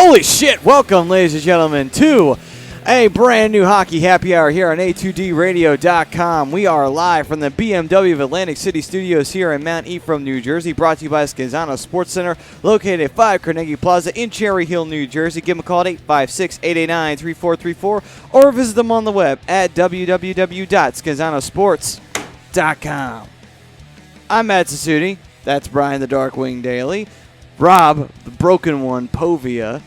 Holy shit! Welcome, ladies and gentlemen, to a brand new Hockey Happy Hour here on A2DRadio.com. We are live from the BMW of Atlantic City Studios here in Mount Ephraim, New Jersey, brought to you by Scanzano Sports Center, located at 5 Carnegie Plaza in Cherry Hill, New Jersey. Give them a call at 856-889-3434 or visit them on the web at www.scanzanosports.com. I'm Matt Sassuti. That's Brian the Darkwing Daly. Rob, the broken one, Povia,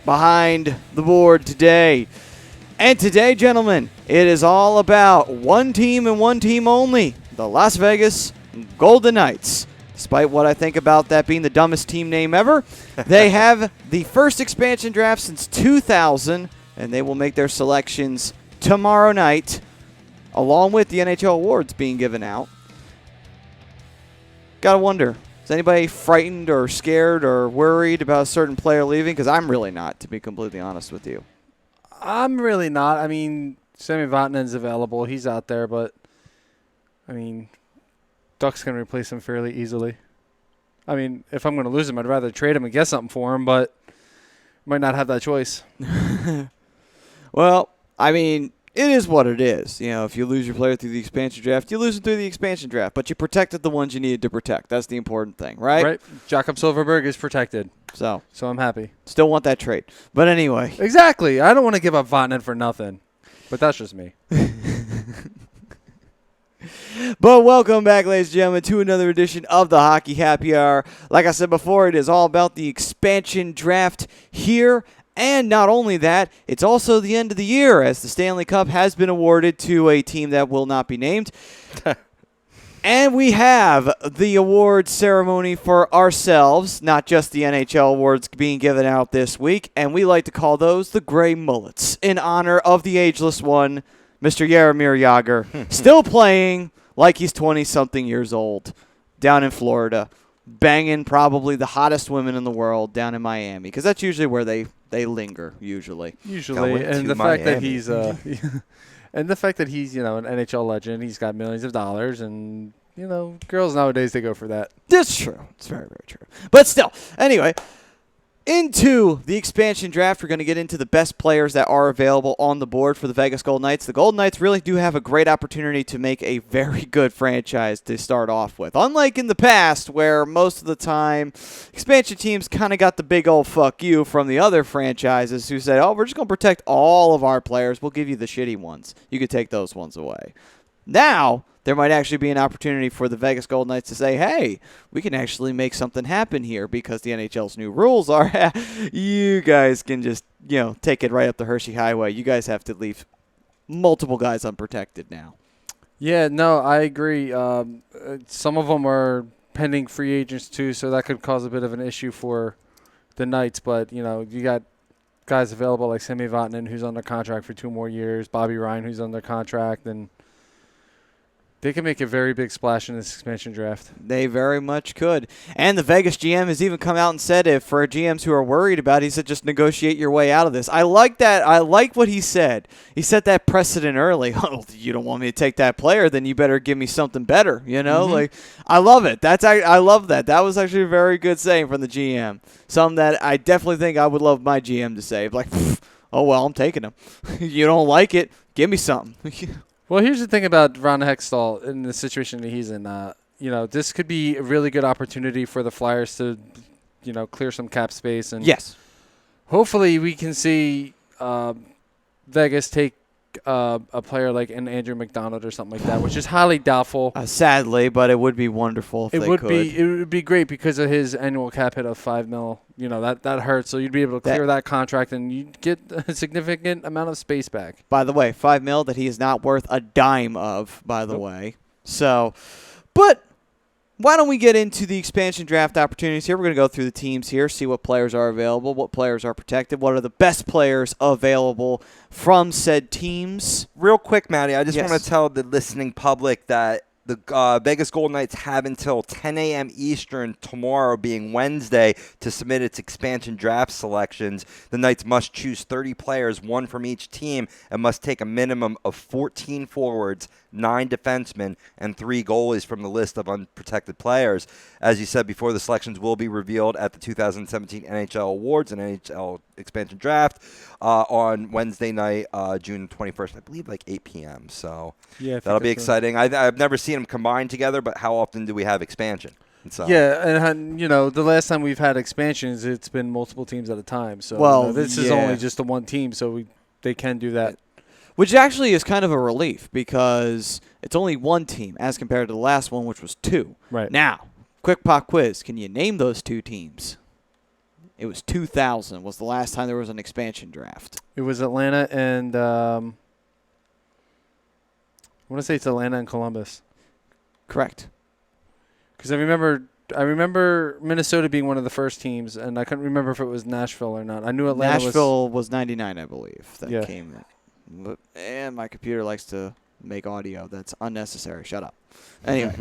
behind the board today. And today, gentlemen, it is all about one team and one team only, the Las Vegas Golden Knights. Despite what I think about that being the dumbest team name ever, they have the first expansion draft since 2000, and they will make their selections tomorrow night, along with the NHL awards being given out. Gotta wonder, is anybody frightened or scared or worried about a certain player leaving? Because I'm really not, to be completely honest with you. I'm really not. I mean, Sami Vatanen's available. He's out there, but, I mean, Ducks can replace him fairly easily. I mean, if I'm going to lose him, I'd rather trade him and get something for him, but might not have that choice. Well, I mean, it is what it is. You know, if you lose your player through the expansion draft, you lose them through the expansion draft. But you protected the ones you needed to protect. That's the important thing, right? Right. Jakob Silfverberg is protected. So I'm happy. Still want that trade. But anyway. Exactly. I don't want to give up Vatanen for nothing. But that's just me. But welcome back, ladies and gentlemen, to another edition of the Hockey Happy Hour. Like I said before, it is all about the expansion draft here. And not only that, it's also the end of the year, as the Stanley Cup has been awarded to a team that will not be named. And we have the award ceremony for ourselves, not just the NHL awards being given out this week. And we like to call those the Gray Mullets, in honor of the ageless one, Mr. Jaromir Jagr, still playing like he's 20-something years old down in Florida, banging probably the hottest women in the world down in Miami, because that's usually where they linger usually. And the fact that he's and the fact that he's, you know, an NHL legend, he's got millions of dollars, and, you know, girls nowadays, they go for that. That's true. It's very, very true. But still, anyway, into the expansion draft, we're going to get into the best players that are available on the board for the Vegas Golden Knights. The Golden Knights really do have a great opportunity to make a very good franchise to start off with. Unlike in the past, where most of the time expansion teams kind of got the big old fuck you from the other franchises who said, oh, we're just going to protect all of our players. We'll give you the shitty ones. You could take those ones away. Now, there might actually be an opportunity for the Vegas Golden Knights to say, hey, we can actually make something happen here, because the NHL's new rules are you guys can just, you know, take it right up the Hershey Highway. You guys have to leave multiple guys unprotected now. Yeah, no, I agree. Some of them are pending free agents too, so that could cause a bit of an issue for the Knights. But, you know, you got guys available like Sami Vatanen, who's under contract for 2 more years, Bobby Ryan, who's under contract, and they can make a very big splash in this expansion draft. They very much could. And the Vegas GM has even come out and said, if for GMs who are worried about it, he said, just negotiate your way out of this. I like that. I like what he said. He set that precedent early. Oh, you don't want me to take that player, then you better give me something better. You know, like, I love it. I love that. That was actually a very good saying from the GM. Something that I definitely think I would love my GM to say. Like, oh, well, I'm taking him. You don't like it, give me something. Well, here's the thing about Ron Hextall in the situation that he's in. You know, this could be a really good opportunity for the Flyers to, you know, clear some cap space. And yes, hopefully we can see Vegas take a player like an Andrew McDonald or something like that, which is highly doubtful. Sadly, but it would be wonderful if they could. It would be great because of his annual cap hit of $5 million. You know, that hurts. So you'd be able to clear that contract, and you'd get a significant amount of space back. By the way, $5 million that he is not worth a dime of, by the way. So, but why don't we get into the expansion draft opportunities here? We're going to go through the teams here, see what players are available, what players are protected, what are the best players available from said teams. Real quick, Matty, I just want to tell the listening public that The Vegas Golden Knights have until 10 a.m. Eastern tomorrow, being Wednesday, to submit its expansion draft selections. The Knights must choose 30 players, one from each team, and must take a minimum of 14 forwards, 9 defensemen, and 3 goalies from the list of unprotected players. As you said before, the selections will be revealed at the 2017 NHL Awards and NHL Expansion Draft on Wednesday night, June 21st, I believe, like 8 p.m. So yeah, that'll be exciting. I've never seen them combined together, but how often do we have expansion? So. Yeah, and the last time we've had expansions, it's been multiple teams at a time. So this is only just the one team, so they can do that. Which actually is kind of a relief because it's only one team as compared to the last one, which was 2. Right. Now, quick pop quiz. Can you name those 2 teams? It was 2000 was the last time there was an expansion draft. It was Atlanta and I want to say it's Atlanta and Columbus. Correct. Because I remember Minnesota being one of the first teams, and I couldn't remember if it was Nashville or not. I knew Atlanta Nashville was 99, I believe, that came in. But, and my computer likes to make audio that's unnecessary. Shut up. Anyway,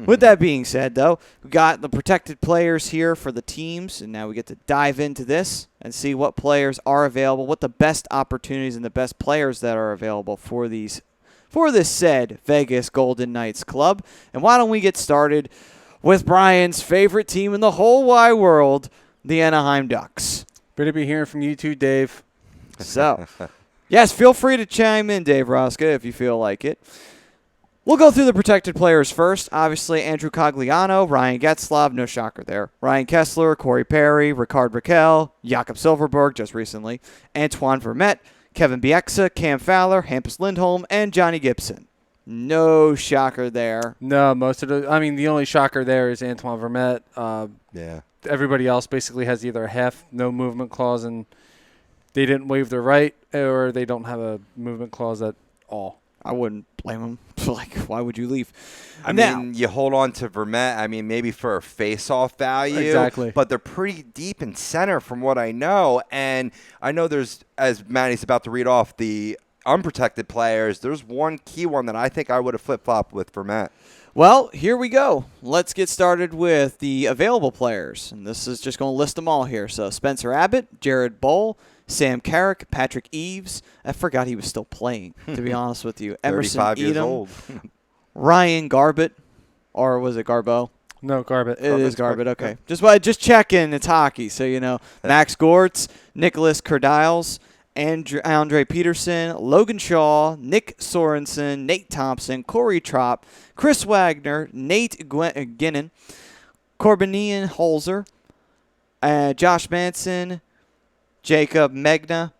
with that being said, though, we got the protected players here for the teams, and now we get to dive into this and see what players are available, what the best opportunities and the best players that are available for this said Vegas Golden Knights club. And why don't we get started with Brian's favorite team in the whole wide world, the Anaheim Ducks. Better be hearing from you too, Dave. So, yes, feel free to chime in, Dave Roska, if you feel like it. We'll go through the protected players first. Obviously, Andrew Cogliano, Ryan Getzlaf, no shocker there. Ryan Kessler, Corey Perry, Ricard Raquel, Jakob Silverberg just recently, Antoine Vermette, Kevin Bieksa, Cam Fowler, Hampus Lindholm, and Johnny Gibson. No shocker there. No, the only shocker there is Antoine Vermette. Yeah. Everybody else basically has either a no movement clause, and they didn't waive their right, or they don't have a movement clause at all. I wouldn't blame him. Like, why would you leave? I mean, you hold on to Vermette, maybe for a face-off value. Exactly. But they're pretty deep in center from what I know. And I know there's, as Manny's about to read off, the unprotected players, there's one key one that I think I would have flip-flopped with Vermette. Well, here we go. Let's get started with the available players. And this is just going to list them all here. So Spencer Abbott, Jared Boll, Sam Carrick, Patrick Eves. I forgot he was still playing, to be honest with you. Emerson 35 years Edom, old. Ryan Garbett, or was it Garbeau? No, Garbett. It is Garbett, okay. Just checking, it's hockey, so you know. Max Gortz, Nicholas Kerdiles, Andre Peterson, Logan Shaw, Nick Sorensen, Nate Thompson, Corey Tropp, Chris Wagner, Nate Ginnon, Corbinian Holzer, Josh Manson, Jacob Megna,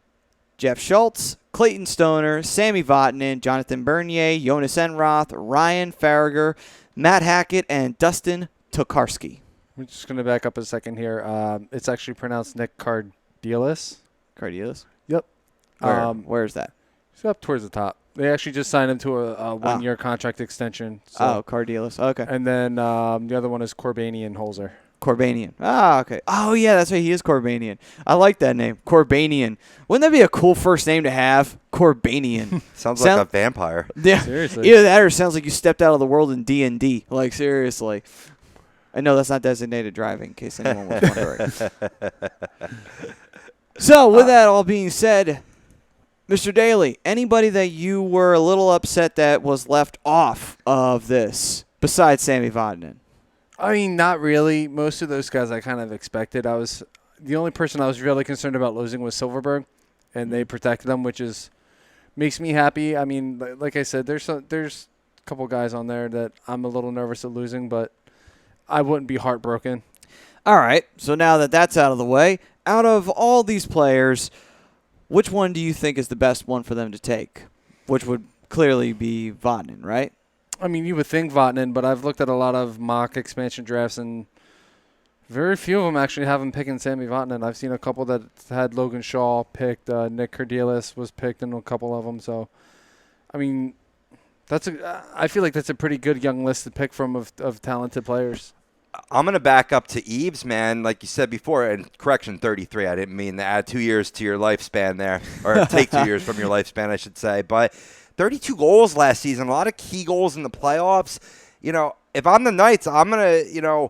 Jeff Schultz, Clayton Stoner, Sammy Vatanen, Jonathan Bernier, Jonas Enroth, Ryan Farragher, Matt Hackett, and Dustin Tokarski. We're just going to back up a second here. It's actually pronounced Nick Cardillis. Cardillis? Yep. Where's that? He's up towards the top. They actually just signed him to a one-year contract extension. So. Cardillis. Okay. And then the other one is Corbanian Holzer. Corbanian. Okay. Oh, yeah, that's right. He is Corbanian. I like that name. Corbanian. Wouldn't that be a cool first name to have? Corbanian. Sounds like a vampire. Yeah. Seriously. Either that or it sounds like you stepped out of the world in D&D. Like, seriously. I know that's not designated driving, in case anyone was wondering. So, with that all being said, Mr. Daly, anybody that you were a little upset that was left off of this besides Sammy Vatanen? Not really. Most of those guys I kind of expected. The only person I was really concerned about losing was Silverberg, and they protected him, which makes me happy. Like I said, there's a couple guys on there that I'm a little nervous of losing, but I wouldn't be heartbroken. All right. So now that that's out of the way, out of all these players, which one do you think is the best one for them to take? Which would clearly be Vatanen, right? You would think Vatanen, but I've looked at a lot of mock expansion drafts, and very few of them actually have him picking Sammy Vatanen. I've seen a couple that had Logan Shaw picked, Nick Cardillis was picked in a couple of them. So, I feel like that's a pretty good young list to pick from of talented players. I'm going to back up to Eves, man. Like you said before, and correction, 33. I didn't mean to add 2 years to your lifespan there, or take 2 years from your lifespan, I should say. But 32 goals last season, a lot of key goals in the playoffs. if I'm the Knights, I'm going to,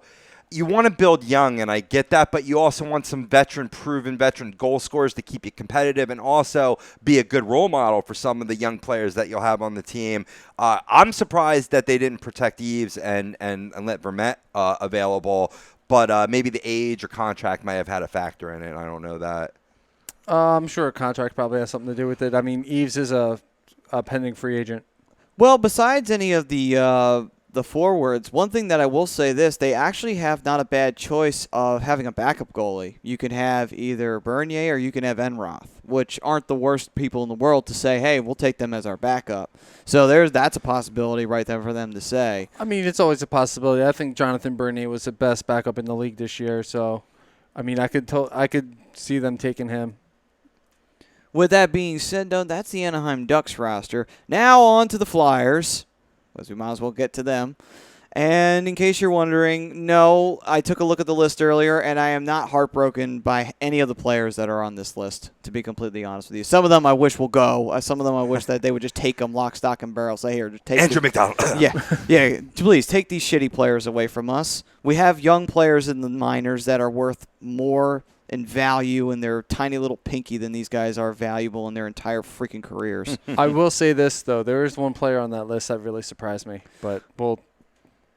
you want to build young, and I get that, but you also want some proven veteran goal scorers to keep you competitive and also be a good role model for some of the young players that you'll have on the team. I'm surprised that they didn't protect Eves and let Vermette available, but maybe the age or contract might have had a factor in it. I don't know that. I'm sure a contract probably has something to do with it. I mean, Eves is a pending free agent. Well, besides any of the forwards, one thing that I will say they actually have not a bad choice of having a backup goalie. You can have either Bernier or you can have Enroth, which aren't the worst people in the world to say, hey, we'll take them as our backup. So that's a possibility right there for them to say. I mean, it's always a possibility. I think Jonathan Bernier was the best backup in the league this year. So, I mean, I could see them taking him. With that being said, though, that's the Anaheim Ducks roster. Now on to the Flyers, because we might as well get to them. And in case you're wondering, no, I took a look at the list earlier, and I am not heartbroken by any of the players that are on this list, to be completely honest with you. Some of them I wish will go. Some of them I wish that they would just take them lock, stock, and barrel. Say, here, just take Andrew McDonald. yeah, please take these shitty players away from us. We have young players in the minors that are worth more in value in their tiny little pinky than these guys are valuable in their entire freaking careers. I will say this, though. There is one player on that list that really surprised me, but we'll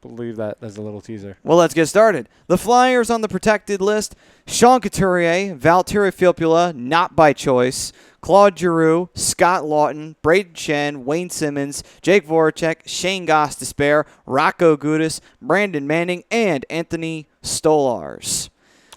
leave that as a little teaser. Well, let's get started. The Flyers on the protected list: Sean Couturier, Valtteri Filppula, not by choice, Claude Giroux, Scott Lawton, Braden Shen, Wayne Simmons, Jake Voracek, Shane Gostisbehere, Rocco Gudis, Brandon Manning, and Anthony Stolarz.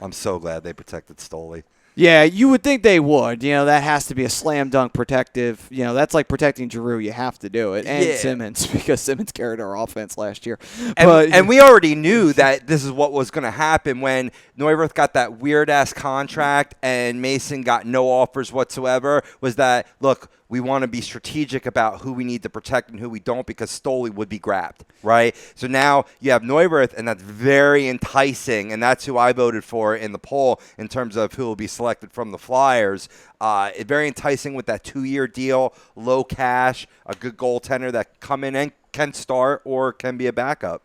I'm so glad they protected Stoley. Yeah, you would think they would. That has to be a slam dunk protective. That's like protecting Giroux. You have to do it. And Simmons, because Simmons carried our offense last year. And we already knew that this is what was going to happen when Neuwirth got that weird-ass contract and Mason got no offers whatsoever, was that, look, we want to be strategic about who we need to protect and who we don't, because Stoley would be grabbed, right? So now you have Neuwirth, and that's very enticing, and that's who I voted for in the poll in terms of who will be selected from the Flyers. Very enticing with that 2-year deal, low cash, a good goaltender that come in and can start or can be a backup.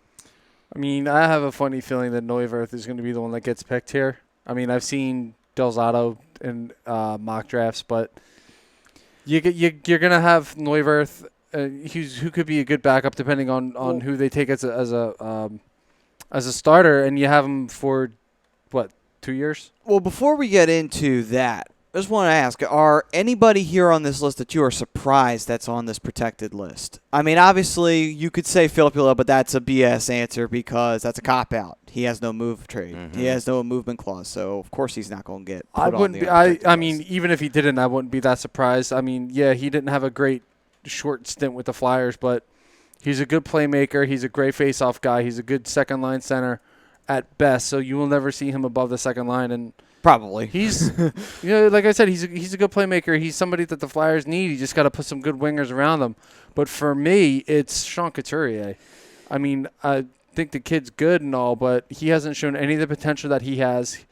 I mean, I have a funny feeling that Neuwirth is going to be the one that gets picked here. I mean, I've seen Del Zotto in mock drafts, but you're going to have Neuwirth, who could be a good backup depending on who they take as a starter, and you have him for, 2 years? Well, before we get into that, I just want to ask, are anybody here on this list that you are surprised that's on this protected list? I mean, obviously, you could say Filppula, but that's a BS answer because that's a cop-out. He has no move trade. Mm-hmm. He has no movement clause, so of course he's not going to get put on the unprotected list. I mean, even if he didn't, I wouldn't be that surprised. I mean, yeah, he didn't have a great short stint with the Flyers, but he's a good playmaker. He's a great face-off guy. He's a good second-line center at best, so you will never see him above the second line, and probably. He's, like I said, he's a good playmaker. He's somebody that the Flyers need. You just got to put some good wingers around them. But for me, it's Sean Couturier. I mean, I think the kid's good and all, but he hasn't shown any of the potential that he has.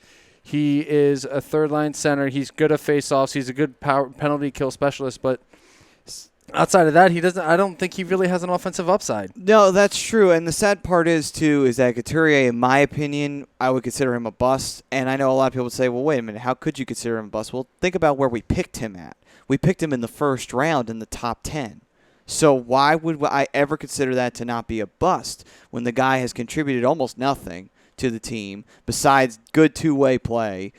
He is a third-line center. He's good at face-offs. He's a good penalty kill specialist, but outside of that, I don't think he really has an offensive upside. No, that's true. And the sad part is that Couturier, in my opinion, I would consider him a bust. And I know a lot of people would say, well, wait a minute, how could you consider him a bust? Well, think about where we picked him at. We picked him in the first round in the top 10. So why would I ever consider that to not be a bust when the guy has contributed almost nothing to the team besides good two-way play?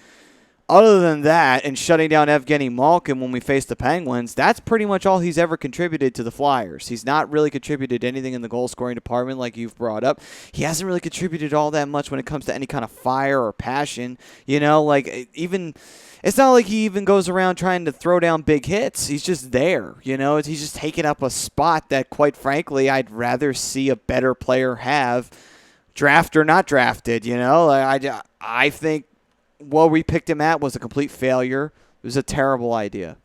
Other than that, and shutting down Evgeny Malkin when we faced the Penguins, that's pretty much all he's ever contributed to the Flyers. He's not really contributed anything in the goal-scoring department like you've brought up. He hasn't really contributed all that much when it comes to any kind of fire or passion. It's not like he even goes around trying to throw down big hits. He's just there, He's just taking up a spot that, quite frankly, I'd rather see a better player have, draft or not drafted, I think what we picked him at was a complete failure. It was a terrible idea.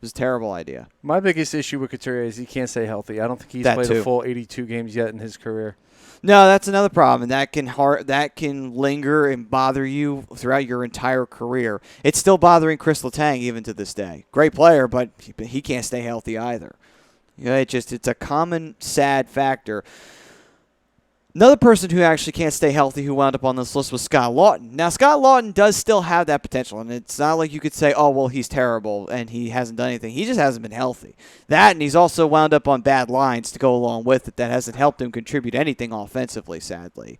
My biggest issue with Couturier is he can't stay healthy. I don't think he's played a full 82 games yet in his career. No, that's another problem, and that can linger and bother you throughout your entire career. It's still bothering Chris Letang even to this day. Great player, but he can't stay healthy either. It's a common sad factor. Another person who actually can't stay healthy who wound up on this list was Scott Lawton. Now, Scott Lawton does still have that potential, and it's not like you could say, oh, well, he's terrible and he hasn't done anything. He just hasn't been healthy. That, and he's also wound up on bad lines to go along with it. That hasn't helped him contribute anything offensively, sadly.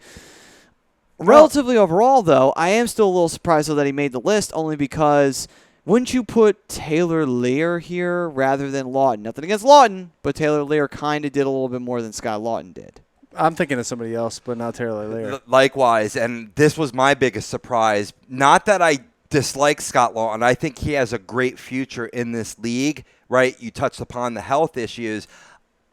Relatively overall, though, I am still a little surprised, though, that he made the list, only because wouldn't you put Taylor Lear here rather than Lawton? Nothing against Lawton, but Taylor Lear kind of did a little bit more than Scott Lawton did. I'm thinking of somebody else, but not Taylor Lear. Likewise, and this was my biggest surprise. Not that I dislike Scott Lawton. I think he has a great future in this league, right? You touched upon the health issues.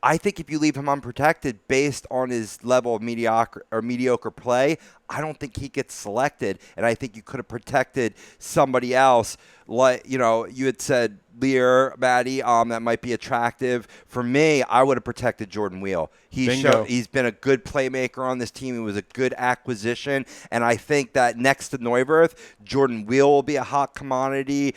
I think if you leave him unprotected based on his level of mediocre play, I don't think he gets selected. And I think you could have protected somebody else. Like, you know, you had said Lear, Maddie, that might be attractive. For me, I would have protected Jordan Wheel. He's been a good playmaker on this team. He was a good acquisition. And I think that next to Neuwirth, Jordan Wheel will be a hot commodity.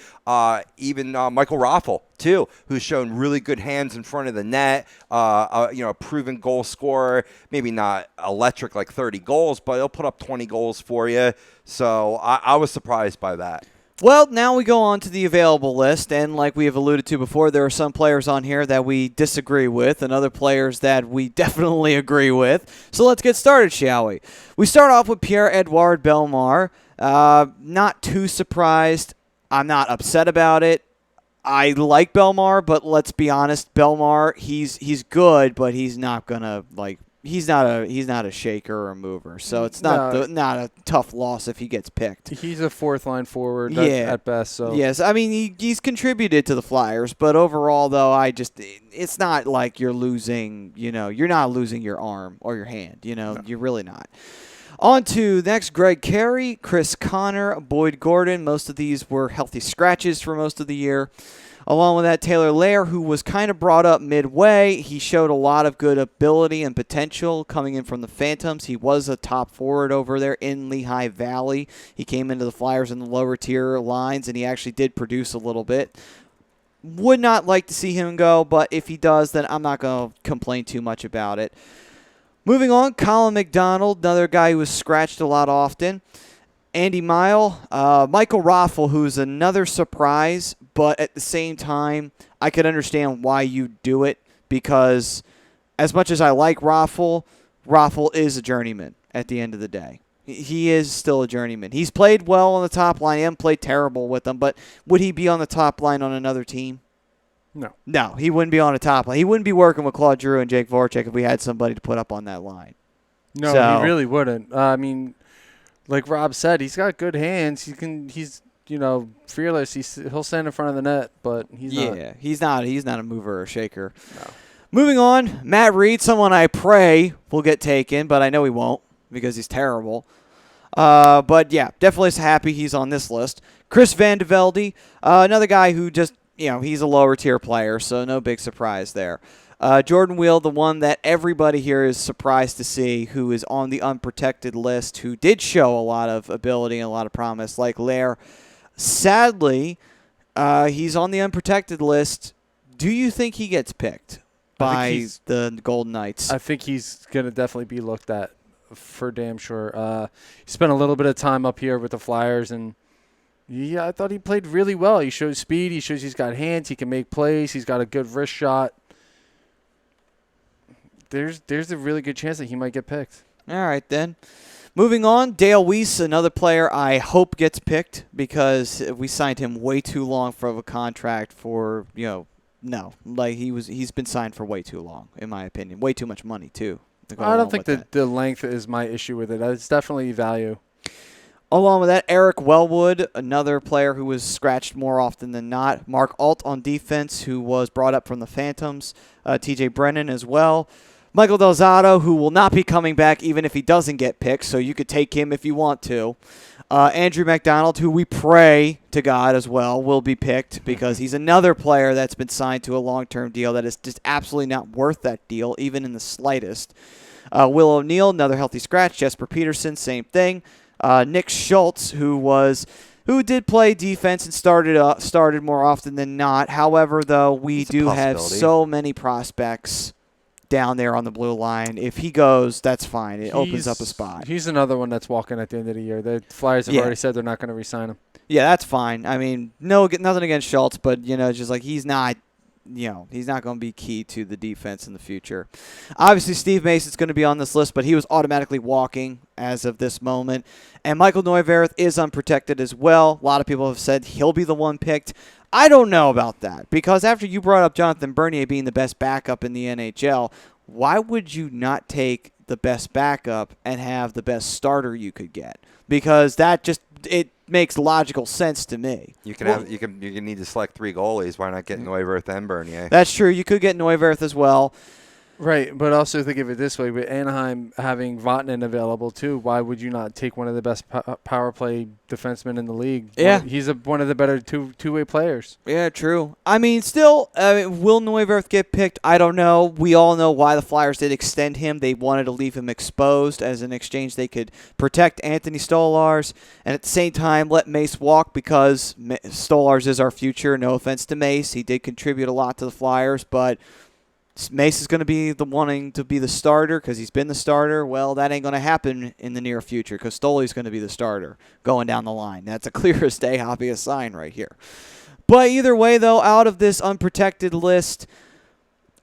Even Michael Raffel, too, who's shown really good hands in front of the net. A proven goal scorer. Maybe not electric like 30 goals, but he'll put up 20 goals for you. So I was surprised by that. Well, now we go on to the available list, and like we have alluded to before, there are some players on here that we disagree with and other players that we definitely agree with. So let's get started, shall we? We start off with Pierre-Edouard Bellemare. Not too surprised. I'm not upset about it. I like Bellemare, but let's be honest, Bellemare, he's good, but he's not gonna he's not a shaker or a mover. So it's not a tough loss if he gets picked. He's a fourth line forward at best. So yes, I mean he's contributed to the Flyers, but overall though, it's not like you're losing. You're not losing your arm or your hand. No. You're really not. On to next, Greg Carey, Chris Connor, Boyd Gordon. Most of these were healthy scratches for most of the year. Along with that, Taylor Lear, who was kind of brought up midway. He showed a lot of good ability and potential coming in from the Phantoms. He was a top forward over there in Lehigh Valley. He came into the Flyers in the lower tier lines, and he actually did produce a little bit. Would not like to see him go, but if he does, then I'm not going to complain too much about it. Moving on, Colin McDonald, another guy who was scratched a lot often. Andy Mile, Michael Raffel, who's another surprise, but at the same time, I could understand why you do it because as much as I like Raffel is a journeyman at the end of the day. He is still a journeyman. He's played well on the top line. He hasn't played terrible with them, but would he be on the top line on another team? No, he wouldn't be on the top line. He wouldn't be working with Claude Giroux and Jake Voracek if we had somebody to put up on that line. No, he really wouldn't. I mean, like Rob said, he's got good hands. He's fearless. He'll stand in front of the net, but he's not. Yeah, he's not a mover or shaker. No. Moving on, Matt Reed, someone I pray will get taken, but I know he won't because he's terrible. But yeah, definitely happy he's on this list. Chris Van de Velde, another guy who just he's a lower tier player, so no big surprise there. Jordan Wheel, the one that everybody here is surprised to see, who is on the unprotected list, who did show a lot of ability and a lot of promise, like Lair. Sadly, he's on the unprotected list. Do you think he gets picked by the Golden Knights? I think he's going to definitely be looked at for damn sure. He spent a little bit of time up here with the Flyers, and yeah, I thought he played really well. He shows speed. He shows he's got hands. He can make plays. He's got a good wrist shot. There's a really good chance that he might get picked. All right, then. Moving on, Dale Weiss, another player I hope gets picked because we signed him way too long for a contract for, he's been signed for way too long, in my opinion. Way too much money, too. I don't think the length is my issue with it. It's definitely value. Along with that, Eric Wellwood, another player who was scratched more often than not. Mark Alt on defense, who was brought up from the Phantoms. TJ Brennan as well. Michael Del Zotto, who will not be coming back even if he doesn't get picked, so you could take him if you want to. Andrew McDonald, who we pray to God as well, will be picked because he's another player that's been signed to a long-term deal that is just absolutely not worth that deal, even in the slightest. Will O'Neill, another healthy scratch. Jesper Peterson, same thing. Nick Schultz, who did play defense and started more often than not. However, though, we do have so many prospects down there on the blue line. If he goes, that's fine. It opens up a spot. He's another one that's walking at the end of the year. The Flyers have already said they're not going to re-sign him. Yeah, that's fine. I mean, nothing against Schultz, but, it's just like he's not going to be key to the defense in the future. Obviously, Steve Mason's going to be on this list, but he was automatically walking as of this moment. And Michael Neuwirth is unprotected as well. A lot of people have said he'll be the one picked. I don't know about that, because after you brought up Jonathan Bernier being the best backup in the NHL, why would you not take the best backup and have the best starter you could get? Because it makes logical sense to me. You can need to select 3 goalies. Why not get Neuwirth and Bernier? That's true. You could get Neuwirth as well. Right, but also think of it this way: with Anaheim having Vatanen available too, why would you not take one of the best power play defensemen in the league? Yeah, he's one of the better two-way players. Yeah, true. I mean, still, will Neuwirth get picked? I don't know. We all know why the Flyers did extend him. They wanted to leave him exposed as an exchange. They could protect Anthony Stolarz and at the same time let Mace walk, because Stolarz is our future. No offense to Mace. He did contribute a lot to the Flyers, but Mace is going to be wanting to be the starter because he's been the starter. Well, that ain't going to happen in the near future, because Stoley's going to be the starter going down the line. That's a clear as day obvious sign right here. But either way, though, out of this unprotected list,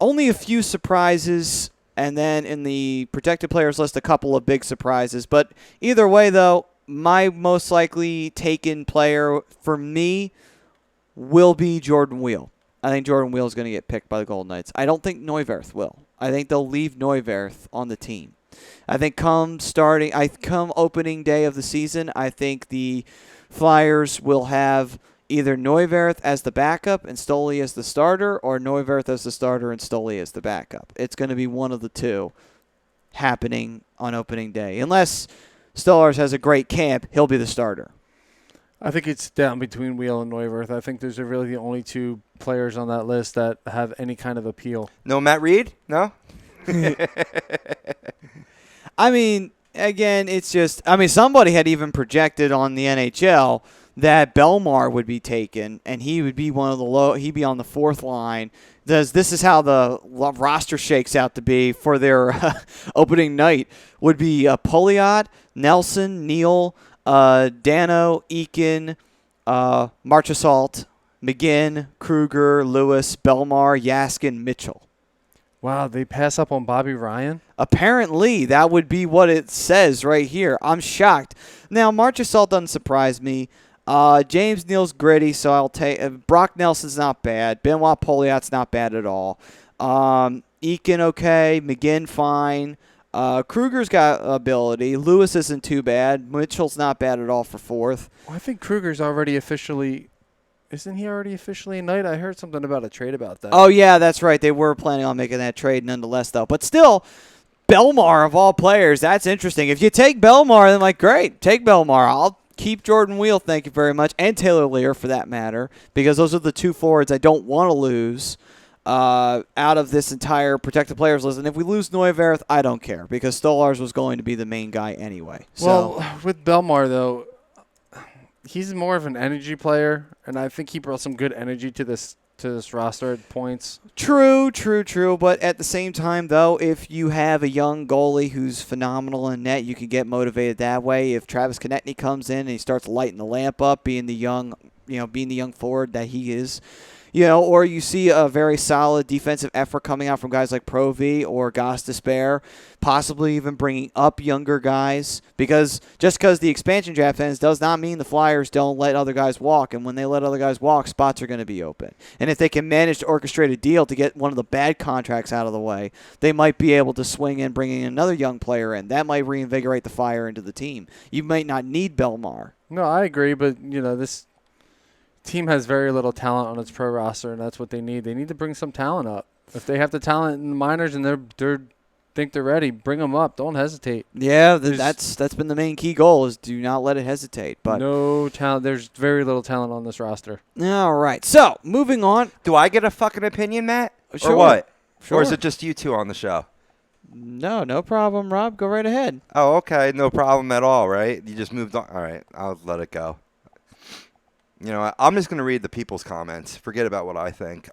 only a few surprises, and then in the protected players list, a couple of big surprises. But either way, though, my most likely taken player for me will be Jordan Weal. I think Jordan Weal is going to get picked by the Golden Knights. I don't think Neuwirth will. I think they'll leave Neuwirth on the team. I think come opening day of the season, I think the Flyers will have either Neuwirth as the backup and Stoley as the starter, or Neuwirth as the starter and Stoley as the backup. It's going to be one of the two happening on opening day. Unless Stolarz has a great camp, he'll be the starter. I think it's down between Weal and Neuwirth. I think those are really the only 2 players on that list that have any kind of appeal. No Matt Reed? No? I mean, again, it's just, somebody had even projected on the NHL that Belmar would be taken, and he would be he'd be on the 4th line. This is how the roster shakes out to be for their opening night. Would be Pouliot, Nelson, Neal, Dano, Eakin, Marchessault, McGinn, Kruger, Lewis, Belmar, Yaskin, Mitchell. Wow, they pass up on Bobby Ryan? Apparently, that would be what it says right here. I'm shocked. Now, Marchessault doesn't surprise me. James Neal's gritty, so I'll take Brock Nelson's not bad. Benoit Pouliot's not bad at all. Eakin okay. McGinn fine. Kruger's got ability. Lewis isn't too bad. Mitchell's not bad at all for 4th. Well, I think Kruger's already officially... Isn't he already officially a Knight? I heard something about a trade about that. Oh, yeah, that's right. They were planning on making that trade nonetheless, though. But still, Belmar, of all players, that's interesting. If you take Belmar, then, great, take Belmar. I'll keep Jordan Weal, thank you very much, and Taylor Lear, for that matter, because those are the 2 forwards I don't want to lose out of this entire protected players list. And if we lose Neuwirth, I don't care, because Stolarz was going to be the main guy anyway. Well, with Belmar, though, he's more of an energy player, and I think he brought some good energy to this roster at points. True. But at the same time, though, if you have a young goalie who's phenomenal in net, you can get motivated that way. If Travis Konechny comes in and he starts lighting the lamp up, being the young forward that he is, or you see a very solid defensive effort coming out from guys like Provy or Goss Despair, possibly even bringing up younger guys, because just because the expansion draft ends does not mean the Flyers don't let other guys walk, and when they let other guys walk, spots are going to be open. And if they can manage to orchestrate a deal to get one of the bad contracts out of the way, they might be able to swing in bringing another young player in. That might reinvigorate the fire into the team. You might not need Belmar. No, I agree, but, this team has very little talent on its pro roster, and that's what they need. They need to bring some talent up. If they have the talent in the minors and they're think they're ready, bring them up. Don't hesitate. Yeah, that's been the main key goal, is do not let it hesitate. But no talent. There's very little talent on this roster. All right. So moving on. Do I get a fucking opinion, Matt? Sure. Or what? Sure. Or is it just you 2 on the show? No problem, Rob. Go right ahead. Oh, okay. No problem at all, right? You just moved on. All right. I'll let it go. I'm just going to read the people's comments. Forget about what I think.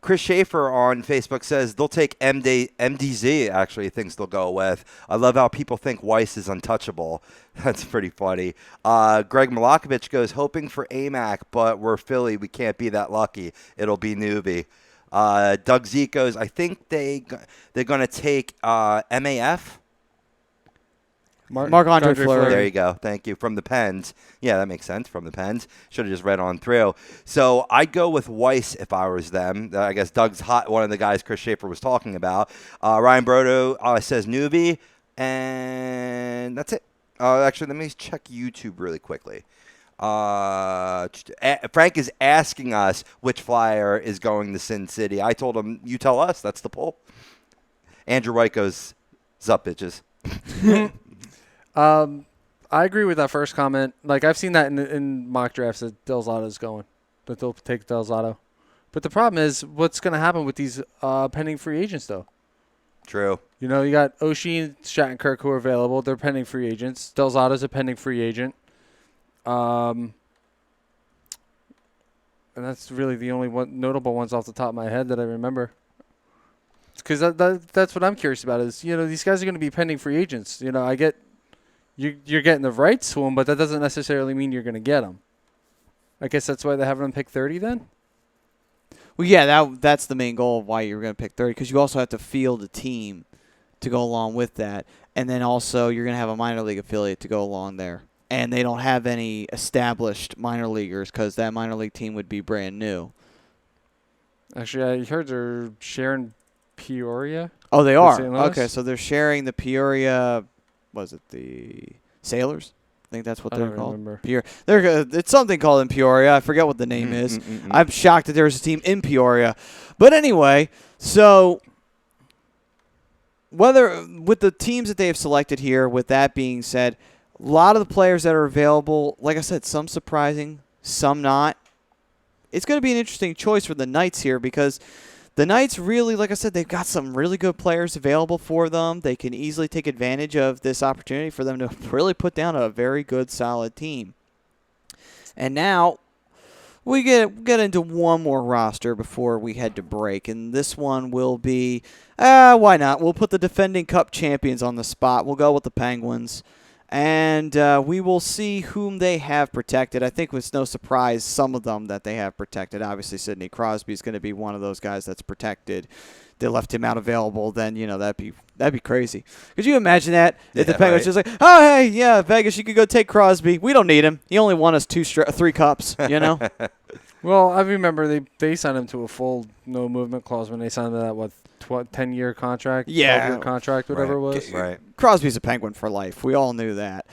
Chris Schaefer on Facebook says they'll take MDZ, actually, thinks they'll go with. I love how people think Weiss is untouchable. That's pretty funny. Greg Malakovich goes, hoping for AMAC, but we're Philly. We can't be that lucky. It'll be newbie. Doug Zeke goes, I think they're going to take MAF. Marc-Andre Fleury. There you go. Thank you. From the Pens. Yeah, that makes sense. From the Pens. Should have just read on through. So I'd go with Weiss if I was them. I guess Doug's hot, one of the guys Chris Schaefer was talking about. Ryan Brodo says newbie. And that's it. Actually, let me check YouTube really quickly. Frank is asking us which Flyer is going to Sin City. I told him, you tell us. That's the poll. Andrew White goes, zup, bitches. I agree with that first comment. Like, I've seen that in mock drafts that Delzato's going, that they'll take Delzato. But the problem is, what's going to happen with these pending free agents, though? True. You know, you got O'Shea, Shattenkirk who are available. They're pending free agents. Delzato's a pending free agent. And that's really the only notable ones off the top of my head that I remember. Because that's what I'm curious about is, you know, these guys are going to be pending free agents. You know, I get you're getting the rights to them, but that doesn't necessarily mean you're going to get them. I guess that's why they have them pick 30 then? Well, yeah, that's the main goal of why you're going to pick 30, because you also have to field a team to go along with that. And then also you're going to have a minor league affiliate to go along there. And they don't have any established minor leaguers because that minor league team would be brand new. Actually, I heard they're sharing Peoria. Oh, they are? St. Louis? Okay, so they're sharing the Peoria, was it the Sailors? I think that's what they're called. Remember. It's something called in Peoria. I forget what the name is. I'm shocked that there's a team in Peoria. But anyway, so with the teams that they have selected here, with that being said, a lot of the players that are available, like I said, some surprising, some not. It's going to be an interesting choice for the Knights here because the Knights really, like I said, they've got some really good players available for them. They can easily take advantage of this opportunity for them to really put down a very good, solid team. And now we get into one more roster before we head to break, and this one will be, why not? We'll put the defending Cup champions on the spot. We'll go with the Penguins. And we will see whom they have protected. I think it's no surprise some of them that they have protected. Obviously, Sidney Crosby is going to be one of those guys that's protected. They left him out available. Then that'd be crazy. Could you imagine that if the Penguins just like, oh hey, yeah, Vegas, you could go take Crosby. We don't need him. He only won us 3 cups. You know. Well, I remember they signed him to a full no movement clause when they signed that 10-year contract, 12-year contract, whatever it was. Right. Crosby's a Penguin for life. We all knew that.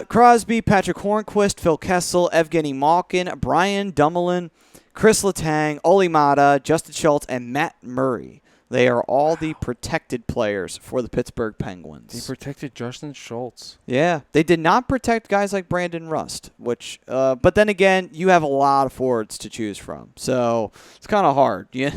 Crosby, Patrick Hornquist, Phil Kessel, Evgeny Malkin, Brian Dumoulin, Chris Letang, Oli Mata, Justin Schultz, and Matt Murray. They are all the protected players for the Pittsburgh Penguins. They protected Justin Schultz. Yeah. They did not protect guys like Brandon Rust, which, but then again, you have a lot of forwards to choose from. So it's kind of hard. Yeah.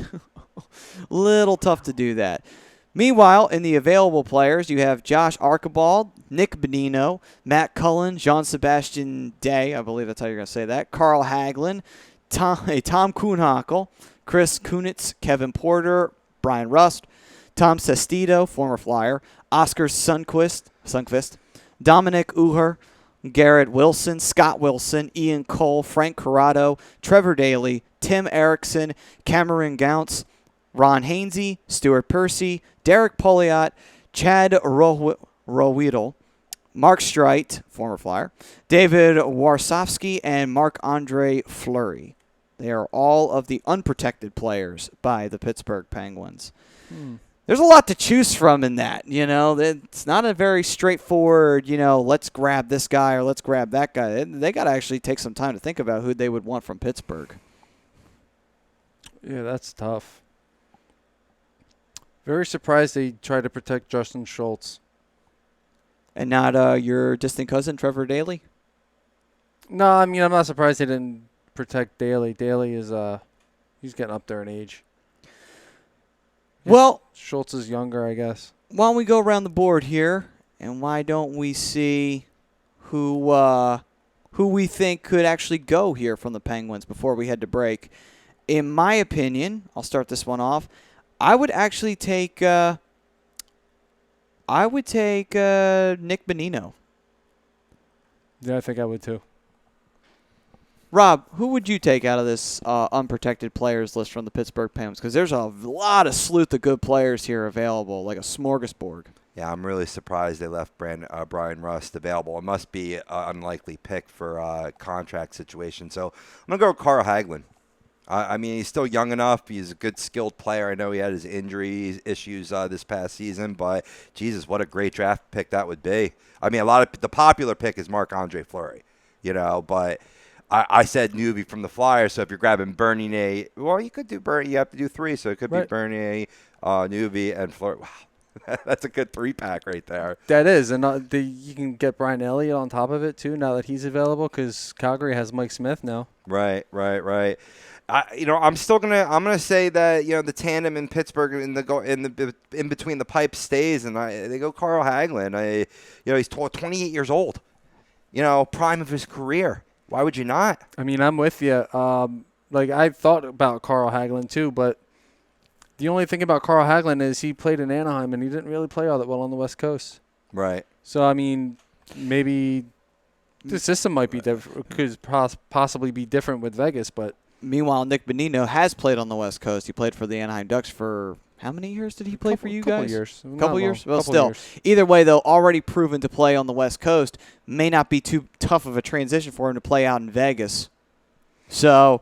Little tough to do that. Meanwhile, in the available players, you have Josh Archibald, Nick Bonino, Matt Cullen, Jean-Sebastien Day, I believe that's how you're going to say that, Carl Hagelin, Tom Kuhnhackl, Chris Kunitz, Kevin Porter, Brian Rust, Tom Sestito, former Flyer, Oscar Sundqvist, Dominic Uher, Garrett Wilson, Scott Wilson, Ian Cole, Frank Corrado, Trevor Daley, Tim Erickson, Cameron Gounce, Ron Hainsey, Stuart Percy, Derek Poliot, Chad Rowiedel, Mark Streit, former Flyer, David Warsofsky, and Marc-Andre Fleury. They are all of the unprotected players by the Pittsburgh Penguins. There's a lot to choose from in that. It's not a very straightforward, let's grab this guy or let's grab that guy. They got to actually take some time to think about who they would want from Pittsburgh. Yeah, that's tough. Very surprised they tried to protect Justin Schultz. And not your distant cousin, Trevor Daley? No, I mean, I'm not surprised they didn't protect Daley. Daley is, he's getting up there in age. Well, Schultz is younger, I guess. Why don't we go around the board here, and why don't we see who we think could actually go here from the Penguins before we head to break? in my opinion, I'll start this one off. I would actually take Nick Bonino. Yeah, I think I would too. Rob, who would you take out of this unprotected players list from the Pittsburgh Penguins? Because there's a lot of sleuth of good players here available, like a smorgasbord. Yeah, I'm really surprised they left Brian Rust available. It must be an unlikely pick for a contract situation. So I'm going to go with Carl Hagelin. I mean, he's still young enough. He's a good, skilled player. I know he had his injury issues this past season, but Jesus, what a great draft pick that would be. I mean, the popular pick is Marc-Andre Fleury, but I said Newby from the Flyers. So if you're grabbing Bernier, well, you could do Bernier. You have to do 3, so it could be Bernier, Newby, and Fleury. Wow. That's a good 3-pack right there. That is, and you can get Brian Elliott on top of it too now that he's available because Calgary has Mike Smith now. Right. I'm gonna say that the tandem in Pittsburgh in between the pipes stays, and they go Carl Hagelin. He's 28 years old. Prime of his career. Why would you not? I mean, I'm with you. I thought about Carl Hagelin too, but the only thing about Carl Hagelin is he played in Anaheim and he didn't really play all that well on the West Coast. Right. So I mean, maybe the system might be different, could possibly be different with Vegas, but meanwhile, Nick Bonino has played on the West Coast. He played for the Anaheim Ducks for how many years did he play for you guys? Couple years. Well, still, either way, though, already proven to play on the West Coast, may not be too tough of a transition for him to play out in Vegas. So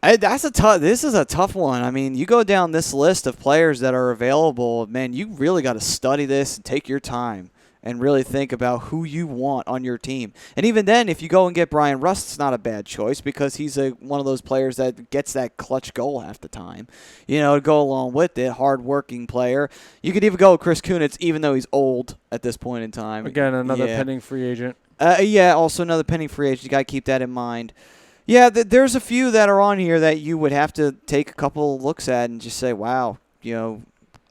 this is a tough one. I mean, you go down this list of players that are available, man, you really got to study this and take your time and really think about who you want on your team. And even then, if you go and get Brian Rust, it's not a bad choice because he's one of those players that gets that clutch goal half the time. To go along with it, hard-working player. You could even go with Chris Kunitz, even though he's old at this point in time. Again, another pending free agent. Also another pending free agent. You got to keep that in mind. Yeah, there's a few that are on here that you would have to take a couple looks at and just say, wow,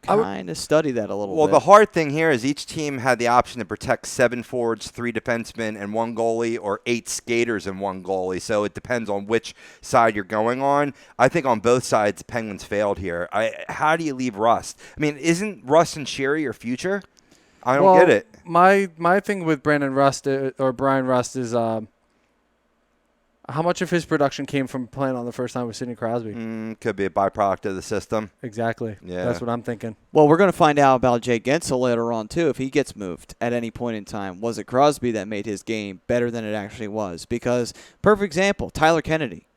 kind of study that a little bit. Well, the hard thing here is each team had the option to protect 7 forwards, 3 defensemen, and 1 goalie, or 8 skaters and 1 goalie. So it depends on which side you're going on. I think on both sides, the Penguins failed here. How do you leave Rust? I mean, isn't Rust and Sherry your future? I don't get it. My thing with Brandon Rust or Brian Rust is how much of his production came from playing on the first time with Sidney Crosby? Could be a byproduct of the system. Exactly. Yeah. That's what I'm thinking. Well, we're going to find out about Jay Gensel later on, too, if he gets moved at any point in time. Was it Crosby that made his game better than it actually was? Because, perfect example, Tyler Kennedy.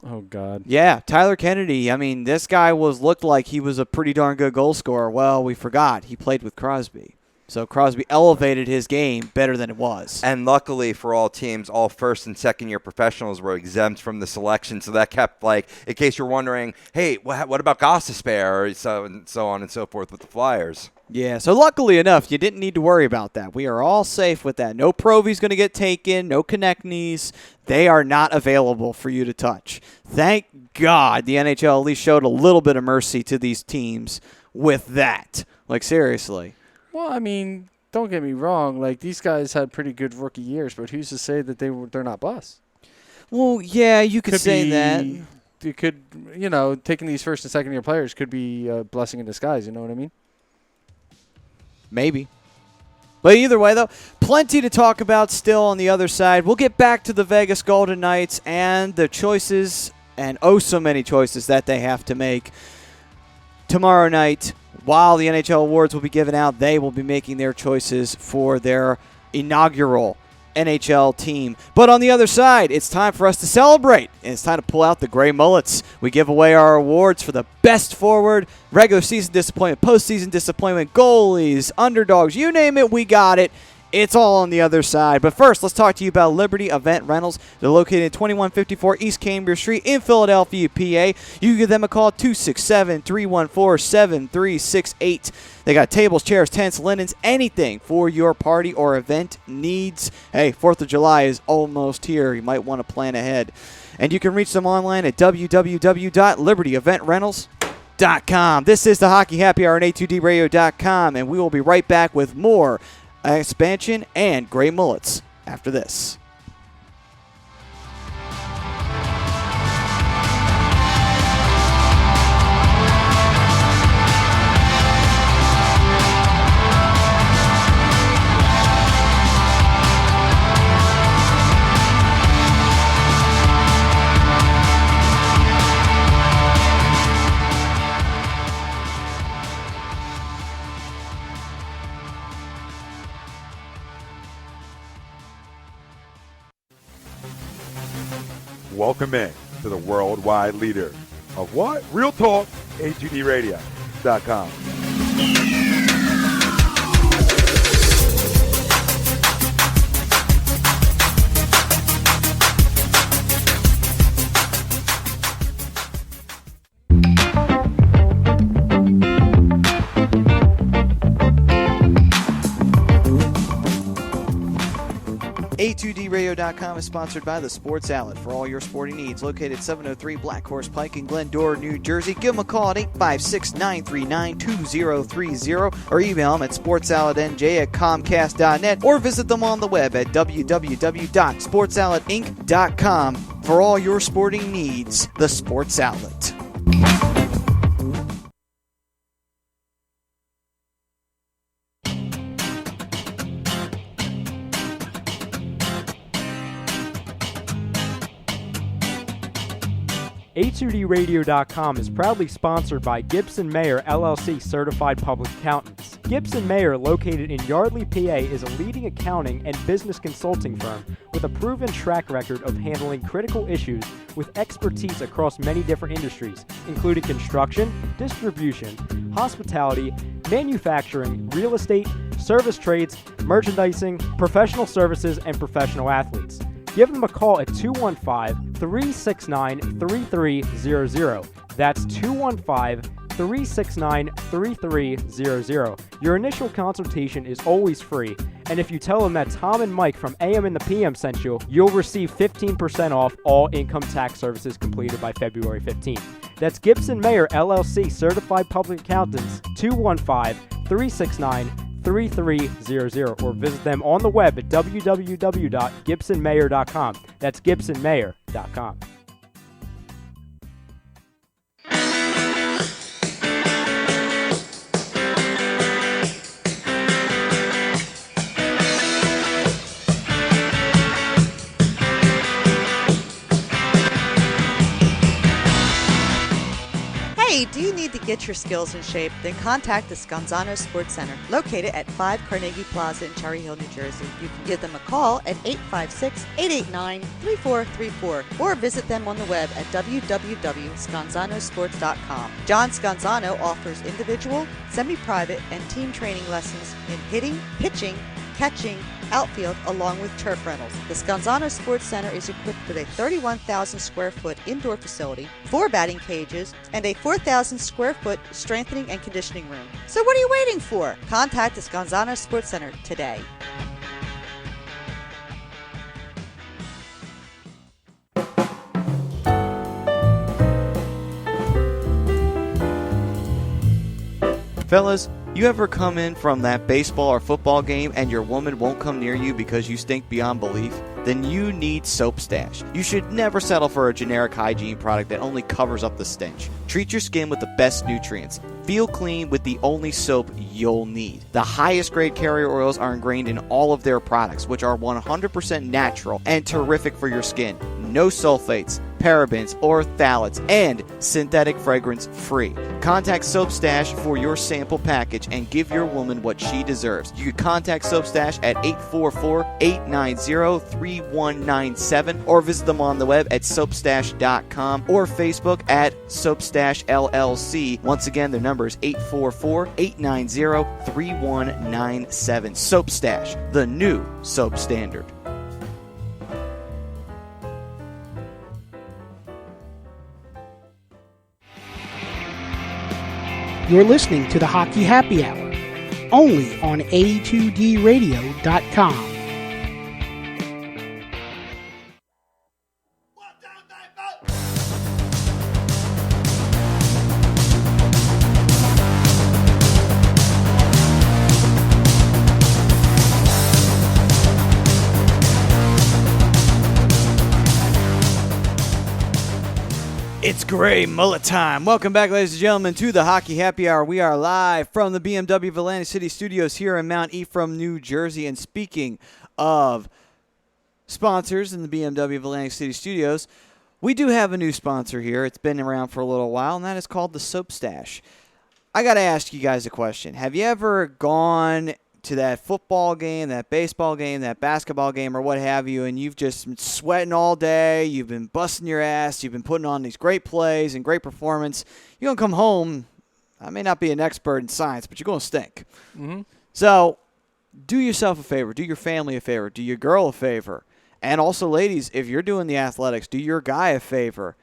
Oh, God. Yeah, Tyler Kennedy. I mean, this guy looked like he was a pretty darn good goal scorer. Well, we forgot. He played with Crosby. So Crosby elevated his game better than it was. And luckily for all teams, all first- and second-year professionals were exempt from the selection. So that kept, in case you're wondering, hey, what about Gostisbehere, or so on and so forth with the Flyers? Yeah, so luckily enough, you didn't need to worry about that. We are all safe with that. No Provy's going to get taken, no Konechny's. They are not available for you to touch. Thank God the NHL at least showed a little bit of mercy to these teams with that. Seriously. Well, I mean, don't get me wrong. These guys had pretty good rookie years, but who's to say that they're not busts? Well, yeah, you could say that. You could, taking these first and second year players could be a blessing in disguise. You know what I mean? Maybe. But either way, though, plenty to talk about still on the other side. We'll get back to the Vegas Golden Knights and the choices, and oh so many choices that they have to make tomorrow night. While the NHL awards will be given out, they will be making their choices for their inaugural NHL team. But on the other side, it's time for us to celebrate, and it's time to pull out the gray mullets. We give away our awards for the best forward, regular season disappointment, postseason disappointment, goalies, underdogs, you name it, we got it. It's all on the other side. But first, let's talk to you about Liberty Event Rentals. They're located at 2154 East Cambridge Street in Philadelphia, PA. You can give them a call, 267-314-7368. They got tables, chairs, tents, linens, anything for your party or event needs. Hey, 4th of July is almost here. You might want to plan ahead. And you can reach them online at www.libertyeventrentals.com. This is the Hockey Happy Hour on A2DRadio.com, and we will be right back with more expansion and gray mullets after this. welcome in to the worldwide leader of what? Real talk, A2DRadio.com. A2DRadio.com is sponsored by the Sports Outlet for all your sporting needs. Located 703 Black Horse Pike in Glendora, New Jersey. Give them a call at 856-939-2030 or email them at sportsoutletnj@comcast.net or visit them on the web at www.sportsoutletinc.com for all your sporting needs. The Sports Outlet. A2DRadio.com is proudly sponsored by Gibson Mayer LLC Certified Public Accountants. Gibson Mayer, located in Yardley, PA, is a leading accounting and business consulting firm with a proven track record of handling critical issues with expertise across many different industries, including construction, distribution, hospitality, manufacturing, real estate, service trades, merchandising, professional services, and professional athletes. Give them a call at 215-369-3300. That's 215-369-3300. Your initial consultation is always free, and if you tell them that Tom and Mike from AM and the PM sent you, you'll receive 15% off all income tax services completed by February 15th. That's Gibson Mayer LLC Certified Public Accountants, 215-369-3300, or visit them on the web at www.gibsonmayer.com. That's gibsonmayer.com. Hey, do you need to get your skills in shape? Then contact the Scanzano Sports Center, located at 5 Carnegie Plaza in Cherry Hill, New Jersey. You can give them a call at 856-889-3434 or visit them on the web at www.scanzanosports.com. John Scanzano offers individual, semi-private, and team training lessons in hitting, pitching, catching, outfield, along with turf rentals. The Scanzano Sports Center is equipped with a 31,000 square foot indoor facility, 4 batting cages, and a 4,000 square foot strengthening and conditioning room. So what are you waiting for? Contact the Scanzano Sports Center today. Fellas, you ever come in from that baseball or football game and your woman won't come near you because you stink beyond belief? Then you need Soap Stash. You should never settle for a generic hygiene product that only covers up the stench. Treat your skin with the best nutrients. Feel clean with the only soap you'll need. The highest grade carrier oils are ingrained in all of their products, which are 100% natural and terrific for your skin. No sulfates, parabens, or phthalates, and synthetic fragrance free. Contact Soap Stash for your sample package and give your woman what she deserves. You can contact Soap Stash at 844-890-3197 or visit them on the web at soapstash.com or Facebook at Soapstash LLC. Once again, their number is 844-890-3197. Soap Stash, the new soap standard. You're listening to the Hockey Happy Hour, only on A2DRadio.com. It's Gray Mullet time. Welcome back, ladies and gentlemen, to the Hockey Happy Hour. We are live from the BMW of Atlantic City Studios here in Mount Ephraim, New Jersey. And speaking of sponsors in the BMW of Atlantic City Studios, we do have a new sponsor here. It's been around for a little while, and that is called the Soap Stash. I got to ask you guys a question. Have you ever gone to that football game, that baseball game, that basketball game, or what have you, and you've just been sweating all day, you've been busting your ass, you've been putting on these great plays and great performance, you're going to come home. I may not be an expert in science, but you're going to stink. Mm-hmm. So do yourself a favor. Do your family a favor. Do your girl a favor. And also, ladies, if you're doing the athletics, do your guy a favor.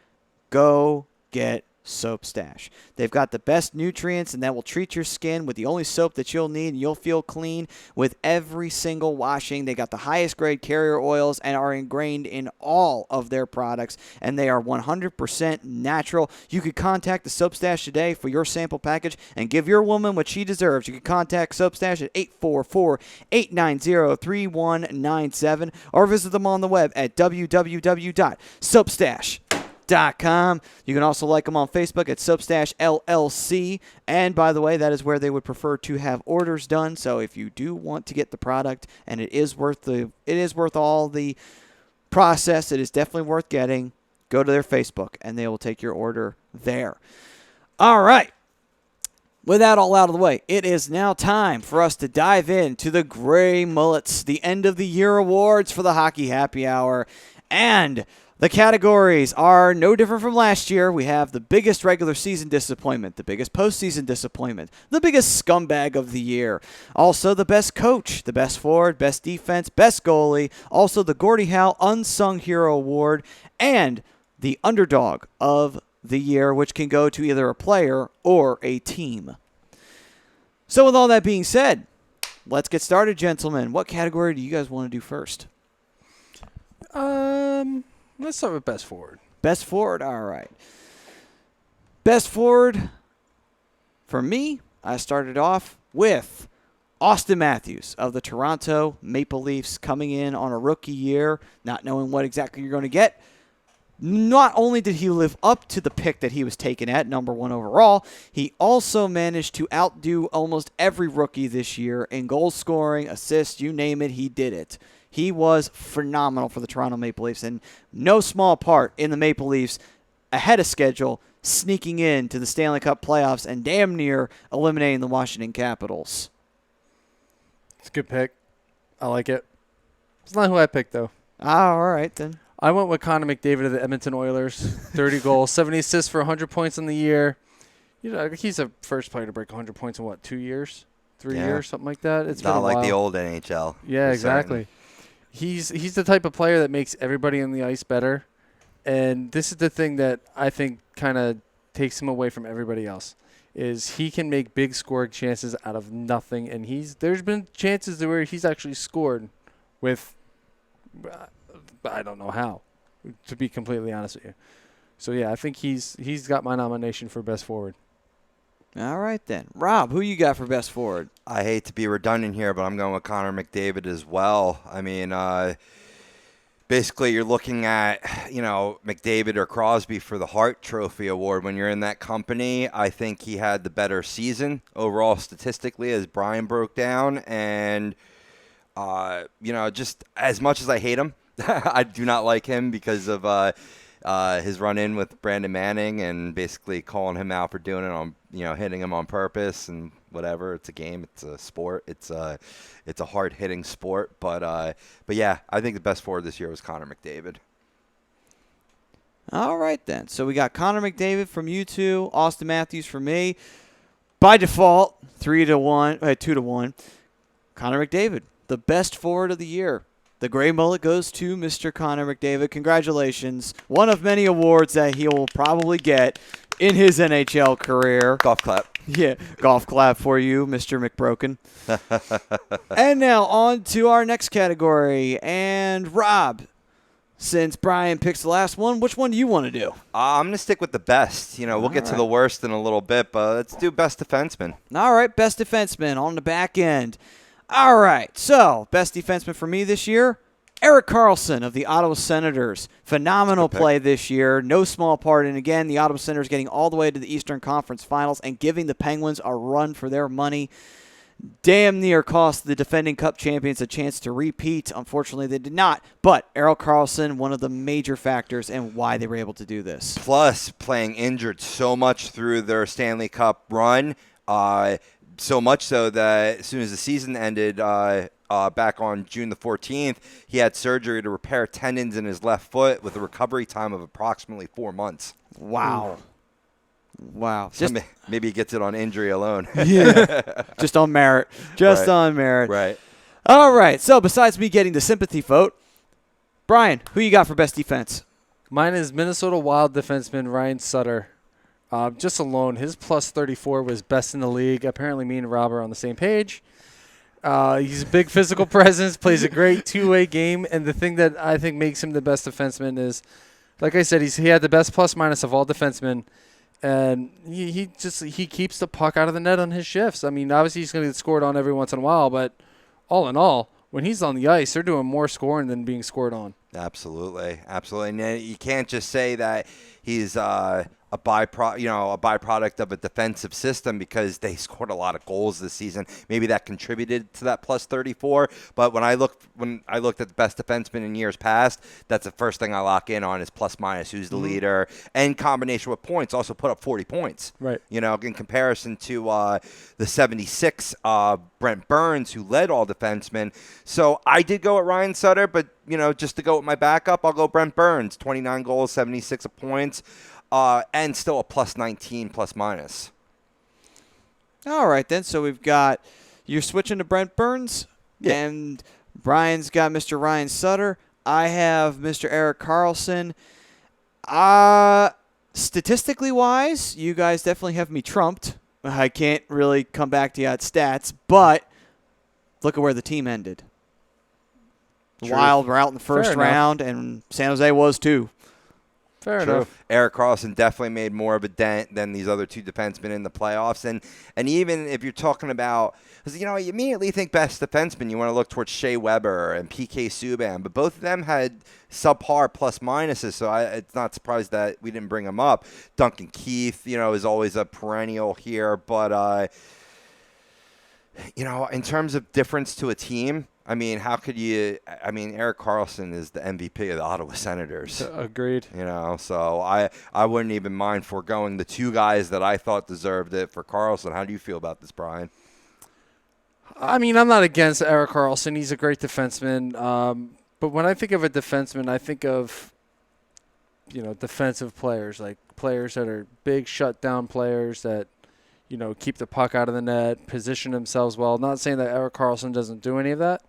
Go get Soap Stash. They've got the best nutrients, and that will treat your skin with the only soap that you'll need, and you'll feel clean with every single washing. They got the highest grade carrier oils and are ingrained in all of their products, and they are 100% natural. You could contact the Soap Stash today for your sample package and give your woman what she deserves. You can contact Soap Stash at 844-890-3197 or visit them on the web at www.soapstash.com. You can also like them on Facebook at Soapstash LLC. And by the way, that is where they would prefer to have orders done. So if you do want to get the product and it is worth all the process, it is definitely worth getting, go to their Facebook and they will take your order there. All right. With that all out of the way, it is now time for us to dive into the Gray Mullets, the end of the year awards for the Hockey Happy Hour. And the categories are no different from last year. We have the biggest regular season disappointment, the biggest postseason disappointment, the biggest scumbag of the year, also the best coach, the best forward, best defense, best goalie, also the Gordie Howe Unsung Hero Award, and the underdog of the year, which can go to either a player or a team. So with all that being said, let's get started, gentlemen. What category do you guys want to do first? Let's start with best forward. Best forward? All right. Best forward, for me, I started off with Austin Matthews of the Toronto Maple Leafs, coming in on a rookie year, not knowing what exactly you're going to get. Not only did he live up to the pick that he was taken at, number 1 overall, he also managed to outdo almost every rookie this year in goal scoring, assists, you name it, he did it. He was phenomenal for the Toronto Maple Leafs, and no small part in the Maple Leafs ahead of schedule, sneaking into the Stanley Cup playoffs and damn near eliminating the Washington Capitals. It's a good pick. I like it. It's not who I picked, though. All right, then. I went with Connor McDavid of the Edmonton Oilers. 30 goals, 70 assists for 100 points in the year. You know, he's the first player to break 100 points in, 2 years? 3 years, something like that? It's not been a like while. the old NHL. Yeah, exactly. He's the type of player that makes everybody on the ice better. And this is the thing that I think kind of takes him away from everybody else, is he can make big scoring chances out of nothing. And there's been chances where he's actually scored with I don't know how, to be completely honest with you. So, yeah, I think he's got my nomination for best forward. All right, then. Rob, who you got for best forward? I hate to be redundant here, but I'm going with Connor McDavid as well. I mean, basically you're looking at, McDavid or Crosby for the Hart Trophy Award. When you're in that company, I think he had the better season overall statistically, as Brian broke down. And, just as much as I hate him, I do not like him because of his run-in with Brandon Manning and basically calling him out for doing it on, hitting him on purpose and whatever. It's a game. It's a sport. It's a hard-hitting sport. But yeah, I think the best forward this year was Connor McDavid. All right, then. So we got Connor McDavid from you two, Austin Matthews from me. By default, 2-1. Connor McDavid, the best forward of the year. The Gray Mullet goes to Mr. Connor McDavid. Congratulations. One of many awards that he will probably get in his NHL career. Golf clap. Yeah, golf clap for you, Mr. McBroken. And now on to our next category. And Rob, since Brian picks the last one, which one do you want to do? I'm going to stick with the best. We'll get to the worst in a little bit, but let's do best defenseman. All right, best defenseman on the back end. All right, so best defenseman for me this year, Erik Karlsson of the Ottawa Senators. Phenomenal play this year. No small part in, again, the Ottawa Senators getting all the way to the Eastern Conference Finals and giving the Penguins a run for their money. Damn near cost the defending Cup champions a chance to repeat. Unfortunately, they did not. But Erik Karlsson, one of the major factors in why they were able to do this. Plus, playing injured so much through their Stanley Cup run, So much so that as soon as the season ended back on June the 14th, he had surgery to repair tendons in his left foot with a recovery time of approximately 4 months. Wow. Wow. So maybe he gets it on injury alone. Yeah. Just on merit. Just on merit. Right. All right. So besides me getting the sympathy vote, Brian, who you got for best defense? Mine is Minnesota Wild defenseman Ryan Sutter. Just alone, his plus 34 was best in the league. Apparently, me and Rob are on the same page. He's a big physical presence, plays a great two-way game, and the thing that I think makes him the best defenseman is, like I said, he had the best plus-minus of all defensemen, and he keeps the puck out of the net on his shifts. I mean, obviously he's going to get scored on every once in a while, but all in all, when he's on the ice, they're doing more scoring than being scored on. Absolutely. And you can't just say that he's a byproduct of a defensive system because they scored a lot of goals this season. Maybe that contributed to that plus 34. But when I looked at the best defenseman in years past, that's the first thing I lock in on is plus minus, who's the leader, and combination with points. Also put up 40 points. Right. In comparison to the 76 Brent Burns, who led all defensemen. So I did go at Ryan Sutter, but just to go with my backup, I'll go Brent Burns. 29 goals, 76 points. And still a plus 19 plus minus. All right, then. So you're switching to Brent Burns, and Brian's got Mr. Ryan Sutter. I have Mr. Erik Karlsson. Statistically wise, you guys definitely have me trumped. I can't really come back to you at stats, but look at where the team ended. The Wild were out in the first round, and San Jose was too. Fair enough. Erik Karlsson definitely made more of a dent than these other two defensemen in the playoffs. And even if you're talking about, you immediately think best defenseman, you want to look towards Shea Weber and PK Subban. But both of them had subpar plus minuses, so it's not surprised that we didn't bring them up. Duncan Keith, is always a perennial here. But, in terms of difference to a team, I mean, how could you – I mean, Erik Karlsson is the MVP of the Ottawa Senators. Agreed. So I wouldn't even mind foregoing the two guys that I thought deserved it for Karlsson. How do you feel about this, Brian? I mean, I'm not against Erik Karlsson. He's a great defenseman. But when I think of a defenseman, I think of, defensive players, like players that are big shutdown players that, keep the puck out of the net, position themselves well. Not saying that Erik Karlsson doesn't do any of that.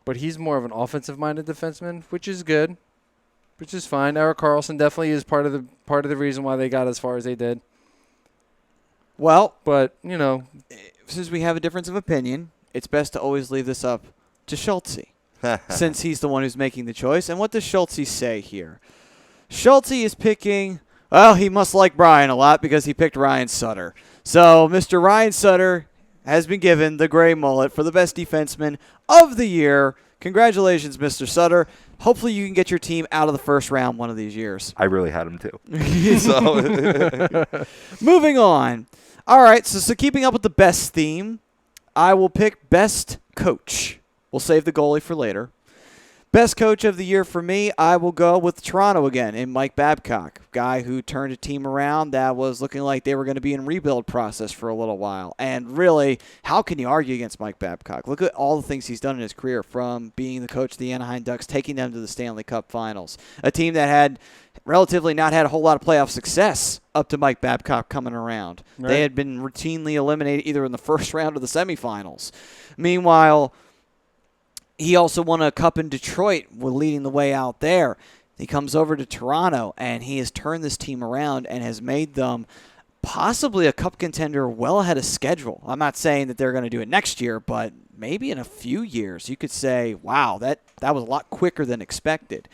But he's more of an offensive-minded defenseman, which is good, which is fine. Erik Karlsson definitely is part of the reason why they got as far as they did. Well, but since we have a difference of opinion, it's best to always leave this up to Schultze, since he's the one who's making the choice. And what does Schultze say here? Schultze is picking. Well, he must like Brian a lot because he picked Ryan Sutter. So Mr. Ryan Sutter has been given the gray mullet for the best defenseman of the year. Congratulations, Mr. Sutter. Hopefully you can get your team out of the first round one of these years. I really had him too. Moving on. All right, so keeping up with the best theme, I will pick best coach. We'll save the goalie for later. Best coach of the year for me, I will go with Toronto again in Mike Babcock, guy who turned a team around that was looking like they were going to be in rebuild process for a little while. And really, how can you argue against Mike Babcock? Look at all the things he's done in his career, from being the coach of the Anaheim Ducks, taking them to the Stanley Cup Finals, a team that had relatively not had a whole lot of playoff success up to Mike Babcock coming around. Right. They had been routinely eliminated either in the first round or the semifinals. Meanwhile, he also won a cup in Detroit, leading the way out there. He comes over to Toronto, and he has turned this team around and has made them possibly a cup contender well ahead of schedule. I'm not saying that they're going to do it next year, but maybe in a few years you could say, wow, that was a lot quicker than expected.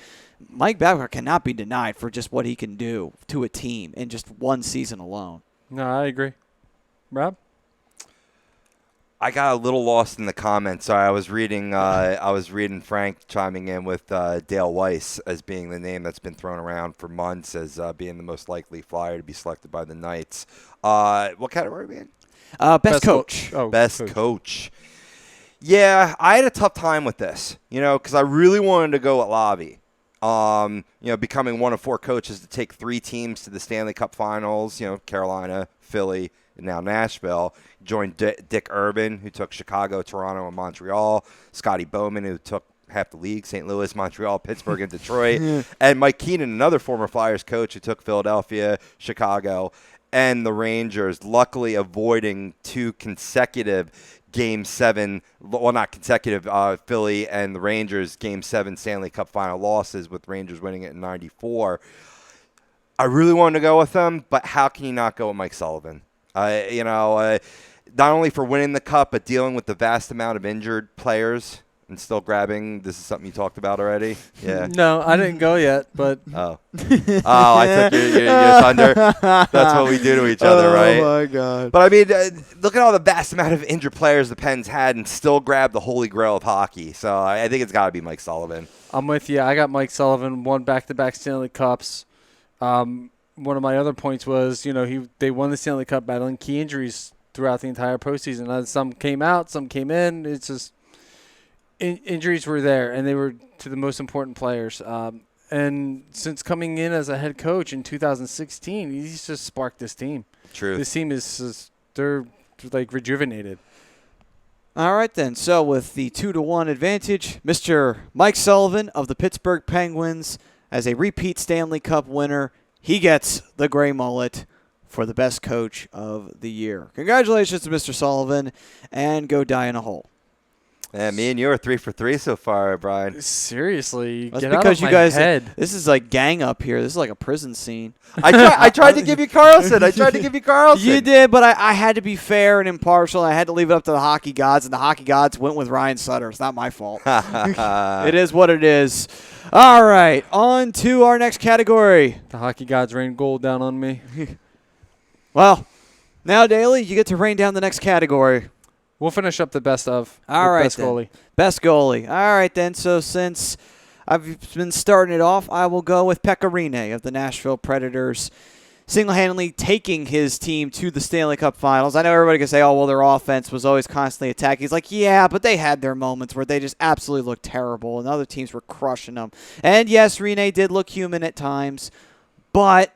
Mike Babcock cannot be denied for just what he can do to a team in just one season alone. No, I agree. Rob? I got a little lost in the comments. Sorry, I was reading Frank chiming in with Dale Weiss as being the name that's been thrown around for months as being the most likely Flyer to be selected by the Knights. What category are we in? Best coach. Best coach. Yeah, I had a tough time with this, because I really wanted to go at Lavi. Becoming one of four coaches to take 3 teams to the Stanley Cup Finals. Carolina, Philly, now Nashville. Joined Dick Urban, who took Chicago, Toronto, and Montreal. Scotty Bowman, who took half the league, St. Louis, Montreal, Pittsburgh, and Detroit. And Mike Keenan, another former Flyers coach who took Philadelphia, Chicago, and the Rangers, luckily avoiding 2 consecutive Game 7, well, not consecutive, Philly and the Rangers Game 7 Stanley Cup final losses, with Rangers winning it in 94. I really wanted to go with them, but how can you not go with Mike Sullivan? Not only for winning the cup, but dealing with the vast amount of injured players and still grabbing. This is something you talked about already? Yeah. No, I didn't go yet, but. Oh, I took your thunder. That's what we do to each other, right? Oh, my God. But, I mean, look at all the vast amount of injured players the Pens had and still grab the holy grail of hockey. So I think it's got to be Mike Sullivan. I'm with you. I got Mike Sullivan, won back-to-back Stanley Cups. One of my other points was, they won the Stanley Cup battling key injuries throughout the entire postseason. Some came out, some came in. It's just injuries were there, and they were to the most important players. And since coming in as a head coach in 2016, he's just sparked this team. True. This team is they're like rejuvenated. All right, then. So with the 2-1 advantage, Mr. Mike Sullivan of the Pittsburgh Penguins, as a repeat Stanley Cup winner, he gets the gray mullet for the best coach of the year. Congratulations to Mr. Sullivan, and go die in a hole. Yeah, me and you are 3 for 3 so far, Brian. Seriously, That's get because out of you my guys. head. This is like gang up here. This is like a prison scene. I tried to give you Carlson. You did, but I had to be fair and impartial. I had to leave it up to the hockey gods, and the hockey gods went with Ryan Sutter. It's not my fault. It is what it is. All right, on to our next category. The hockey gods rained gold down on me. Well, now, Daly, you get to rain down the next category. We'll finish up the best of. All right, best then. goalie. Best goalie. All right, then. So since I've been starting it off, I will go with Pekka Rinne of the Nashville Predators, single-handedly taking his team to the Stanley Cup Finals. I know everybody can say, oh, well, their offense was always constantly attacking. He's like, yeah, but they had their moments where they just absolutely looked terrible, and other teams were crushing them. And, yes, Rinne did look human at times, but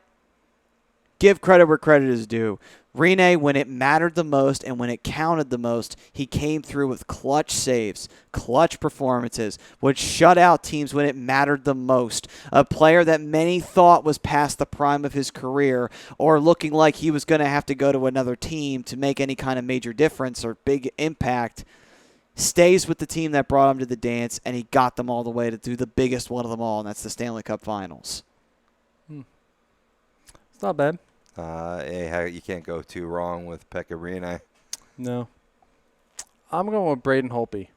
give credit where credit is due. Rinne, when it mattered the most and when it counted the most, he came through with clutch saves, clutch performances, would shut out teams when it mattered the most. A player that many thought was past the prime of his career or looking like he was going to have to go to another team to make any kind of major difference or big impact, stays with the team that brought him to the dance, and he got them all the way to do the biggest one of them all, and that's the Stanley Cup Finals. It's not bad. You can't go too wrong with Pekka Rinne. No. I'm going with Braden Holtby.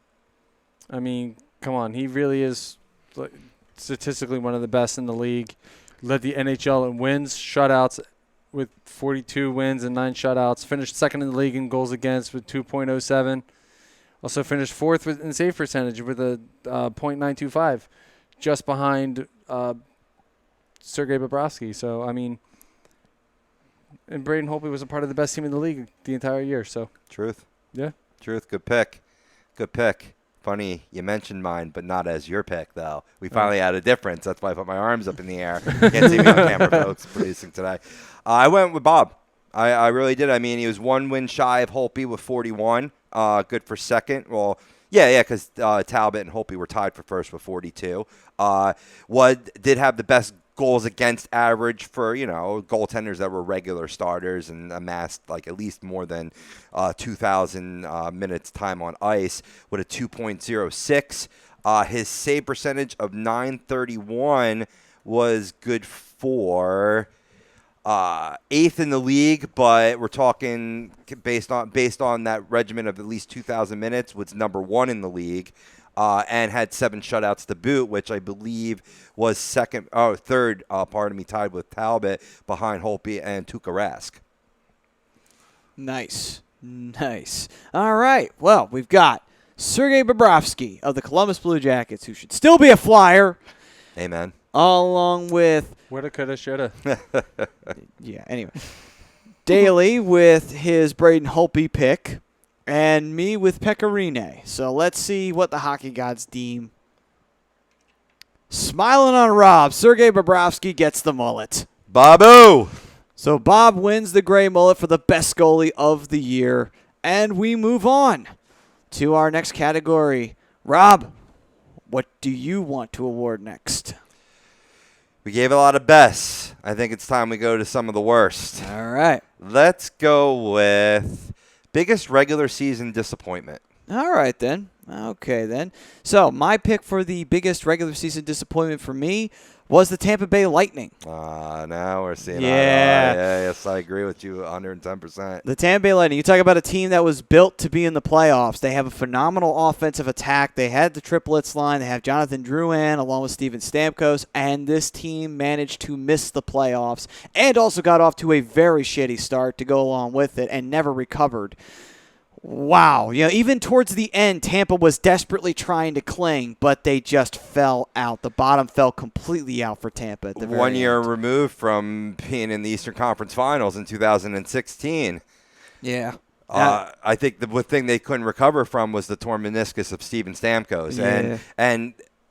I mean, come on. He really is statistically one of the best in the league. Led the NHL in wins, shutouts with 42 wins and 9 shutouts. Finished second in the league in goals against with 2.07. Also finished fourth in save percentage with a .925, just behind Sergei Bobrovsky. So, I mean, and Braden Holtby was a part of the best team in the league the entire year. So Truth. Yeah. Truth. Good pick. Good pick. Funny you mentioned mine, but not as your pick, though. We finally had a difference. That's why I put my arms up in the air. Can't see me on camera, folks, producing today. I went with Bob. I really did. I mean, he was 1 win shy of Holtby with 41. Good for second. Well, yeah, because Talbot and Holtby were tied for first with 42. Did have the best goals against average for, goaltenders that were regular starters and amassed at least more than 2,000 minutes time on ice with a 2.06. His save percentage of .931 was good for 8th in the league, but we're talking based on that regimen of at least 2,000 minutes, was number 1 in the league. And had 7 shutouts to boot, which I believe was third, tied with Talbot behind Holtby and Tuukka Rask. Nice. All right. Well, we've got Sergei Bobrovsky of the Columbus Blue Jackets, who should still be a Flyer. Amen. Along with... Woulda, coulda, shoulda. Yeah, anyway. Daly with his Braden Holtby pick. And me with Pekka Rinne. So let's see what the hockey gods deem. Smiling on Rob, Sergei Bobrovsky gets the mullet. Babu! So Bob wins the gray mullet for the best goalie of the year. And we move on to our next category. Rob, what do you want to award next? We gave a lot of bests. I think it's time we go to some of the worst. All right. Let's go with biggest regular season disappointment. All right, then. Okay, then. So my pick for the biggest regular season disappointment for me was the Tampa Bay Lightning. Now we're seeing Yeah. Yes, I agree with you 110%. The Tampa Bay Lightning, you talk about a team that was built to be in the playoffs. They have a phenomenal offensive attack. They had the triplets line. They have Jonathan Drouin along with Steven Stamkos, and this team managed to miss the playoffs and also got off to a very shitty start to go along with it and never recovered. Wow. Even towards the end, Tampa was desperately trying to cling, but they just fell out. The bottom fell completely out for Tampa at the very 1 year end. removed from being in the Eastern Conference Finals in 2016. Yeah. I think the thing they couldn't recover from was the torn meniscus of Steven Stamkos. Yeah.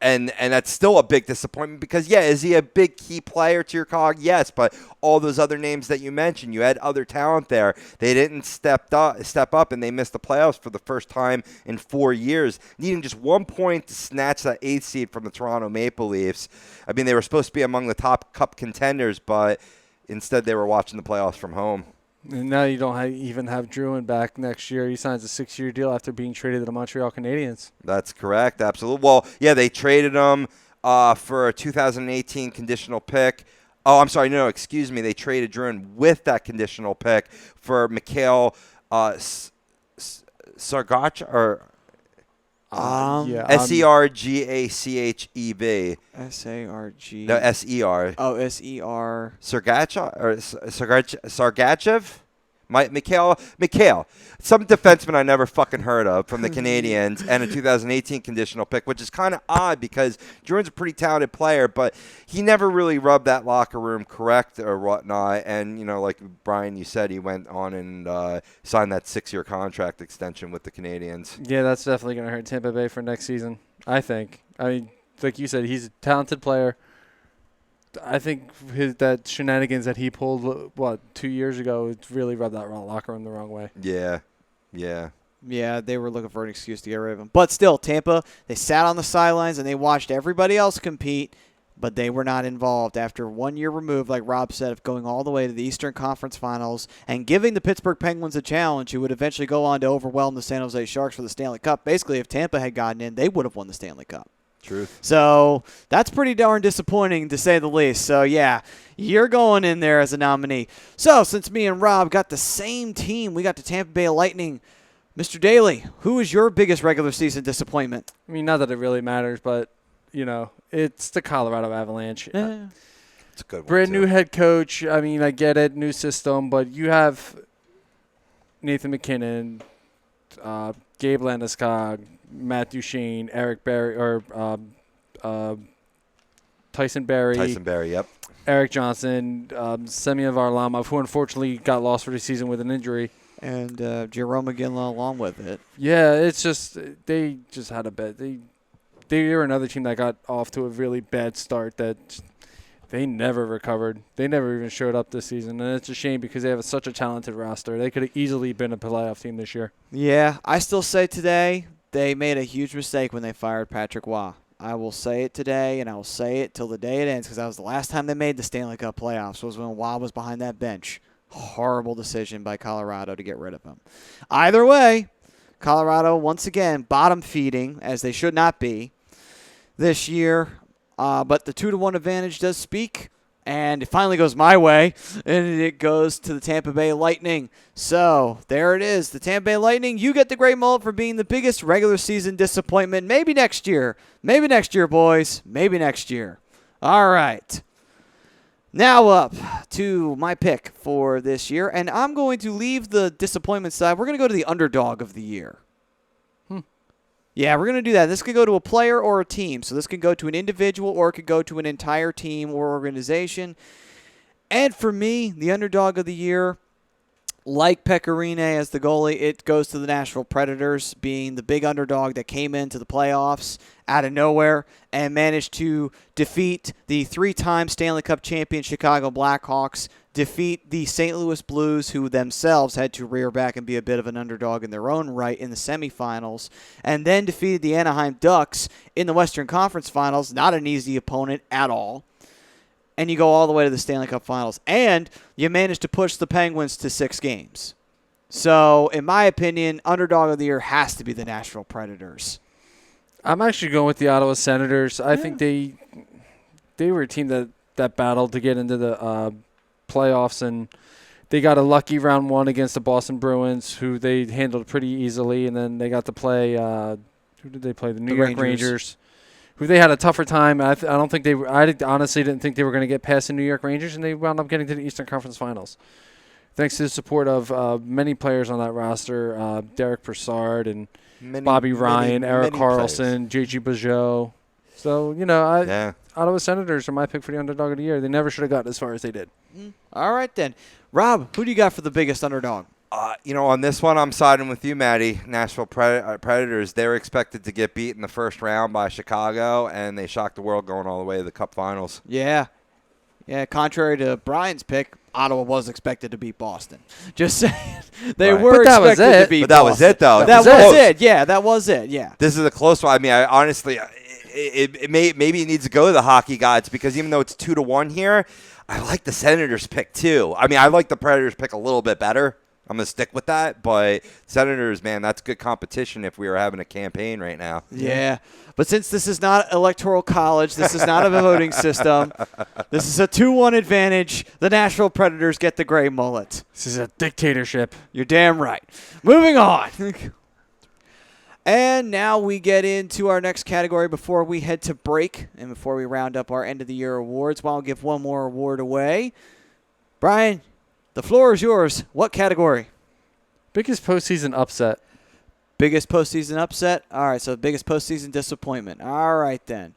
And that's still a big disappointment because, is he a big key player to your cog? Yes, but all those other names that you mentioned, you had other talent there. They didn't step up, and they missed the playoffs for the first time in 4 years, needing just 1 point to snatch that 8th seed from the Toronto Maple Leafs. I mean, they were supposed to be among the top cup contenders, but instead they were watching the playoffs from home. And now you don't even have Drouin back next year. He signs a 6-year deal after being traded to the Montreal Canadiens. That's correct. Absolutely. Well, they traded him for a 2018 conditional pick. Oh, I'm sorry. No, excuse me. They traded Drouin with that conditional pick for Mikhail Sergachev or Sergachev. S-A-R-G. No, S-E-R. Oh, S-E-R. Sergachev? Mikhail, some defenseman I never fucking heard of from the Canadiens, and a 2018 conditional pick, which is kind of odd because Drouin's a pretty talented player, but he never really rubbed that locker room correct or whatnot. And, like Brian, you said, he went on and signed that 6-year contract extension with the Canadiens. Yeah, that's definitely going to hurt Tampa Bay for next season, I think. I mean, like you said, he's a talented player. I think that shenanigans that he pulled, 2 years ago, it really rubbed that locker room the wrong way. Yeah. Yeah, they were looking for an excuse to get rid of him. But still, Tampa, they sat on the sidelines and they watched everybody else compete, but they were not involved. After 1 year removed, like Rob said, of going all the way to the Eastern Conference Finals and giving the Pittsburgh Penguins a challenge who would eventually go on to overwhelm the San Jose Sharks for the Stanley Cup. Basically, if Tampa had gotten in, they would have won the Stanley Cup. Truth. So that's pretty darn disappointing, to say the least. So, you're going in there as a nominee. So, since me and Rob got the same team, we got the Tampa Bay Lightning. Mr. Daly, who is your biggest regular season disappointment? I mean, not that it really matters, but, it's the Colorado Avalanche. Yeah. It's a good one, Brand too. new head coach. I mean, I get it, new system, but you have Nathan McKinnon, Gabe Landeskog, Matt Duchene, Eric Berry, or Tyson Berry. Yep. Eric Johnson, Semyon Varlamov, who unfortunately got lost for the season with an injury. And Jerome McGinley along with it. Yeah, it's just they just had a bad. They were another team that got off to a really bad start that they never recovered. They never even showed up this season, and it's a shame because they have such a talented roster. They could have easily been a playoff team this year. Yeah, I still say today they made a huge mistake when they fired Patrick Waugh. I will say it today, and I will say it till the day it ends, because that was the last time they made the Stanley Cup playoffs, was when Waugh was behind that bench. Horrible decision by Colorado to get rid of him. Either way, Colorado, once again, bottom feeding, as they should not be this year. But the 2-1 advantage does speak. And it finally goes my way, and it goes to the Tampa Bay Lightning. So there it is. The Tampa Bay Lightning, you get the great mullet for being the biggest regular season disappointment. Maybe next year. Maybe next year, boys. Maybe next year. All right. Now up to my pick for this year, and I'm going to leave the disappointment side. We're going to go to the underdog of the year. Yeah, we're going to do that. This could go to a player or a team. So this could go to an individual or it could go to an entire team or organization. And for me, the underdog of the year, like Pecorine as the goalie, it goes to the Nashville Predators, being the big underdog that came into the playoffs out of nowhere and managed to defeat the 3-time Stanley Cup champion Chicago Blackhawks, defeat the St. Louis Blues, who themselves had to rear back and be a bit of an underdog in their own right in the semifinals, and then defeated the Anaheim Ducks in the Western Conference Finals. Not an easy opponent at all. And you go all the way to the Stanley Cup Finals. And you managed to push the Penguins to 6 games. So, in my opinion, underdog of the year has to be the Nashville Predators. I'm actually going with the Ottawa Senators. I think they were a team that battled to get into the playoffs, and they got a lucky round 1 against the Boston Bruins, who they handled pretty easily, and then they got to play who did they play? The New York Rangers, who they had a tougher time. I don't think I honestly didn't think they were going to get past the New York Rangers, and they wound up getting to the Eastern Conference Finals. Thanks to the support of many players on that roster, Derek Brassard and Bobby Ryan, Eric Carlson, JG Bajot. So, Ottawa Senators are my pick for the underdog of the year. They never should have gotten as far as they did. All right, then. Rob, who do you got for the biggest underdog? On this one, I'm siding with you, Maddie. Nashville Predators, they were expected to get beat in the first round by Chicago, and they shocked the world going all the way to the Cup Finals. Yeah. Yeah, contrary to Brian's pick, Ottawa was expected to beat Boston. Just saying. They were expected to beat Boston. But that was it, though. That was it. Yeah, that was it. Yeah. This is a close one. I mean, honestly, maybe it needs to go to the hockey gods, because even though it's 2-1 here, I like the Senators pick too. I mean, I like the Predators pick a little bit better. I'm going to stick with that. But Senators, man, that's good competition if we were having a campaign right now. Yeah. But since this is not electoral college, this is not a voting system, this is a 2-1 advantage. The Nashville Predators get the gray mullet. This is a dictatorship. You're damn right. Moving on. And now we get into our next category before we head to break and before we round up our end-of-the-year awards. Well, I'll give one more award away. Brian, the floor is yours. What category? Biggest postseason upset. Biggest postseason upset? All right, so biggest postseason disappointment. All right, then.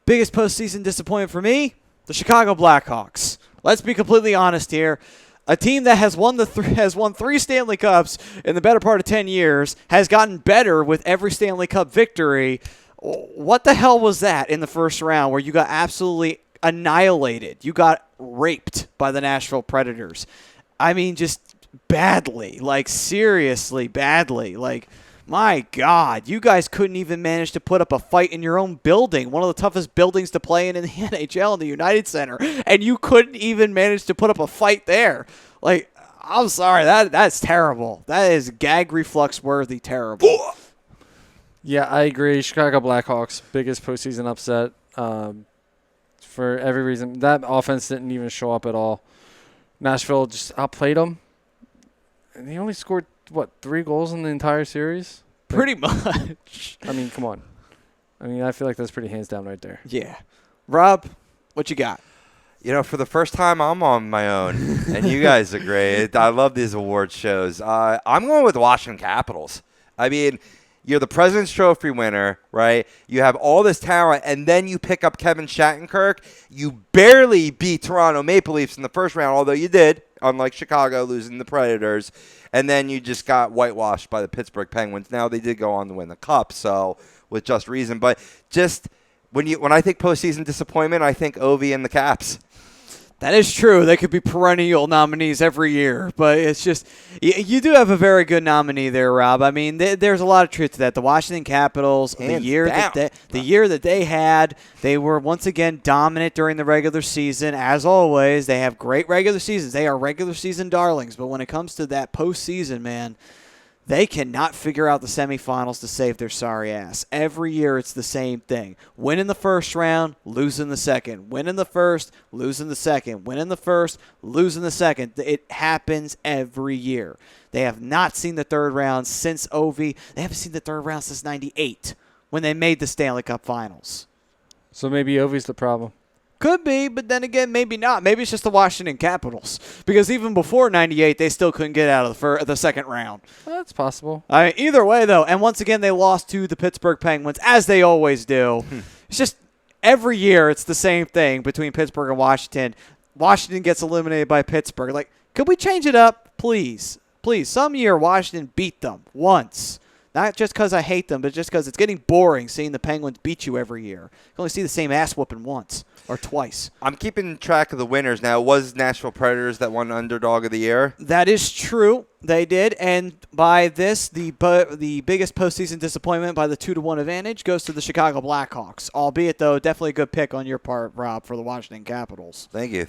Biggest postseason disappointment for me? The Chicago Blackhawks. Let's be completely honest here. A team that has won has won 3 Stanley Cups in the better part of 10 years, has gotten better with every Stanley Cup victory. What the hell was that in the first round where you got absolutely annihilated? You got raped by the Nashville Predators. I mean, just badly. Like, seriously badly. Like, my God, you guys couldn't even manage to put up a fight in your own building, one of the toughest buildings to play in the NHL, in the United Center, and you couldn't even manage to put up a fight there. Like, I'm sorry, that's terrible. That is gag reflux worthy terrible. Yeah, I agree. Chicago Blackhawks, biggest postseason upset for every reason. That offense didn't even show up at all. Nashville just outplayed them, and they only scored 3 goals in the entire series? Pretty much. I mean, come on. I mean, I feel like that's pretty hands down right there. Yeah. Rob, what you got? For the first time, I'm on my own, and you guys are great. I love these award shows. I'm going with the Washington Capitals. I mean, you're the President's Trophy winner, right? You have all this talent, and then you pick up Kevin Shattenkirk. You barely beat Toronto Maple Leafs in the first round, although you did, unlike Chicago losing the Predators. And then you just got whitewashed by the Pittsburgh Penguins. Now they did go on to win the Cup, so with just reason. But just when I think postseason disappointment, I think Ovi and the Caps. That is true. They could be perennial nominees every year, but it's just you do have a very good nominee there, Rob. I mean, there's a lot of truth to that. The Washington Capitals, the year that they had, they were once again dominant during the regular season. As always, they have great regular seasons. They are regular season darlings, but when it comes to that postseason, man, they cannot figure out the semifinals to save their sorry ass. Every year it's the same thing. Win in the first round, lose in the second. Win in the first, lose in the second. Win in the first, lose in the second. It happens every year. They have not seen the third round since Ovi. They haven't seen the third round since 98 when they made the Stanley Cup Finals. So maybe Ovi's the problem. Could be, but then again, maybe not. Maybe it's just the Washington Capitals. Because even before 98, they still couldn't get out of the second round. Well, that's possible. Either way, though, and once again, they lost to the Pittsburgh Penguins, as they always do. It's just every year it's the same thing between Pittsburgh and Washington. Washington gets eliminated by Pittsburgh. Like, could we change it up? Please. Please. Some year Washington beat them once. Not just because I hate them, but just because it's getting boring seeing the Penguins beat you every year. You can only see the same ass whooping once or twice. I'm keeping track of the winners now. It was Nashville Predators that won Underdog of the Year. That is true. They did. And by this, the biggest postseason disappointment by the 2-1 advantage goes to the Chicago Blackhawks. Albeit, though, definitely a good pick on your part, Rob, for the Washington Capitals. Thank you.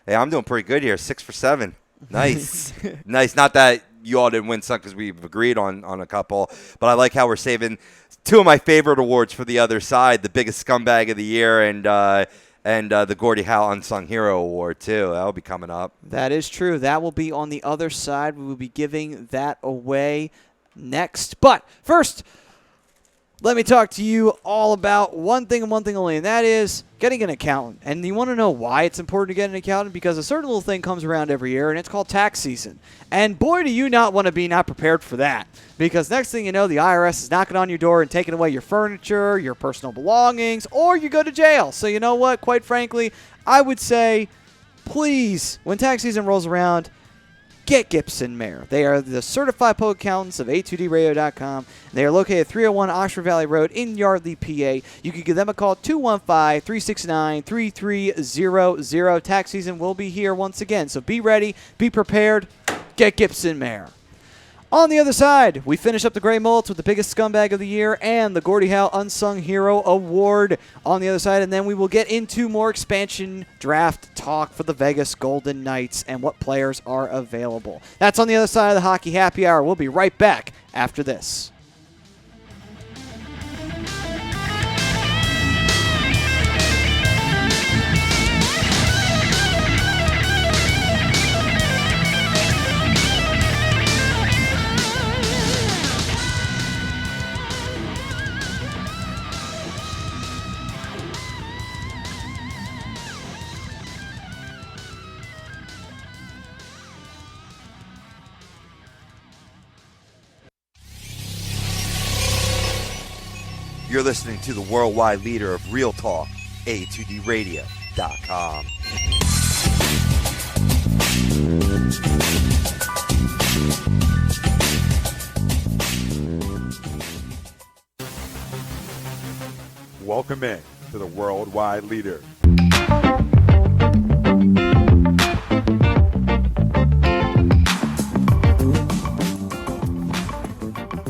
Hey, I'm doing pretty good here. 6 for 7. Nice. Nice. Not that you all didn't win some because we've agreed on a couple, but I like how we're saving two of my favorite awards for the other side, the biggest scumbag of the year and the Gordie Howe Unsung Hero Award, too. That'll be coming up. That is true. That will be on the other side. We will be giving that away next. But first, let me talk to you all about one thing and one thing only, and that is getting an accountant. And you want to know why it's important to get an accountant? Because a certain little thing comes around every year, and it's called tax season. And boy, do you not want to be not prepared for that. Because next thing you know, the IRS is knocking on your door and taking away your furniture, your personal belongings, or you go to jail. So you know what? Quite frankly, I would say, please, when tax season rolls around, get Gibson Mayer. They are the certified public accountants of A2DRadio.com. They are located at 301 Oxford Valley Road in Yardley, PA. You can give them a call, 215-369-3300. Tax season will be here once again, so be ready, be prepared, get Gibson Mayer. On the other side, we finish up the Gray Mullets with the biggest scumbag of the year and the Gordie Howe Unsung Hero Award on the other side, and then we will get into more expansion draft talk for the Vegas Golden Knights and what players are available. That's on the other side of the Hockey Happy Hour. We'll be right back after this. You're listening to the worldwide leader of Real Talk, A2DRadio.com. Welcome in to the worldwide leader.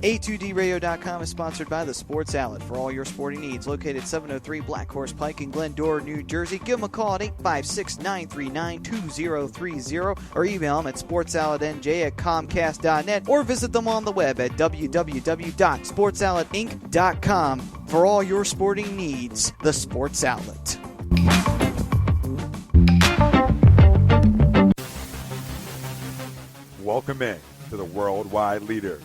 A2DRadio.com is sponsored by The Sports Outlet for all your sporting needs. Located at 703 Black Horse Pike in Glendora, New Jersey. Give them a call at 856-939-2030 or email them at sportsoutletnj@comcast.net or visit them on the web at www.sportsoutletinc.com for all your sporting needs. The Sports Outlet. Welcome in to the worldwide leader.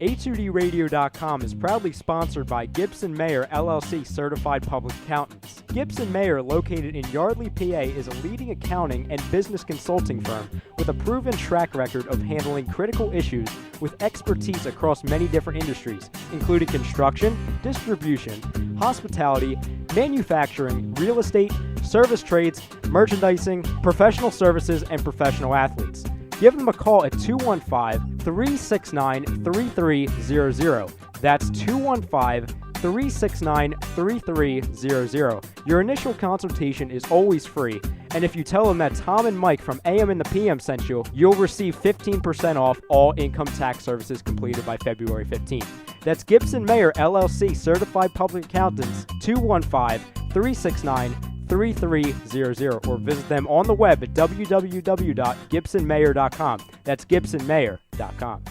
A2DRadio.com is proudly sponsored by Gibson Mayer LLC Certified Public Accountants. Gibson Mayer, located in Yardley, PA, is a leading accounting and business consulting firm with a proven track record of handling critical issues with expertise across many different industries, including construction, distribution, hospitality, manufacturing, real estate, service trades, merchandising, professional services, and professional athletes. Give them a call at 215-369-3300. That's 215-369-3300. Your initial consultation is always free, and if you tell them that Tom and Mike from AM and the PM sent you, you'll receive 15% off all income tax services completed by February 15th. That's Gibson Mayer LLC Certified Public Accountants, 215-369-3300, or visit them on the web at www.gibsonmayer.com. That's gibsonmayer.com.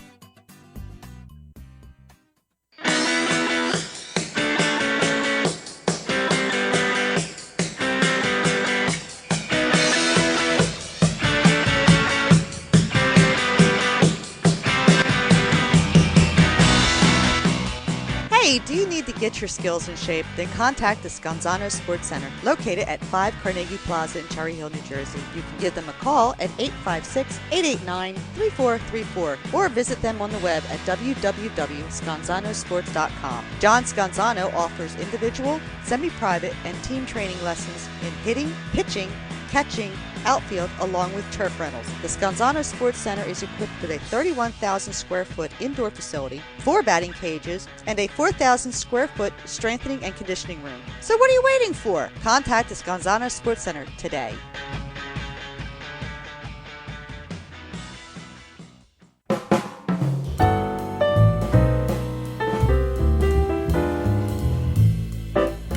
Hey, do you need to get get your skills in shape? Then contact the Scanzano Sports Center, located at 5 Carnegie Plaza in Cherry Hill, New Jersey. You can give them a call at 856-889-3434 or visit them on the web at www.scanzanosports.com. John Scanzano offers individual, semi-private, and team training lessons in hitting, pitching, catching, outfield, along with turf rentals. The Scanzano Sports Center is equipped with a 31,000 square foot indoor facility, 4 batting cages, and a 4,000 square foot strengthening and conditioning room. So what are you waiting for? Contact the Scanzano Sports Center today.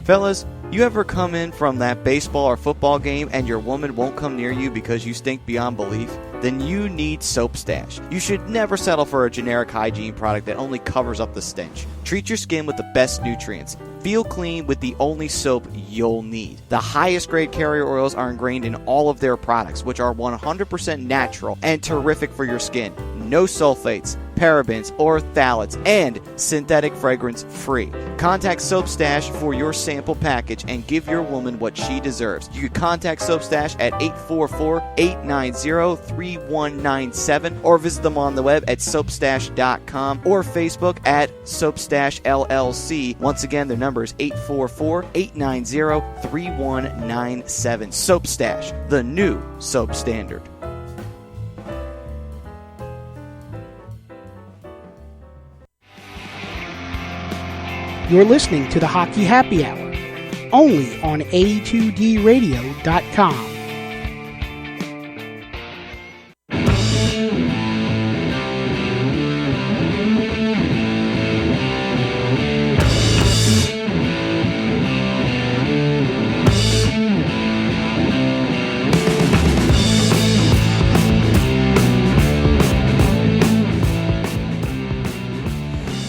Fellas, you ever come in from that baseball or football game and your woman won't come near you because you stink beyond belief? Then you need Soap Stash. You should never settle for a generic hygiene product that only covers up the stench. Treat your skin with the best nutrients. Feel clean with the only soap you'll need. The highest grade carrier oils are ingrained in all of their products, which are 100% natural and terrific for your skin. No sulfates, parabens, or phthalates, and synthetic fragrance free. Contact Soap Stash for your sample package and give your woman what she deserves. You can contact Soap Stash at 844-890-3197 or visit them on the web at soapstash.com or Facebook at Soapstash LLC. Once again, their number is 844-890-3197. Soap Stash, the new soap standard. You're listening to the Hockey Happy Hour, only on A2DRadio.com.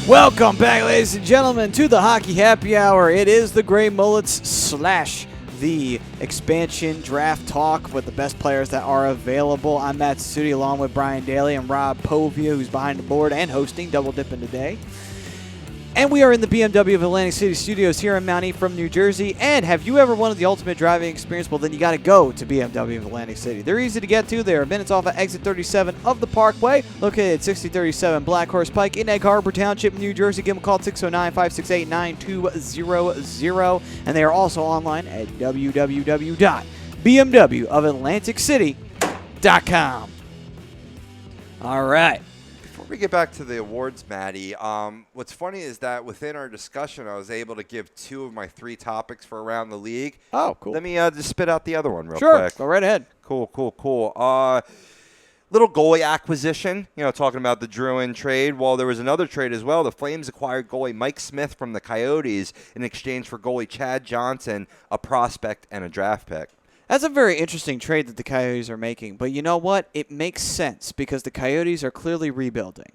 Welcome back, ladies and gentlemen, to the Hockey Happy Hour. It is the Gray Mullets / the Expansion Draft Talk with the best players that are available. I'm Matt Studi along with Brian Daly and Rob Povia, who's behind the board and hosting, double dipping today. And we are in the BMW of Atlantic City Studios here in Mount Ephraim, New Jersey. And have you ever wanted the ultimate driving experience? Well, then you got to go to BMW of Atlantic City. They're easy to get to. They are minutes off of exit 37 of the Parkway, located at 6037 Black Horse Pike in Egg Harbor Township, New Jersey. Give them a call at 609-568-9200. And they are also online at www.bmwofatlanticcity.com. All right. Before we get back to the awards, Maddie, what's funny is that within our discussion, I was able to give 2 of my 3 topics for around the league. Oh, cool. Let me just spit out the other one real Sure, quick. go right ahead. Cool. Little goalie acquisition, talking about the Druin trade. Well, there was another trade as well. The Flames acquired goalie Mike Smith from the Coyotes in exchange for goalie Chad Johnson, a prospect, and a draft pick. That's a very interesting trade that the Coyotes are making. But you know what? It makes sense because the Coyotes are clearly rebuilding.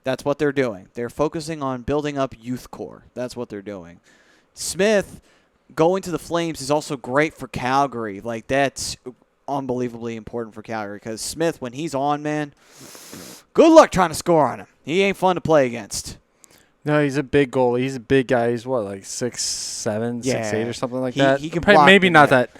That's what they're doing. They're focusing on building up youth core. That's what they're doing. Smith going to the Flames is also great for Calgary. Like, that's unbelievably important for Calgary because Smith, when he's on, man, good luck trying to score on him. He ain't fun to play against. No, he's a big goalie. He's a big guy. He's what, like 6'7", 6'8", or something like that. He can block maybe the not net.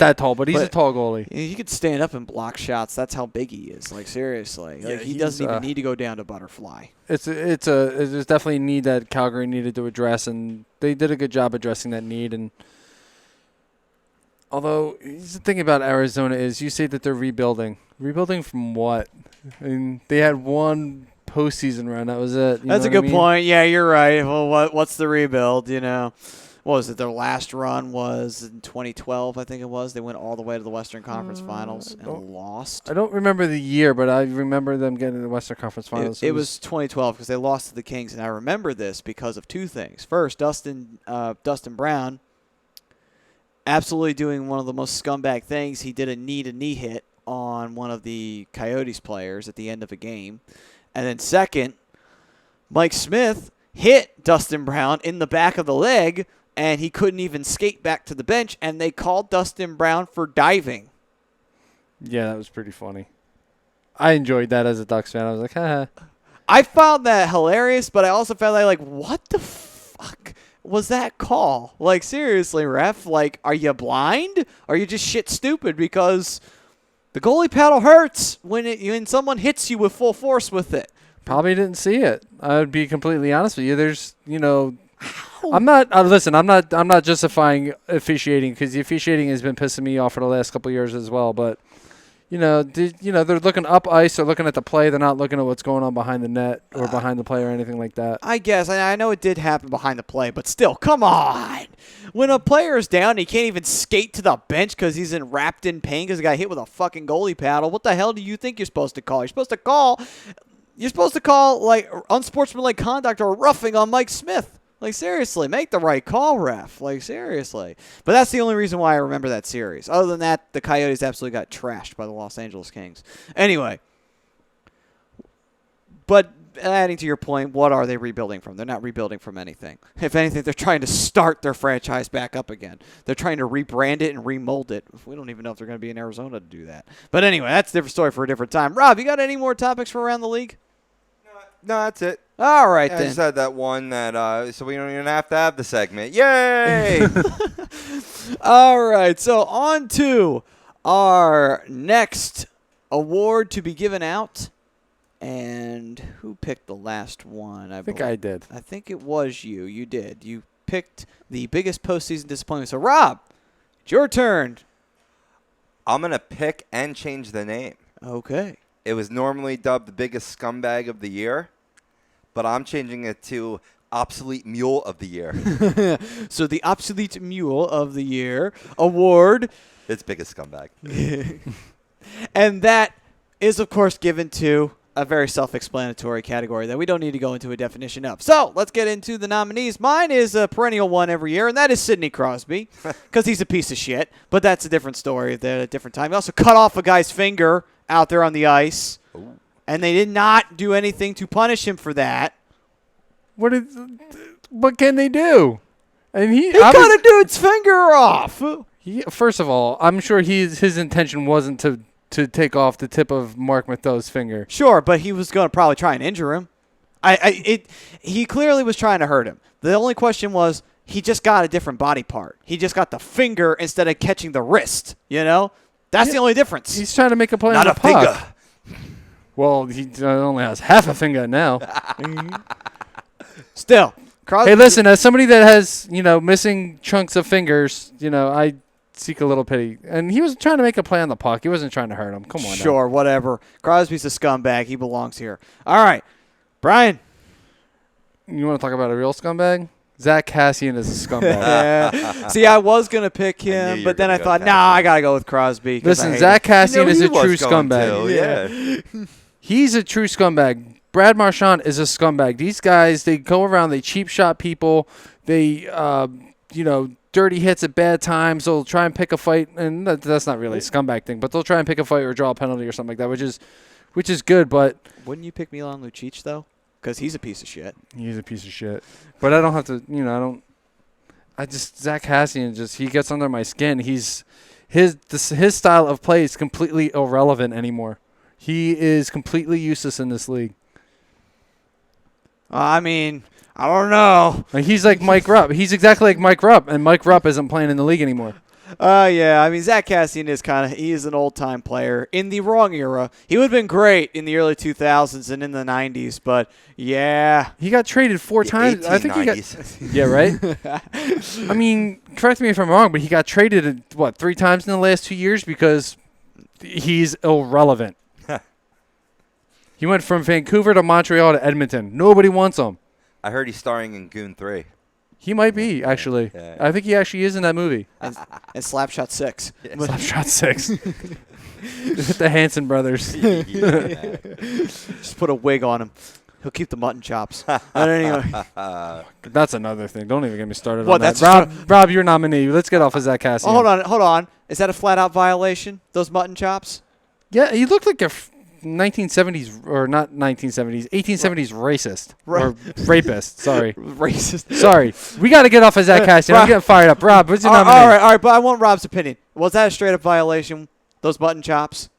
that tall, but he's a tall goalie. He could stand up and block shots. That's how big he is. Like, seriously, Yeah, like, he doesn't even need to go down to butterfly. There's definitely a need that Calgary needed to address, and they did a good job addressing that need. And although the thing about Arizona is, you say that they're rebuilding. Rebuilding from what? I mean, they had one postseason run. That was it. That's a good point. Yeah, you're right. Well, what's the rebuild? What was it? Their last run was in 2012, I think it was. They went all the way to the Western Conference Finals and lost. I don't remember the year, but I remember them getting to the Western Conference Finals. It was 2012 because they lost to the Kings, and I remember this because of 2 things. First, Dustin Brown absolutely doing one of the most scumbag things. He did a knee-to-knee hit on one of the Coyotes players at the end of a game. And then second, Mike Smith hit Dustin Brown in the back of the leg, and he couldn't even skate back to the bench, and they called Dustin Brown for diving. Yeah, that was pretty funny. I enjoyed that as a Ducks fan. I was like, haha. I found that hilarious, but I also found that, like, what the fuck? was that call? Like, seriously, ref? Like, are you blind? Or are you just shit stupid? Because the goalie paddle hurts when someone hits you with full force with it. Probably didn't see it. I would be completely honest with you. There's, I'm not. Listen, I'm not justifying officiating because the officiating has been pissing me off for the last couple of years as well. But they're looking up ice. They're looking at the play. They're not looking at what's going on behind the net or behind the play or anything like that. I guess. I know it did happen behind the play, but still, come on. When a player is down, he can't even skate to the bench because he's wrapped in pain because he got hit with a fucking goalie paddle. What the hell do you think you're supposed to call? You're supposed to call like unsportsmanlike conduct or roughing on Mike Smith. Like, seriously, make the right call, ref. Like, seriously. But that's the only reason why I remember that series. Other than that, the Coyotes absolutely got trashed by the Los Angeles Kings. Anyway. But adding to your point, what are they rebuilding from? They're not rebuilding from anything. If anything, they're trying to start their franchise back up again. They're trying to rebrand it and remold it. We don't even know if they're going to be in Arizona to do that. But anyway, that's a different story for a different time. Rob, you got any more topics for around the league? No, that's it. All right, I then. just had that one that, so we don't even have to have the segment. Yay! All right, so on to our next award to be given out. And who picked the last one? I think I did. I think it was you. You did. You picked the biggest postseason disappointment. So, Rob, it's your turn. I'm going to pick and change the name. Okay. It was normally dubbed the biggest scumbag of the year, but I'm changing it to obsolete mule of the year. So the obsolete mule of the year award. It's biggest scumbag. And that is, of course, given to a very self-explanatory category that we don't need to go into a definition of. So let's get into the nominees. Mine is a perennial one every year, and that is Sidney Crosby because he's a piece of shit. But that's a different story at a different time. He also cut off a guy's finger out there on the ice, and they did not do anything to punish him for that. What can they do? And he cut a dude's finger off. First of all, I'm sure his intention wasn't to take off the tip of Mark Matheau's finger. Sure, but he was going to probably try and injure him. He clearly was trying to hurt him. The only question was he just got a different body part. He just got the finger instead of catching the wrist, That's the only difference. He's trying to make a play Not on a the puck. finger. Well, he only has half a finger now. Still, Crosby. Hey, listen, as somebody that has, missing chunks of fingers, I seek a little pity. And he was trying to make a play on the puck. He wasn't trying to hurt him. Come on. Sure, whatever. Crosby's a scumbag. He belongs here. All right. Brian. You want to talk about a real scumbag? Zach Cassian is a scumbag. Yeah. See, I was going to pick him, but then I thought, I got to go with Crosby. Listen, Zach Cassian is a true scumbag. Yeah. He's a true scumbag. Brad Marchand is a scumbag. These guys, they go around, they cheap shot people. They, dirty hits at bad times. They'll try and pick a fight, and that's not really a scumbag thing, but they'll try and pick a fight or draw a penalty or something like that, which is good, but... Wouldn't you pick Milan Lucic, though? Because he's a piece of shit. He's a piece of shit. But I don't have to, Zach Cassian he gets under my skin. His style of play is completely irrelevant anymore. He is completely useless in this league. I don't know. Like, he's like Mike Rupp. He's exactly like Mike Rupp, and Mike Rupp isn't playing in the league anymore. Yeah. Zach Cassian he is an old-time player in the wrong era. He would have been great in the early 2000s and in the 90s, but yeah. He got traded 4 times. I think he got. Yeah, right? Correct me if I'm wrong, but he got traded, 3 times in the last 2 years because he's irrelevant. He went from Vancouver to Montreal to Edmonton. Nobody wants him. I heard he's starring in Goon 3. He might be, actually. Yeah. I think he actually is in that movie. And Slapshot 6. Yeah. Slapshot 6. With the Hanson brothers. Yeah. Just put a wig on him. He'll keep the mutton chops. But anyway. That's another thing. Don't even get me started What, on that. that's Rob, you're nominee. Let's get off of Zach Cassian. Hold on. Is that a flat-out violation, those mutton chops? Yeah, he looked like a 1970s, or not 1970s, 1870s racist. Or rapist, sorry. Racist. Sorry. We got to get off of Zach Cassian. I'm getting fired up. Rob, what's your nominee? All right, but I want Rob's opinion. Was that a straight-up violation, those mutton chops?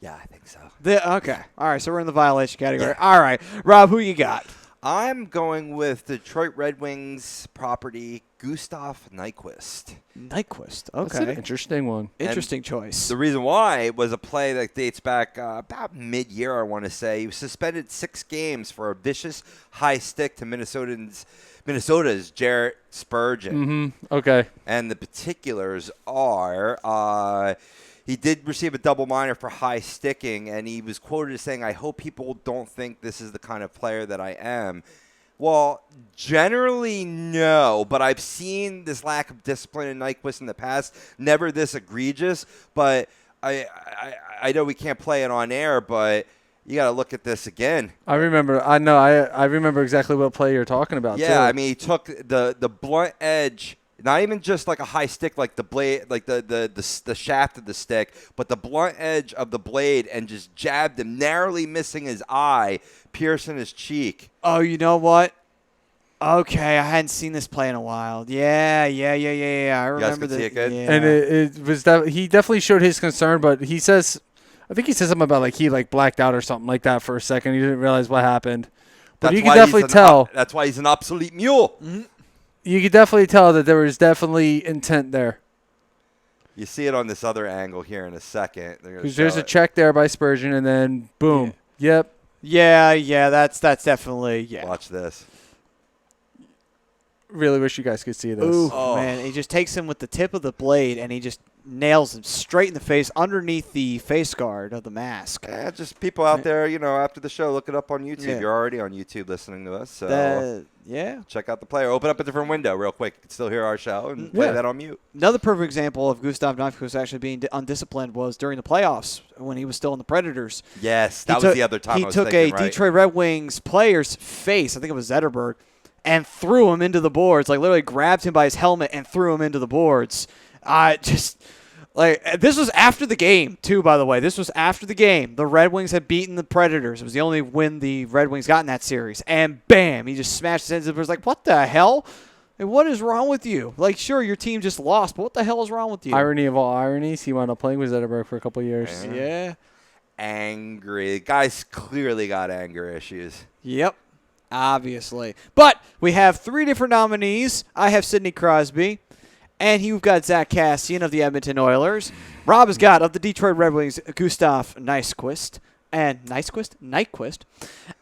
Yeah, I think so. Okay. All right, so we're in the violation category. Yeah. All right. Rob, who you got? I'm going with Detroit Red Wings property, Gustav Nyquist. Nyquist. That's an Okay. interesting one. Interesting choice. The reason why was a play that dates back about mid-year, I want to say. He was suspended 6 games for a vicious high stick to Minnesota's Jarrett Spurgeon. Okay. And the particulars are he did receive a double minor for high sticking, and he was quoted as saying, "I hope people don't think this is the kind of player that I am." Well, generally, no, but I've seen this lack of discipline in Nyquist in the past. Never this egregious, but I know we can't play it on air, but you got to look at this again. I remember. I know. I remember exactly what play you're talking about. Yeah, too. I mean, he took the blunt edge, not even just like a high stick, like the blade, like the shaft of the stick, but the blunt edge of the blade, and just jabbed him, narrowly missing his eye, piercing his cheek. Oh, you know what? Okay, I hadn't seen this play in a while. Yeah. I remember could see it good? Yeah. And it was that he definitely showed his concern, but he says, I think he said something about he blacked out or something like that for a second. He didn't realize what happened. But you could definitely tell. That's why he's an obsolete mule. Mm-hmm. You could definitely tell that there was definitely intent there. You see it on this other angle here in a second. Because there's a check there by Spurgeon, and then boom. Yep. Yeah, that's definitely, Watch this. Really wish you guys could see this. Ooh, man, he just takes him with the tip of the blade, and he just nails him straight in the face underneath the face guard of the mask. Yeah, just people out there, after the show, look it up on YouTube. Yeah. You're already on YouTube listening to us, so check out the player. Open up a different window real quick. You can still hear our show and play that on mute. Another perfect example of Gustav Nyquist actually being undisciplined was during the playoffs when he was still in the Predators. Yes, that was the other time I was thinking, He took a Detroit Red Wings player's face, I think it was Zetterberg, and threw him into the boards, literally grabbed him by his helmet and threw him into the boards. This was after the game, too, by the way. This was after the game. The Red Wings had beaten the Predators. It was the only win the Red Wings got in that series. And bam, he just smashed his head. It was like, what the hell? What is wrong with you? Sure, your team just lost, but what the hell is wrong with you? Irony of all ironies, he wound up playing with Zetterberg for a couple of years. Yeah. Angry. The guy's clearly got anger issues. Yep. Obviously. But we have 3 different nominees. I have Sidney Crosby. And you've got Zach Cassian of the Edmonton Oilers. Rob has got of the Detroit Red Wings, Gustav Nyquist. Nyquist.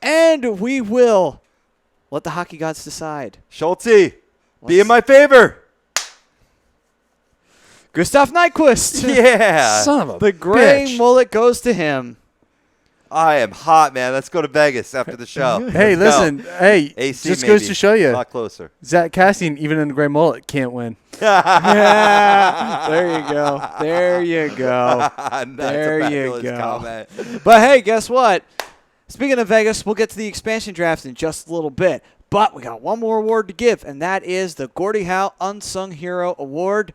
And we will let the hockey gods decide. Schulte, be in my favor. Gustav Nyquist. Yeah. Son of a The gray bitch. mullet goes to him. I am hot, man. Let's go to Vegas after the show. Hey, Let's go. listen. Hey, AC just maybe. goes to show A you. lot closer. Zach Cassian, even in the gray mullet, can't win. Yeah. There you go. There you go. There you go. Comment. But hey, guess what? Speaking of Vegas, we'll get to the expansion draft in just a little bit. But we got one more award to give, and that is the Gordie Howe Unsung Hero Award.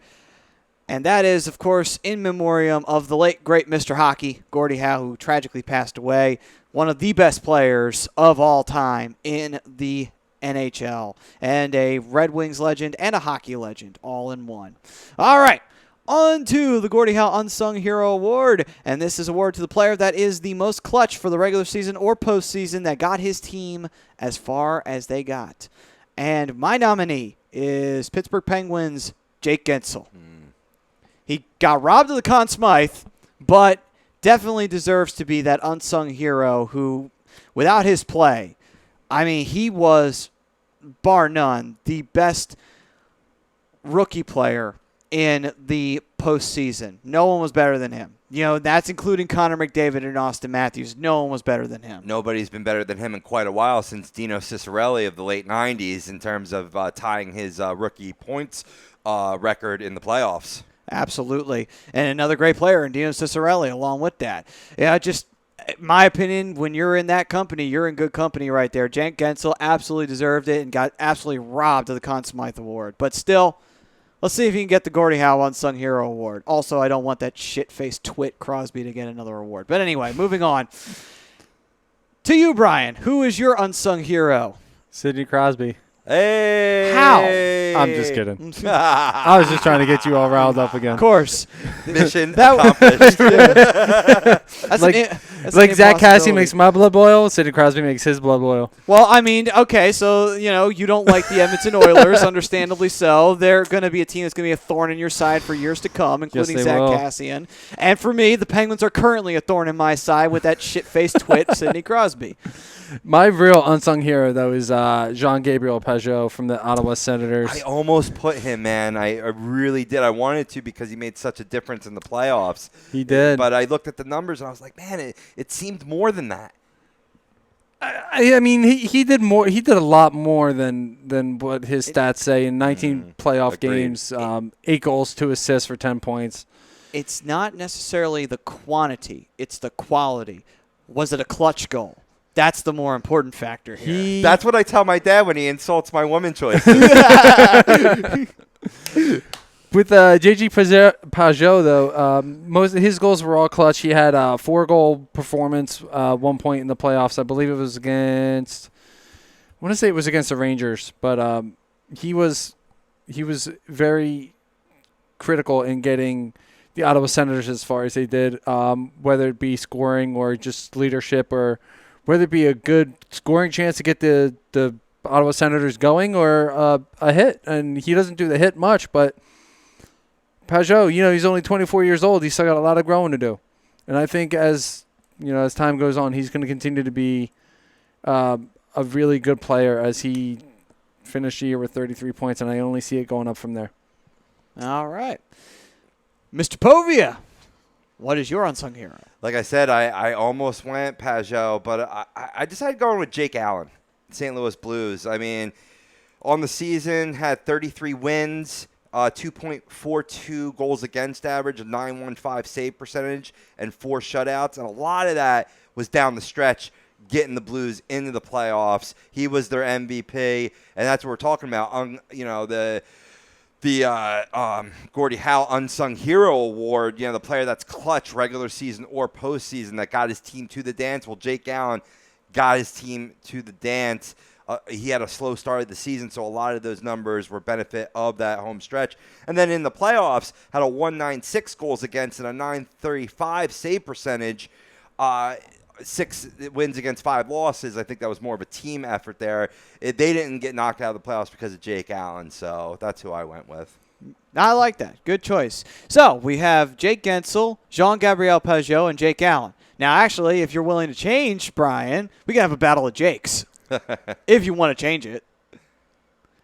And that is, of course, in memoriam of the late, great Mr. Hockey, Gordie Howe, who tragically passed away. One of the best players of all time in the NHL. And a Red Wings legend and a hockey legend, all in one. All right. On to the Gordie Howe Unsung Hero Award. And this is award to the player that is the most clutch for the regular season or postseason that got his team as far as they got. And my nominee is Pittsburgh Penguins' Jake Gensel. He got robbed of the Conn Smythe, but definitely deserves to be that unsung hero who, without his play, I mean, he was, bar none, the best rookie player in the postseason. No one was better than him. That's including Connor McDavid and Austin Matthews. No one was better than him. Nobody's been better than him in quite a while since Dino Ciccarelli of the late 90s in terms of tying his rookie points record in the playoffs. Absolutely. And another great player in Dino Ciccarelli along with that. Yeah, just my opinion, when you're in that company, you're in good company right there. Jake Gensel absolutely deserved it and got absolutely robbed of the Conn Smythe Award. But still, let's see if he can get the Gordie Howe Unsung Hero Award. Also, I don't want that shit-faced twit Crosby to get another award. But anyway, moving on. To you, Brian, who is your unsung hero? Sidney Crosby. Hey! How? I'm just kidding. I was just trying to get you all riled up again. Of course. Mission That accomplished. That's Like an Zach Cassidy impossibility. makes my blood boil, Sidney Crosby makes his blood boil. Well, I mean, okay, so, you don't like the Edmonton Oilers, understandably so. They're going to be a team that's going to be a thorn in your side for years to come, including they Zach will. Cassian. And for me, the Penguins are currently a thorn in my side with that shit-faced twit, Sidney Crosby. My real unsung hero, though, is Jean-Gabriel Pageau from the Ottawa Senators. I almost put him, man. I really did. I wanted to because he made such a difference in the playoffs. He did. But I looked at the numbers and I was like, man, it seemed more than that. I mean, he did more. He did a lot more than what his stats say in 19 playoff agreed. games. 8 goals, 2 assists for 10 points. It's not necessarily the quantity, it's the quality. Was it a clutch goal? That's the more important factor here. That's what I tell my dad when he insults my woman choices. With J.G. Pageau, though, most of his goals were all clutch. He had a 4-goal performance 1 point in the playoffs. I believe it was against – I want to say it was against the Rangers. But he was very critical in getting the Ottawa Senators as far as they did, whether it be scoring or just leadership or whether it be a good scoring chance to get the Ottawa Senators going or a hit. And he doesn't do the hit much, but – Pageau, he's only 24 years old. He's still got a lot of growing to do. And I think as time goes on, he's going to continue to be a really good player as he finished the year with 33 points, and I only see it going up from there. All right. Mr. Povia, what is your unsung hero? Like I said, I almost went Pageau, but I decided going with Jake Allen, St. Louis Blues. I mean, on the season, had 33 wins. 2.42 goals against average, a 9.15 save percentage, and 4 shutouts. And a lot of that was down the stretch, getting the Blues into the playoffs. He was their MVP, and that's what we're talking about. The Gordie Howe Unsung Hero Award, the player that's clutch regular season or postseason that got his team to the dance. Well, Jake Allen got his team to the dance. He had a slow start of the season, so a lot of those numbers were benefit of that home stretch. And then in the playoffs, had a 196 goals against and a 935 save percentage. 6 wins against 5 losses. I think that was more of a team effort there. They didn't get knocked out of the playoffs because of Jake Allen, so that's who I went with. I like that. Good choice. So we have Jake Gensel, Jean-Gabriel Pageau, and Jake Allen. Now, actually, if you're willing to change, Brian, we can have a battle of Jakes. If you want to change it.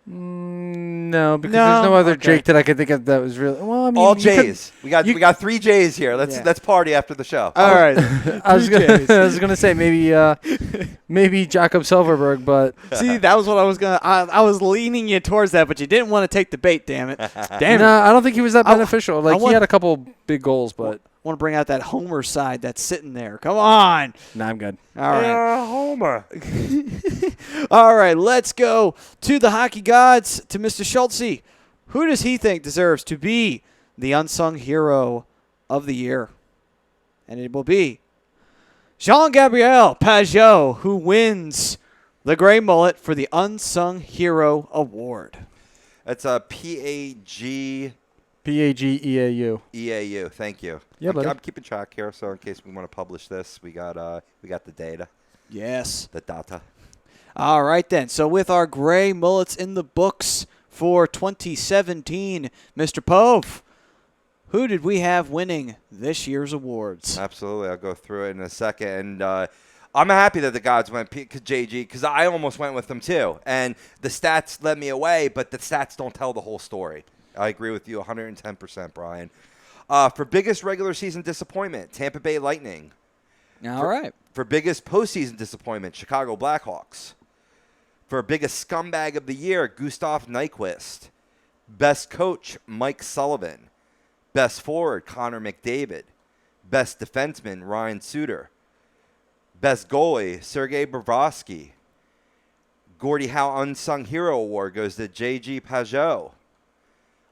No, because there's no other Jake that I could think of that was really well. I mean, all J's. We got 3 J's here. Let's party after the show. All right. I was gonna say maybe Jakob Silverberg, but see, that was what I was gonna. I was leaning you towards that, but you didn't want to take the bait. Damn it! Damn it! I don't think he was that beneficial. He had a couple big goals, but I want to bring out that Homer side that's sitting there. Come on. Nah, I'm good. All right. Homer. All right, let's go to the hockey gods, to Mr. Schultze. Who does he think deserves to be the unsung hero of the year? And it will be Jean-Gabriel Pageau, who wins the Gray Mullet for the Unsung Hero Award. That's a PAGEAU. PAGEAU. Thank you. Yeah, buddy. I'm keeping track here, so in case we want to publish this, we got the data. Yes. The data. All right, then. So with our Gray Mullets in the books for 2017, Mr. Pove, who did we have winning this year's awards? Absolutely. I'll go through it in a second. And I'm happy that the gods went JG because I almost went with them too. And the stats led me away, but the stats don't tell the whole story. I agree with you 110%, Brian. For biggest regular season disappointment, Tampa Bay Lightning. All right. For biggest postseason disappointment, Chicago Blackhawks. For biggest scumbag of the year, Gustav Nyquist. Best coach, Mike Sullivan. Best forward, Connor McDavid. Best defenseman, Ryan Suter. Best goalie, Sergei Bobrovsky. Gordie Howe Unsung Hero Award goes to J.G. Pageau.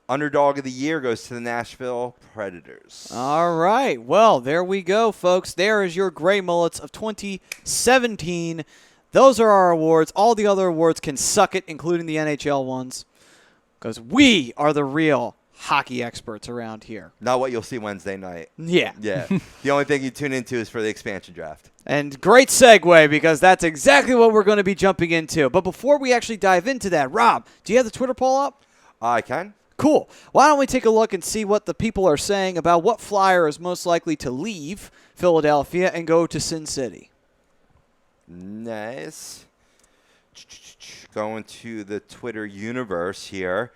Underdog of the year goes to the Nashville Predators. All right. Well, there we go, folks. There is your Gray Mullets of 2017. Those are our awards. All the other awards can suck it, including the NHL ones, because we are the real hockey experts around here. Not what you'll see Wednesday night. Yeah. Yeah. The only thing you tune into is for the expansion draft. And great segue, because that's exactly what we're going to be jumping into. But before we actually dive into that, Rob, do you have the Twitter poll up? I can. Cool. Why don't we take a look and see what the people are saying about what Flyer is most likely to leave Philadelphia and go to Sin City? Nice. Going to the Twitter universe here.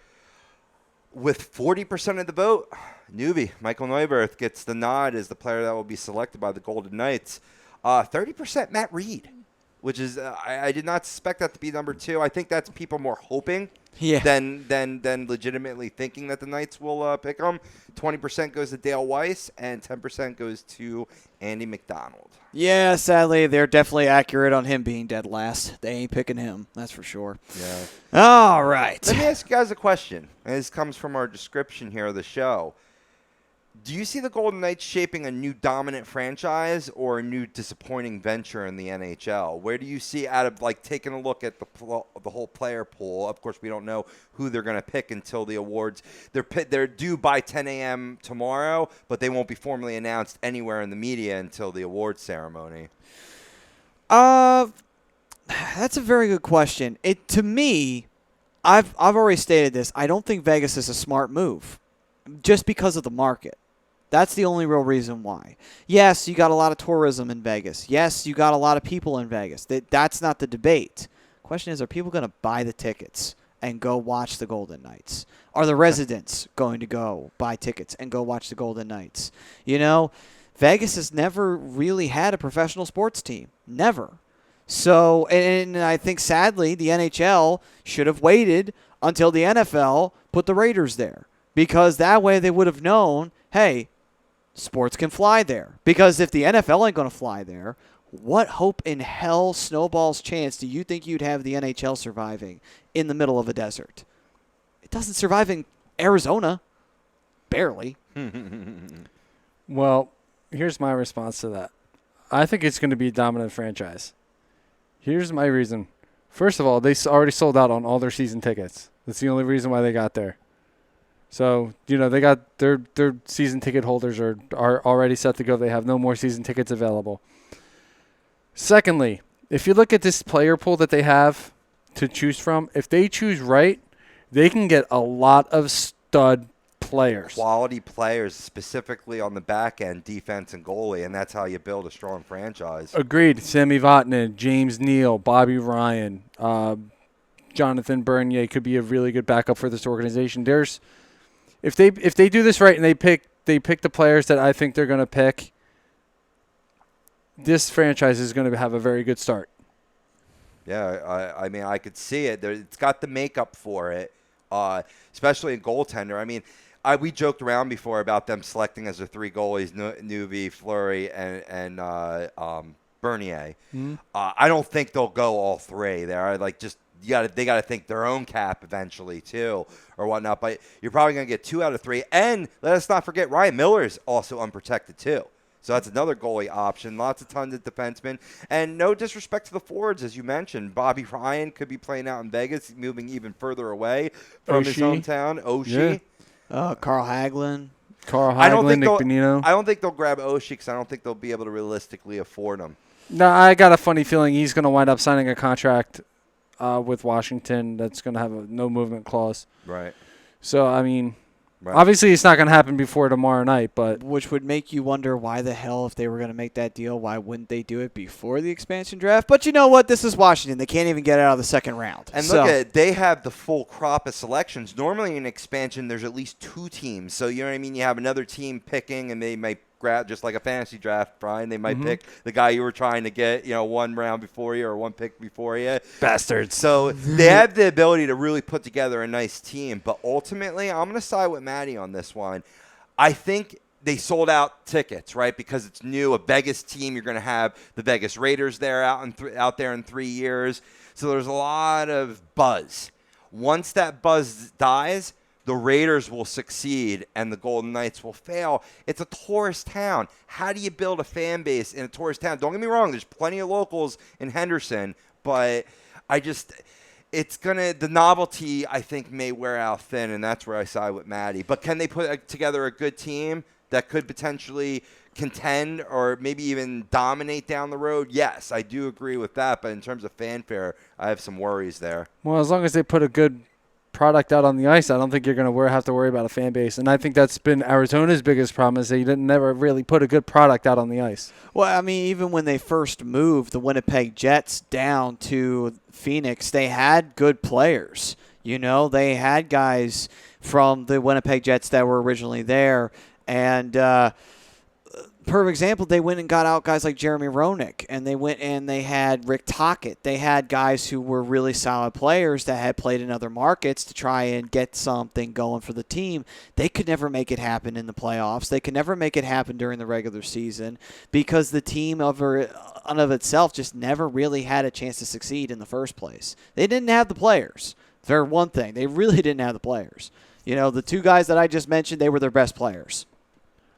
With 40% of the vote, newbie Michael Neuwirth gets the nod as the player that will be selected by the Golden Knights. 30% Matt Reed, which is I did not suspect that to be number 2. I think that's people more hoping than legitimately thinking that the Knights will pick him. 20% goes to Dale Weiss, and 10% goes to Andy McDonald. Yeah, sadly, they're definitely accurate on him being dead last. They ain't picking him, that's for sure. Yeah. All right. Let me ask you guys a question. And this comes from our description here of the show. Do you see the Golden Knights shaping a new dominant franchise or a new disappointing venture in the NHL? Where do you see, out of like taking a look at the whole player pool? Of course, we don't know who they're going to pick until the awards. They're due by 10 a.m. tomorrow, but they won't be formally announced anywhere in the media until the awards ceremony. That's a very good question. To me, I've already stated this. I don't think Vegas is a smart move, just because of the market. That's the only real reason why. Yes, you got a lot of tourism in Vegas. Yes, you got a lot of people in Vegas. That's not the debate. Question is, are people going to buy the tickets and go watch the Golden Knights? Are the residents going to go buy tickets and go watch the Golden Knights? You know, Vegas has never really had a professional sports team. Never. So, and I think sadly the NHL should have waited until the NFL put the Raiders there, because that way they would have known, hey, sports can fly there. Because if the NFL ain't going to fly there, what hope in hell, snowball's chance, do you think you'd have the NHL surviving in the middle of a desert? It doesn't survive in Arizona. Barely. Well, here's my response to that. I think it's going to be a dominant franchise. Here's my reason. First of all, they already sold out on all their season tickets. That's the only reason why they got there. So, you know, they got their season ticket holders are already set to go. They have no more season tickets available. Secondly, if you look at this player pool that they have to choose from, if they choose right, they can get a lot of stud players. Quality players, specifically on the back end, defense and goalie, and that's how you build a strong franchise. Agreed. Sami Vatanen, James Neal, Bobby Ryan, Jonathan Bernier could be a really good backup for this organization. If they do this right and they pick the players that I think they're going to pick, this franchise is going to have a very good start. Yeah, I mean, I could see it. It's got the makeup for it, especially in goaltender. I mean, we joked around before about them selecting as their 3 goalies, Nuvi, Fleury, and Bernier. Mm-hmm. I don't think they'll go all 3. They're like just. They got to think their own cap eventually too, or whatnot. But you're probably going to get 2 out of 3. And let us not forget, Ryan Miller is also unprotected too. So that's another goalie option. Tons of defensemen. And no disrespect to the forwards, as you mentioned. Bobby Ryan could be playing out in Vegas, moving even further away from his hometown. Oshie. Yeah. Carl Hagelin. Nick Bonino. I don't think they'll grab Oshie because I don't think they'll be able to realistically afford him. No, I got a funny feeling he's going to wind up signing a contract with Washington that's going to have a no movement clause. Right. So, I mean, obviously it's not going to happen before tomorrow night, but... Which would make you wonder why the hell, if they were going to make that deal, why wouldn't they do it before the expansion draft? But you know what? This is Washington. They can't even get out of the second round. And look at it. They have the full crop of selections. Normally in expansion, there's at least 2 teams. So, you know what I mean? You have another team picking, and they might grab, just like a fantasy draft, Brian, they might pick the guy you were trying to get, 1 round before you or 1 pick before you. Bastards. So they have the ability to really put together a nice team. But ultimately, I'm going to side with Maddie on this one. I think they sold out tickets, right? Because it's new, a Vegas team. You're going to have the Vegas Raiders there out there in 3 years. So there's a lot of buzz. Once that buzz dies, the Raiders will succeed and the Golden Knights will fail. It's a tourist town. How do you build a fan base in a tourist town? Don't get me wrong. There's plenty of locals in Henderson, but the novelty, I think, may wear out thin, and that's where I side with Maddie. But can they put together a good team that could potentially contend or maybe even dominate down the road? Yes, I do agree with that. But in terms of fanfare, I have some worries there. Well, as long as they put a good product out on the ice, I don't think you're going to have to worry about a fan base. And I think that's been Arizona's biggest problem is they never really put a good product out on the ice. Well, I mean, even when they first moved the Winnipeg Jets down to Phoenix, they had good players. You know, they had guys from the Winnipeg Jets that were originally there. And per example, they went and got out guys like Jeremy Roenick, and they went and they had Rick Tocchet. They had guys who were really solid players that had played in other markets to try and get something going for the team. They could never make it happen in the playoffs. They could never make it happen during the regular season because the team of itself just never really had a chance to succeed in the first place. They didn't have the players. For one thing, they really didn't have the players. You know, the two guys that I just mentioned, they were their best players.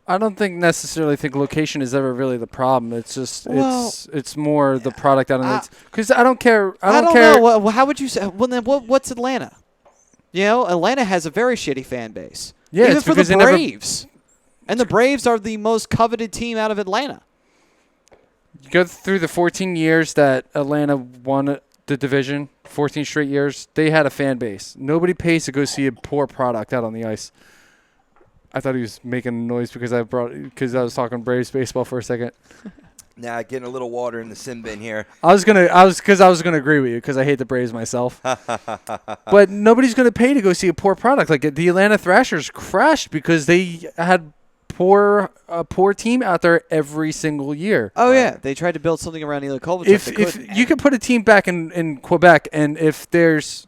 I don't necessarily think location is ever really the problem. It's just it's more the product out of it. Because I don't care. I don't care. know. Well, how would you say? Well, then what's Atlanta? You know, Atlanta has a very shitty fan base. Yeah, even it's for the because Braves. And the Braves are the most coveted team out of Atlanta. You go through the 14 years that Atlanta won the division, 14 straight years, they had a fan base. Nobody pays to go see a poor product out on the ice. I thought he was making a noise because I was talking Braves baseball for a second. Nah, getting a little water in the sin bin here. I was gonna agree with you because I hate the Braves myself. But nobody's gonna pay to go see a poor product. Like the Atlanta Thrashers crashed because they had a poor team out there every single year. Oh yeah, they tried to build something around Ilya Kovalchuk. If you could put a team back in Quebec, and if there's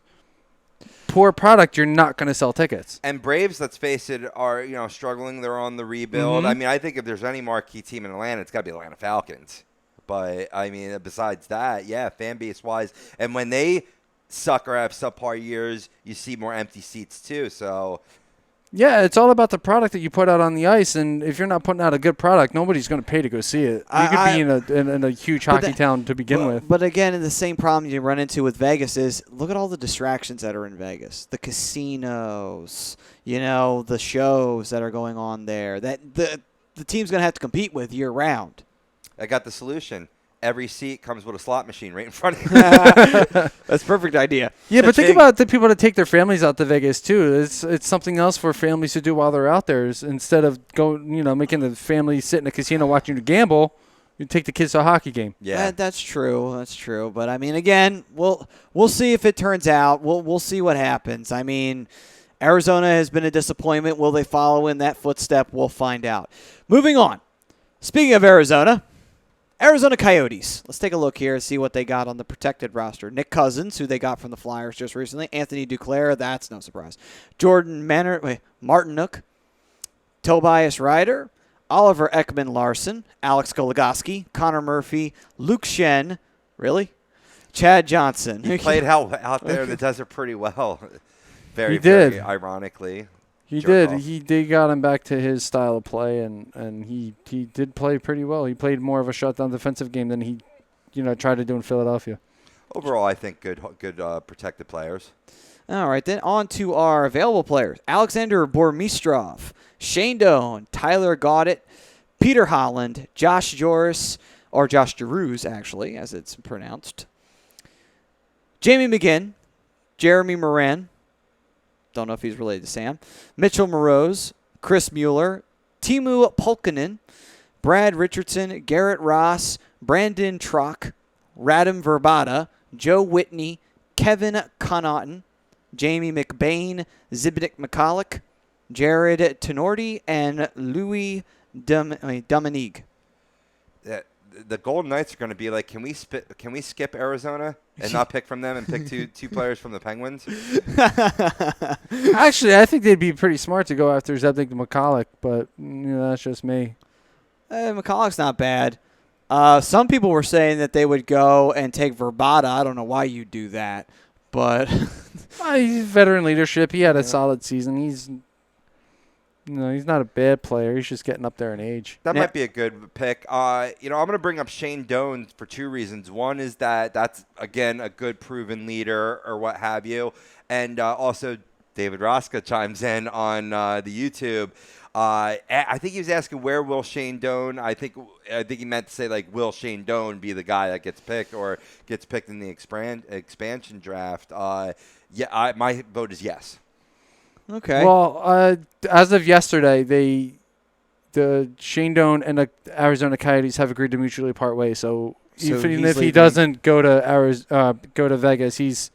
poor product, you're not going to sell tickets. And Braves, let's face it, are struggling. They're on the rebuild. I mean, I think if there's any marquee team in Atlanta, it's got to be Atlanta Falcons. But I mean, besides that, yeah, fan base wise, and when they suck or have subpar years, you see more empty seats too. So yeah, it's all about the product that you put out on the ice, and if you're not putting out a good product, nobody's going to pay to go see it. You could be in a huge hockey town to begin with. But again, the same problem you run into with Vegas is look at all the distractions that are in Vegas. The casinos, the shows that are going on there that the team's going to have to compete with year round. I got the solution. Every seat comes with a slot machine right in front of you. That's a perfect idea. Yeah, but think about the people that take their families out to Vegas too. It's something else for families to do while they're out there. Instead of making the family sit in a casino watching you gamble, you take the kids to a hockey game. Yeah, that's true. That's true. But I mean, again, we'll see if it turns out. We'll see what happens. I mean, Arizona has been a disappointment. Will they follow in that footstep? We'll find out. Moving on. Speaking of Arizona Coyotes. Let's take a look here and see what they got on the protected roster. Nick Cousins, who they got from the Flyers just recently. Anthony Duclair, that's no surprise. Jordan Martinook. Tobias Ryder. Oliver Ekman-Larsson. Alex Goligoski. Connor Murphy. Luke Shen. Really? Chad Johnson. He played out there in the desert pretty well. Very ironically. He did. They got him back to his style of play, and he did play pretty well. He played more of a shutdown defensive game than he, tried to do in Philadelphia. Overall, I think good protected players. All right, then on to our available players. Alexander Bormistrov, Shane Doan, Tyler Gaudette, Peter Holland, Josh Joris, or Josh Giroux, actually, as it's pronounced. Jamie McGinn, Jeremy Moran. Don't know if he's related to Sam. Mitchell Moroz, Chris Mueller, Timu Pulkkinen, Brad Richardson, Garrett Ross, Brandon Trock, Radim Verbata, Joe Whitney, Kevin Connaughton, Jamie McBain, Zbigniew Michalek, Jared Tenorti, and Louis Dominique. The Golden Knights are going to be like, can we skip Arizona and not pick from them and pick two players from the Penguins? Actually, I think they'd be pretty smart to go after Zbigniew Michalek, but that's just me. Michalek's not bad. Some people were saying that they would go and take Verbata. I don't know why you do that, but he's veteran leadership. He had a solid season. No, he's not a bad player. He's just getting up there in age. That Yeah. might be a good pick. I'm going to bring up Shane Doan for two reasons. One is that's, again, a good proven leader or what have you. And also, David Roska chimes in on the YouTube. I think he was asking where will Shane Doan. I think he meant to say, like, will Shane Doan be the guy that gets picked or gets picked in the expansion draft? My vote is yes. Okay. Well, as of yesterday, the Shane Doan and the Arizona Coyotes have agreed to mutually part ways. So even if he doesn't go to Vegas, he's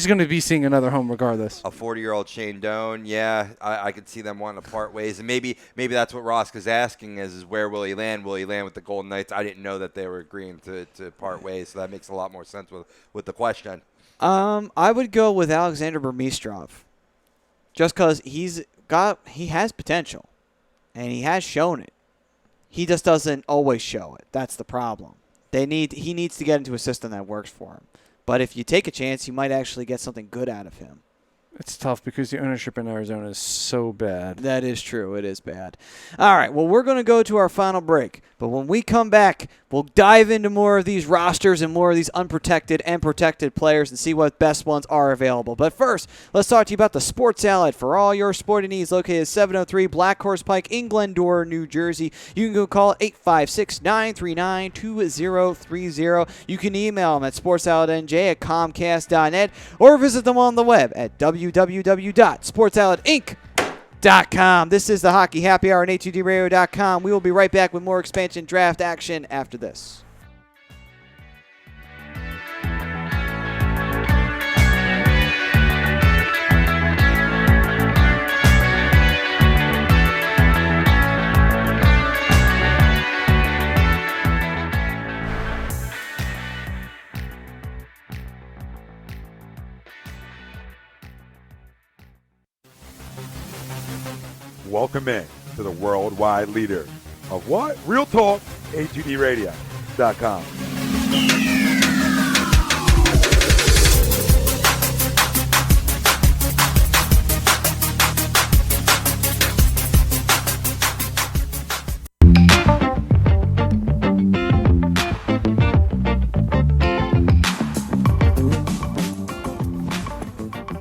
going to be seeing another home regardless. A 40-year-old Shane Doan, yeah, I could see them wanting to part ways, and maybe that's what Roska's asking is where will he land? Will he land with the Golden Knights? I didn't know that they were agreeing to part ways, so that makes a lot more sense with the question. I would go with Alexander Burmistrov, just because he has potential, and he has shown it. He just doesn't always show it. That's the problem. He needs to get into a system that works for him. But if you take a chance, you might actually get something good out of him. It's tough because the ownership in Arizona is so bad. That is true. It is bad. All right. Well, we're going to go to our final break. But when we come back, we'll dive into more of these rosters and more of these unprotected and protected players and see what best ones are available. But first, let's talk to you about the Sports Outlet for all your sporting needs, located at 703 Black Horse Pike in Glendora, New Jersey. You can go call 856-939-2030. You can email them at sportsoutletnj@comcast.net or visit them on the web at www.sportsoutletinc.com. This is the Hockey Happy Hour on A2DRadio.com. We will be right back with more expansion draft action after this. Welcome in to the worldwide leader of what? Real Talk, A2DRadio.com.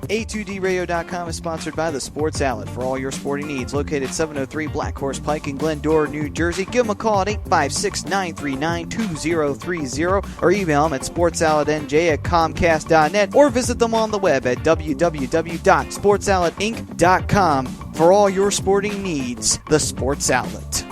A2DRadio.com is sponsored by the Sports Outlet for all your sporting needs, located at 703 Black Horse Pike in Glendora, New Jersey. Give them a call at 856-939-2030 or email them at sportsoutletnj@comcast.net or visit them on the web at www.sportsoutletinc.com for all your sporting needs. The Sports Outlet.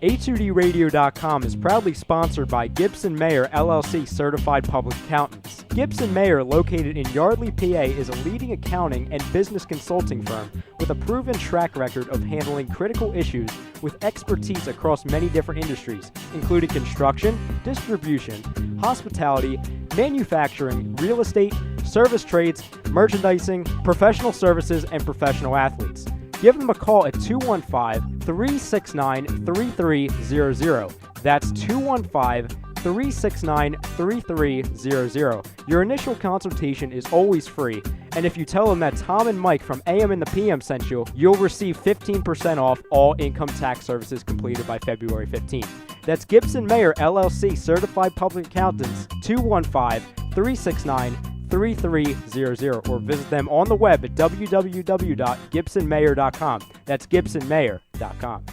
A2DRadio.com is proudly sponsored by Gibson Mayer LLC Certified Public Accountants. Gibson Mayer, located in Yardley, PA, is a leading accounting and business consulting firm with a proven track record of handling critical issues with expertise across many different industries, including construction, distribution, hospitality, manufacturing, real estate, service trades, merchandising, professional services, and professional athletes. Give them a call at 215-369-3300. That's 215-369-3300. Your initial consultation is always free, and if you tell them that Tom and Mike from AM and the PM sent you, you'll receive 15% off all income tax services completed by February 15th. That's Gibson Mayer LLC Certified Public Accountants, 215-369-3300, or visit them on the web at www.gibsonmayer.com. That's gibsonmayer.com.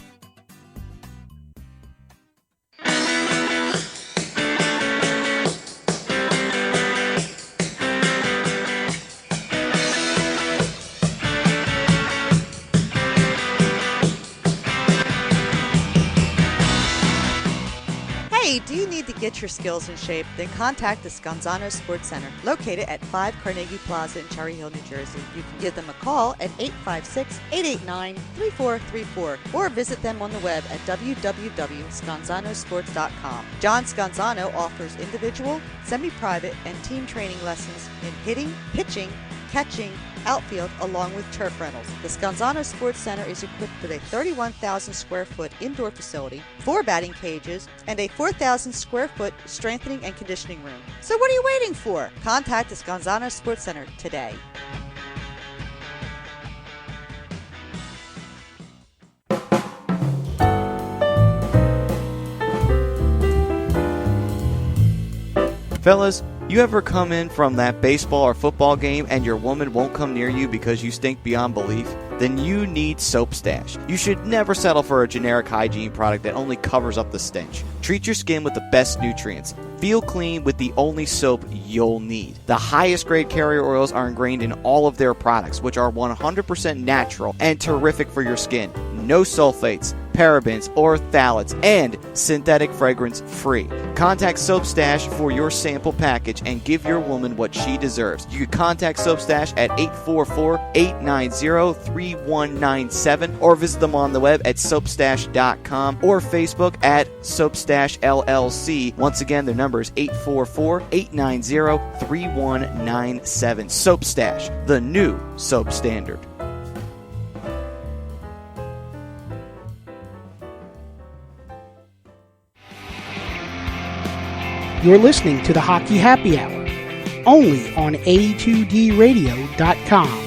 Hey, do you need to get your skills in shape? Then contact the Scanzano Sports Center, located at 5 Carnegie Plaza in Cherry Hill, New Jersey. You can give them a call at 856-889-3434 or visit them on the web at www.scanzanosports.com. John Scanzano offers individual, semi-private, and team training lessons in hitting, pitching, catching, outfield, along with turf rentals. The Scanzano Sports Center is equipped with a 31,000 square foot indoor facility, 4 batting cages, and a 4,000 square foot strengthening and conditioning room. So what are you waiting for? Contact the Scanzano Sports Center today. Fellas, you ever come in from that baseball or football game and your woman won't come near you because you stink beyond belief? Then you need Soap Stash. You should never settle for a generic hygiene product that only covers up the stench. Treat your skin with the best nutrients. Feel clean with the only soap you'll need. The highest grade carrier oils are ingrained in all of their products, which are 100% natural and terrific for your skin. No sulfates, parabens, or phthalates, and synthetic fragrance free. Contact Soap Stash for your sample package and give your woman what she deserves. You can contact Soap Stash at 844-890-3197 or visit them on the web at soapstash.com or Facebook at Soapstash LLC. Once again, their number is 844-890-3197. Soap Stash, the new soap standard. You're listening to the Hockey Happy Hour, only on A2DRadio.com.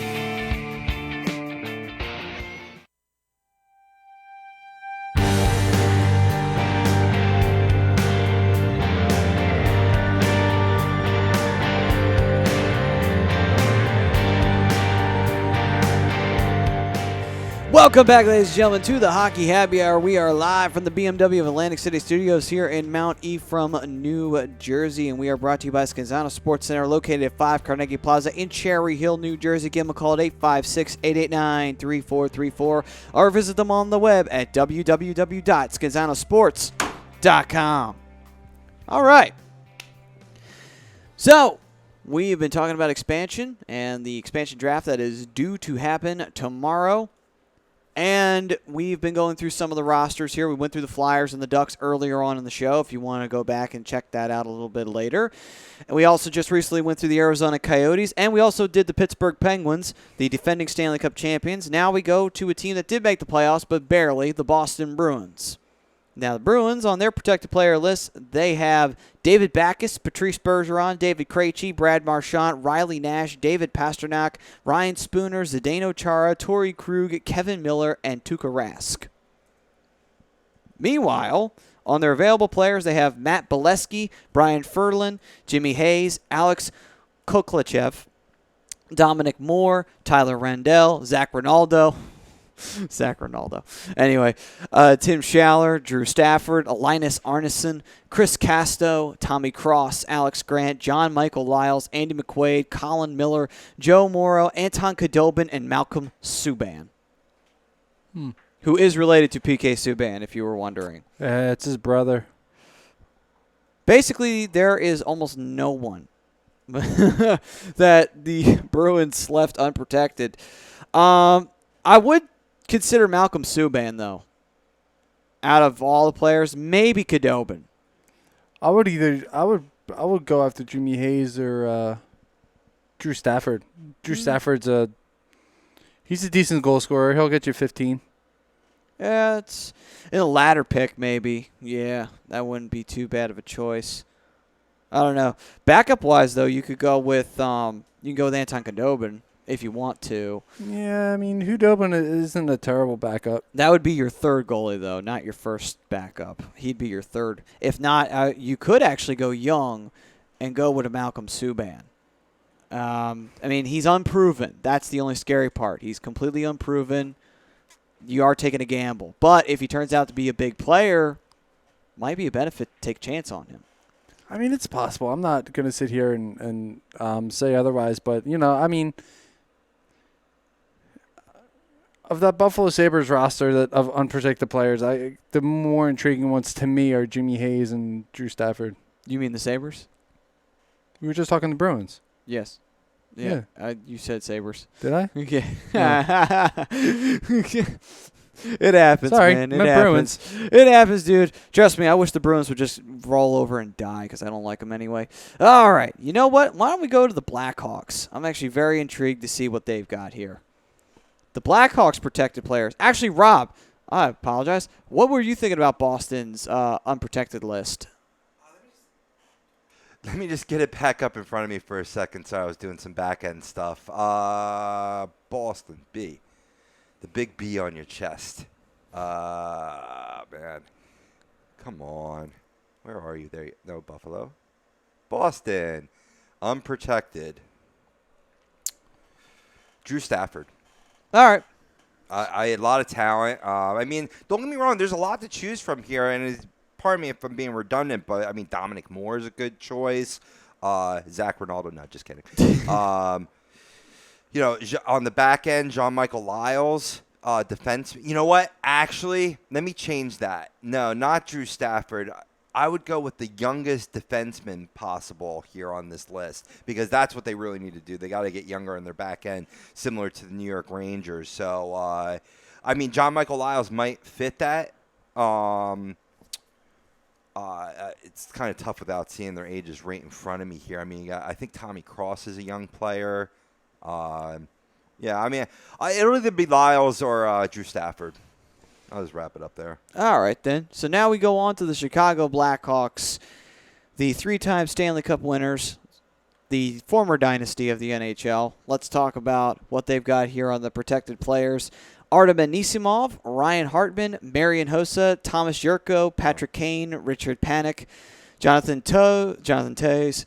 Welcome back, ladies and gentlemen, to the Hockey Happy Hour. We are live from the BMW of Atlantic City Studios here in Mount Ephraim, New Jersey, and we are brought to you by Scanzano Sports Center, located at 5 Carnegie Plaza in Cherry Hill, New Jersey. Give them a call at 856-889-3434 or visit them on the web at www.scanzanosports.com. All right. So, we've been talking about expansion and the expansion draft that is due to happen tomorrow. And we've been going through some of the rosters here. We went through the Flyers and the Ducks earlier on in the show, if you want to go back and check that out a little bit later. And we also just recently went through the Arizona Coyotes, and we also did the Pittsburgh Penguins, the defending Stanley Cup champions. Now we go to a team that did make the playoffs, but barely, the Boston Bruins. Now, the Bruins, on their protected player list, they have David Backes, Patrice Bergeron, David Krejci, Brad Marchand, Riley Nash, David Pastrnak, Ryan Spooner, Zdeno Chara, Torrey Krug, Kevin Miller, and Tuukka Rask. Meanwhile, on their available players, they have Matt Bolesky, Brian Ferlin, Jimmy Hayes, Alex Koklachev, Dominic Moore, Tyler Randell, Zach Ronaldo. Anyway, Tim Schaller, Drew Stafford, Linus Arneson, Chris Casto, Tommy Cross, Alex Grant, John Michael Lyles, Andy McQuaid, Colin Miller, Joe Morrow, Anton Khudobin, and Malcolm Subban, who is related to PK Subban, if you were wondering. It's his brother. Basically, there is almost no one that the Bruins left unprotected. I would consider Malcolm Subban, though. Out of all the players, maybe Khudobin. I would go after Jimmy Hayes or Drew Stafford. Drew Stafford's he's a decent goal scorer. He'll get you 15. Yeah, it's in a ladder pick, maybe. Yeah, that wouldn't be too bad of a choice. I don't know. Backup wise, though, you could go with Anton Khudobin if you want to. Yeah, I mean, Khudobin isn't a terrible backup. That would be your third goalie, though, not your first backup. He'd be your third. If not, you could actually go young and go with a Malcolm Subban. I mean, he's unproven. That's the only scary part. He's completely unproven. You are taking a gamble. But if he turns out to be a big player, might be a benefit to take a chance on him. I mean, it's possible. I'm not going to sit here and say otherwise. But, I mean, of that Buffalo Sabres roster of unprotected players, the more intriguing ones to me are Jimmy Hayes and Drew Stafford. You mean the Sabres? We were just talking the Bruins. Yes. Yeah. You said Sabres. Did I? Okay. It happens, Sorry, man. It meant happens. It happens, dude. Trust me, I wish the Bruins would just roll over and die because I don't like them anyway. All right. You know what? Why don't we go to the Blackhawks? I'm actually very intrigued to see what they've got here. The Blackhawks protected players. Actually, Rob, I apologize. What were you thinking about Boston's unprotected list? Let me just get it back up in front of me for a second. Sorry, I was doing some back-end stuff. Boston, B. The big B on your chest. Man. Come on. Where are you there? No, Buffalo. Boston. Unprotected. Drew Stafford. All right. I had a lot of talent. I mean, don't get me wrong. There's a lot to choose from here, and pardon me if I'm being redundant, but I mean, Dominic Moore is a good choice. Zach Ronaldo, no, just kidding. You know, on the back end, Jean-Michael Lyles, defense. You know what? Actually, let me change that. No, not Drew Stafford. I would go with the youngest defenseman possible here on this list because that's what they really need to do. They got to get younger in their back end, similar to the New York Rangers. So, I mean, John-Michael Lyles might fit that. It's kind of tough without seeing their ages right in front of me here. I mean, I think Tommy Cross is a young player. Yeah, I mean, it'll either be Lyles or Drew Stafford. I'll just wrap it up there. All right, then. So now we go on to the Chicago Blackhawks, the 3-time Stanley Cup winners, the former dynasty of the NHL. Let's talk about what they've got here on the protected players. Artem Anisimov, Ryan Hartman, Marian Hossa, Thomas Yurko, Patrick Kane, Richard Panik, Jonathan Toews,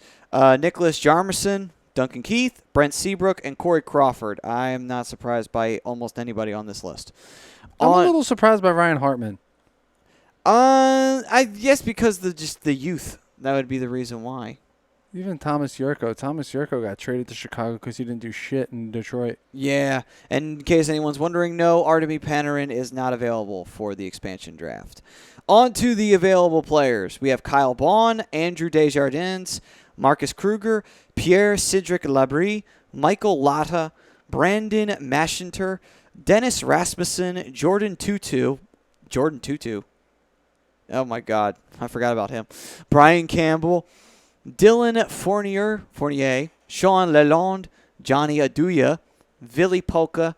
Nicholas Jarmerson, Duncan Keith, Brent Seabrook, and Corey Crawford. I am not surprised by almost anybody on this list. I'm a little surprised by Ryan Hartman. Yes, because the youth. That would be the reason why. Even Thomas Yurko got traded to Chicago because he didn't do shit in Detroit. Yeah, and in case anyone's wondering, no, Artemi Panarin is not available for the expansion draft. On to the available players. We have Kyle Baun, Andrew Desjardins, Marcus Kruger, Pierre Cedric Labrie, Michael Latta, Brandon Maschinter, Dennis Rasmussen, Jordan Tutu. Oh, my God. I forgot about him. Brian Campbell, Dylan Fournier, Sean Lalonde, Johnny Aduya, Vili Polka,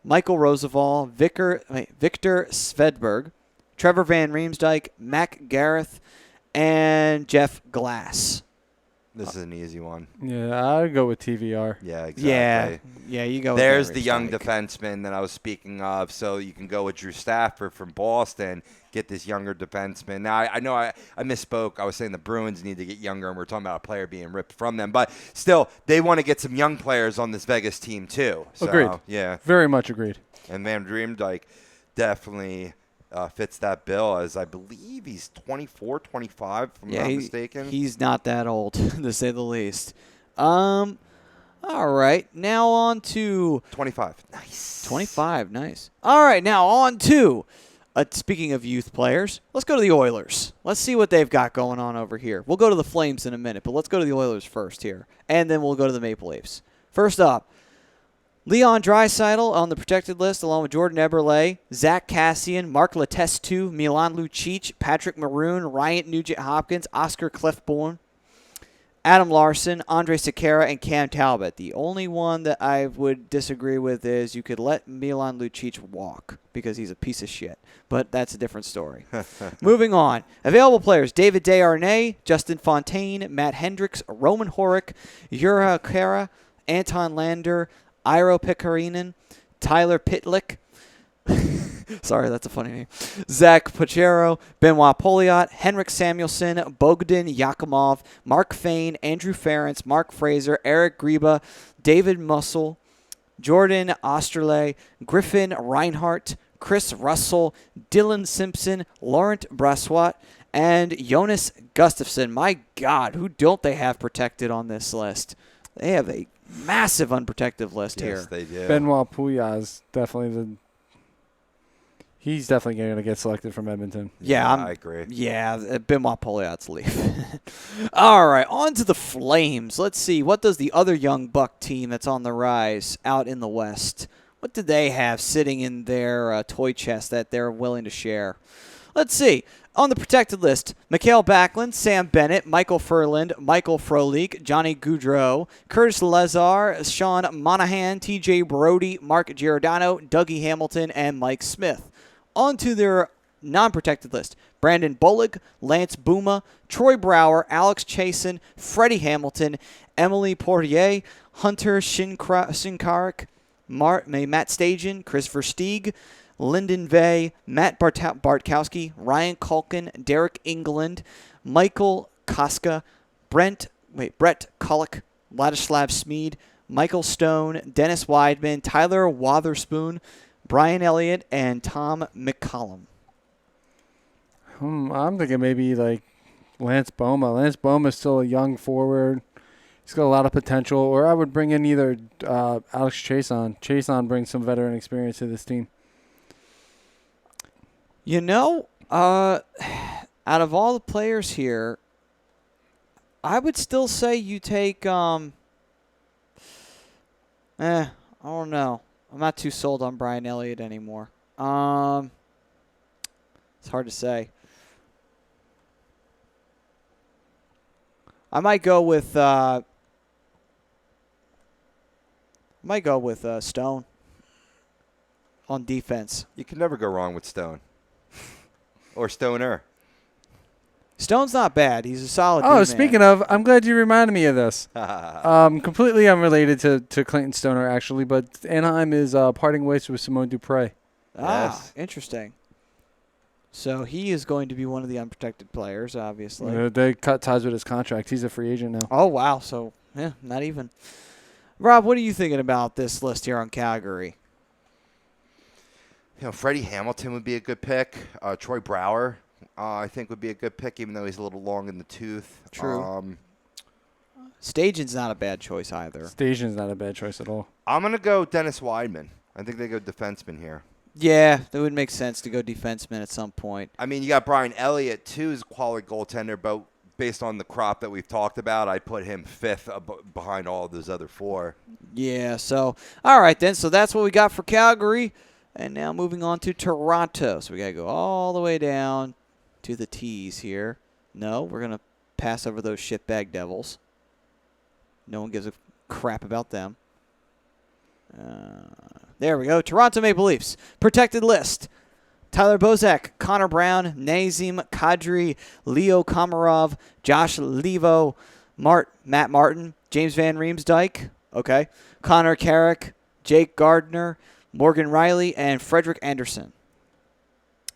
Michael Roosevelt, Victor Svedberg, Trevor Van Riemsdyk, Mac Gareth, and Jeff Glass. This is an easy one. Yeah, I'd go with TVR. Yeah, exactly. Yeah, you go. There's with the young defenseman that I was speaking of. So you can go with Drew Stafford from Boston, get this younger defenseman. Now, I know I misspoke. I was saying the Bruins need to get younger, and we're talking about a player being ripped from them. But still, they want to get some young players on this Vegas team, too. So, agreed. Yeah. Very much agreed. And Van Riemsdyk definitely fits that bill, as I believe he's 24, 25, if I'm not mistaken. He's not that old, to say the least. All right, now on to 25. Nice. 25, nice. All right, now on to speaking of youth players, let's go to the Oilers. Let's see what they've got going on over here. We'll go to the Flames in a minute, but let's go to the Oilers first here, and then we'll go to the Maple Leafs. First up, Leon Draisaitl on the protected list, along with Jordan Eberle, Zach Kassian, Mark Letestu, Milan Lucic, Patrick Maroon, Ryan Nugent-Hopkins, Oscar Cliffborn, Adam Larson, Andre Sekera, and Cam Talbot. The only one that I would disagree with is you could let Milan Lucic walk because he's a piece of shit. But that's a different story. Moving on. Available players, David Desharnais, Justin Fontaine, Matt Hendricks, Roman Horik, Jura Kara, Anton Lander, Iro Pekarinen, Tyler Pitlick, sorry, that's a funny name, Zach Pachero, Benoit Pouliot, Henrik Samuelsson, Bogdan Yakimov, Mark Fain, Andrew Ferentz, Mark Fraser, Eric Greba, David Mussel, Jordan Osterley, Griffin Reinhart, Chris Russell, Dylan Simpson, Laurent Brassoit, and Jonas Gustafsson. My God, who don't they have protected on this list? They have a massive unprotected list here. Yes, they do. Benoit Pouliot is definitely he's definitely going to get selected from Edmonton. Yeah, I agree. Yeah, Benoit Pouliot's leave. All right, on to the Flames. Let's see, what does the other young Buck team that's on the rise out in the West, What do they have sitting in their toy chest that they're willing to share? Let's see. On the protected list, Mikhail Backlund, Sam Bennett, Michael Furland, Michael Frolik, Johnny Gaudreau, Curtis Lazar, Sean Monahan, TJ Brody, Mark Giordano, Dougie Hamilton, and Mike Smith. On to their non-protected list, Brandon Bollig, Lance Bouma, Troy Brower, Alex Chasen, Freddie Hamilton, Emily Portier, Hunter Shinkarik, Matt Stajan, Chris Versteeg, Lyndon Vey, Matt Bartkowski, Ryan Culkin, Derek England, Michael Koska, Brett Kullock, Ladislav Smeed, Michael Stone, Dennis Weidman, Tyler Wotherspoon, Brian Elliott, and Tom McCollum. I'm thinking maybe like Lance Bouma. Lance Bouma is still a young forward. He's got a lot of potential. Or I would bring in either Alex Chason. Chason brings some veteran experience to this team. You know, out of all the players here, I would still say you take, I don't know. I'm not too sold on Brian Elliott anymore. It's hard to say. I might go with Stone on defense. You can never go wrong with Stone. Or Stoner. Stone's not bad. He's a solid Oh, D-man. speaking of, I'm glad you reminded me of this. Completely unrelated to Clayton Stoner, actually, but Anaheim is parting ways with Simone Dupre. Yes. Interesting. So he is going to be one of the unprotected players, obviously. They cut ties with his contract. He's a free agent now. Oh, wow. So, not even. Rob, what are you thinking about this list here on Calgary? Freddie Hamilton would be a good pick. Troy Brower, I think, would be a good pick, even though he's a little long in the tooth. True. Stajan's not a bad choice either. Stajan's not a bad choice at all. I'm going to go Dennis Weidman. I think they go defenseman here. Yeah, that would make sense to go defenseman at some point. I mean, you got Brian Elliott, too, who's a quality goaltender, but based on the crop that we've talked about, I'd put him fifth behind all of those other four. Yeah, so, all right then. So that's what we got for Calgary. And now moving on to Toronto. So we got to go all the way down to the T's here. No, we're going to pass over those shitbag Devils. No one gives a crap about them. There we go. Toronto Maple Leafs. Protected list. Tyler Bozak, Connor Brown, Nazem Kadri, Leo Komarov, Josh Levo, Matt Martin, James Van Riemsdyk, okay, Connor Carrick, Jake Gardner, Morgan Riley, and Frederick Anderson.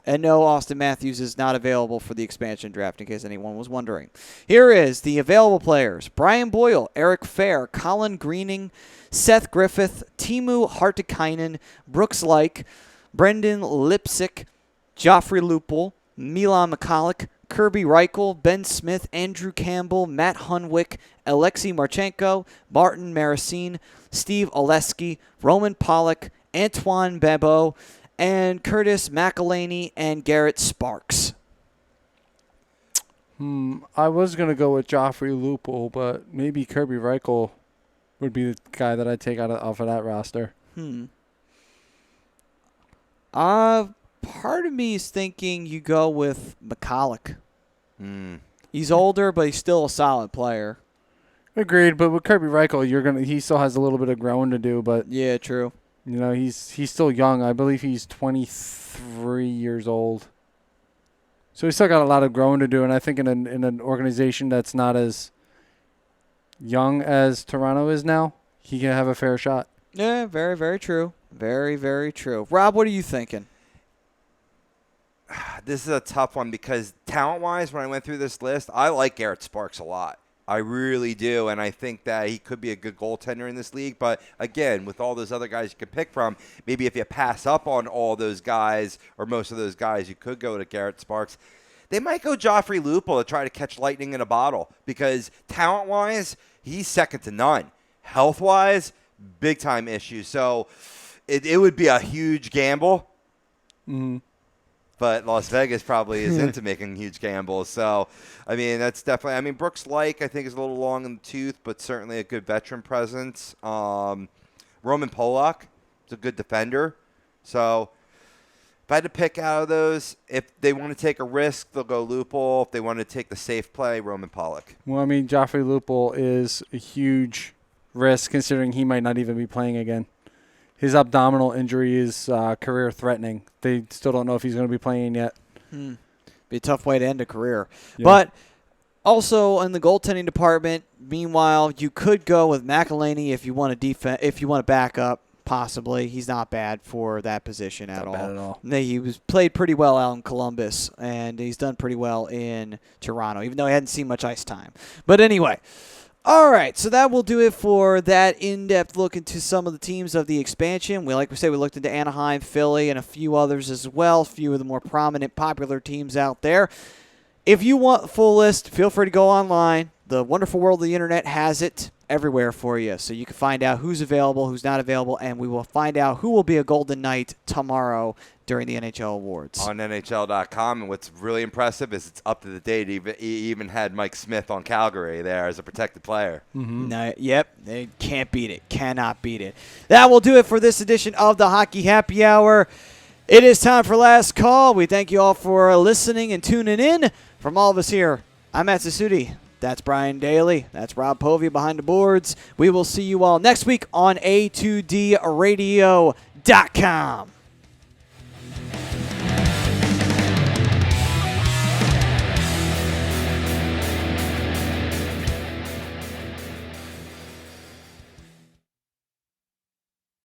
And no, Austin Matthews is not available for the expansion draft, in case anyone was wondering. Here is the available players. Brian Boyle, Eric Fair, Colin Greening, Seth Griffith, Timu Hartikainen, Brooks Lyke, Brendan Lipsick, Joffrey Lupul, Milan Mikalik, Kirby Reichel, Ben Smith, Andrew Campbell, Matt Hunwick, Alexei Marchenko, Martin Maricine, Steve Oleski, Roman Pollock, Antoine Bebo, and Curtis McElhaney and Garrett Sparks. I was going to go with Joffrey Lupul, but maybe Kirby Reichel would be the guy that I'd take off of that roster. Part of me is thinking you go with McCulloch. He's older, but he's still a solid player. Agreed, but with Kirby Reichel, he still has a little bit of growing to do, but yeah, true. You know, he's still young. I believe he's 23 years old. So he's still got a lot of growing to do, and I think in an organization that's not as young as Toronto is now, he can have a fair shot. Yeah, very, very true. Very, very true. Rob, what are you thinking? This is a tough one because talent-wise, when I went through this list, I like Garrett Sparks a lot. I really do, and I think that he could be a good goaltender in this league. But, again, with all those other guys you could pick from, maybe if you pass up on all those guys or most of those guys, you could go to Garrett Sparks. They might go Joffrey Lupul to try to catch lightning in a bottle because talent-wise, he's second to none. Health-wise, big-time issue. So it would be a huge gamble. But Las Vegas probably is into making huge gambles. So, I mean, that's definitely – Brooks Lyke, I think, is a little long in the tooth, but certainly a good veteran presence. Roman Polak, He's a good defender. So if I had to pick out of those, if they want to take a risk, they'll go Lupul. If they want to take the safe play, Roman Pollock. Well, I mean, Joffrey Lupul is a huge risk considering he might not even be playing again. His abdominal injury is career-threatening. They still don't know if he's going to be playing yet. Be a tough way to end a career. Yeah. But also in the goaltending department, meanwhile, you could go with McElhaney if you want to back up. Possibly, he's not bad for that position at all. Not bad at all. He was played pretty well out in Columbus, and he's done pretty well in Toronto, even though he hadn't seen much ice time. But anyway. All right, so that will do it for that in-depth look into some of the teams of the expansion. We looked into Anaheim, Philly, and a few others as well, a few of the more prominent, popular teams out there. If you want the full list, feel free to go online. The wonderful world of the internet has it everywhere for you, so you can find out who's available, who's not available, and we will find out who will be a Golden Knight tomorrow during the NHL Awards. On NHL.com, and what's really impressive is it's up to the date. He even had Mike Smith on Calgary there as a protected player. No, yep, they can't beat it, cannot beat it. That will do it for this edition of the Hockey Happy Hour. It is time for last call. We thank you all for listening and tuning in. From all of us here, I'm Matt Sassuti. That's Brian Daly. That's Rob Povey behind the boards. We will see you all next week on A2DRadio.com.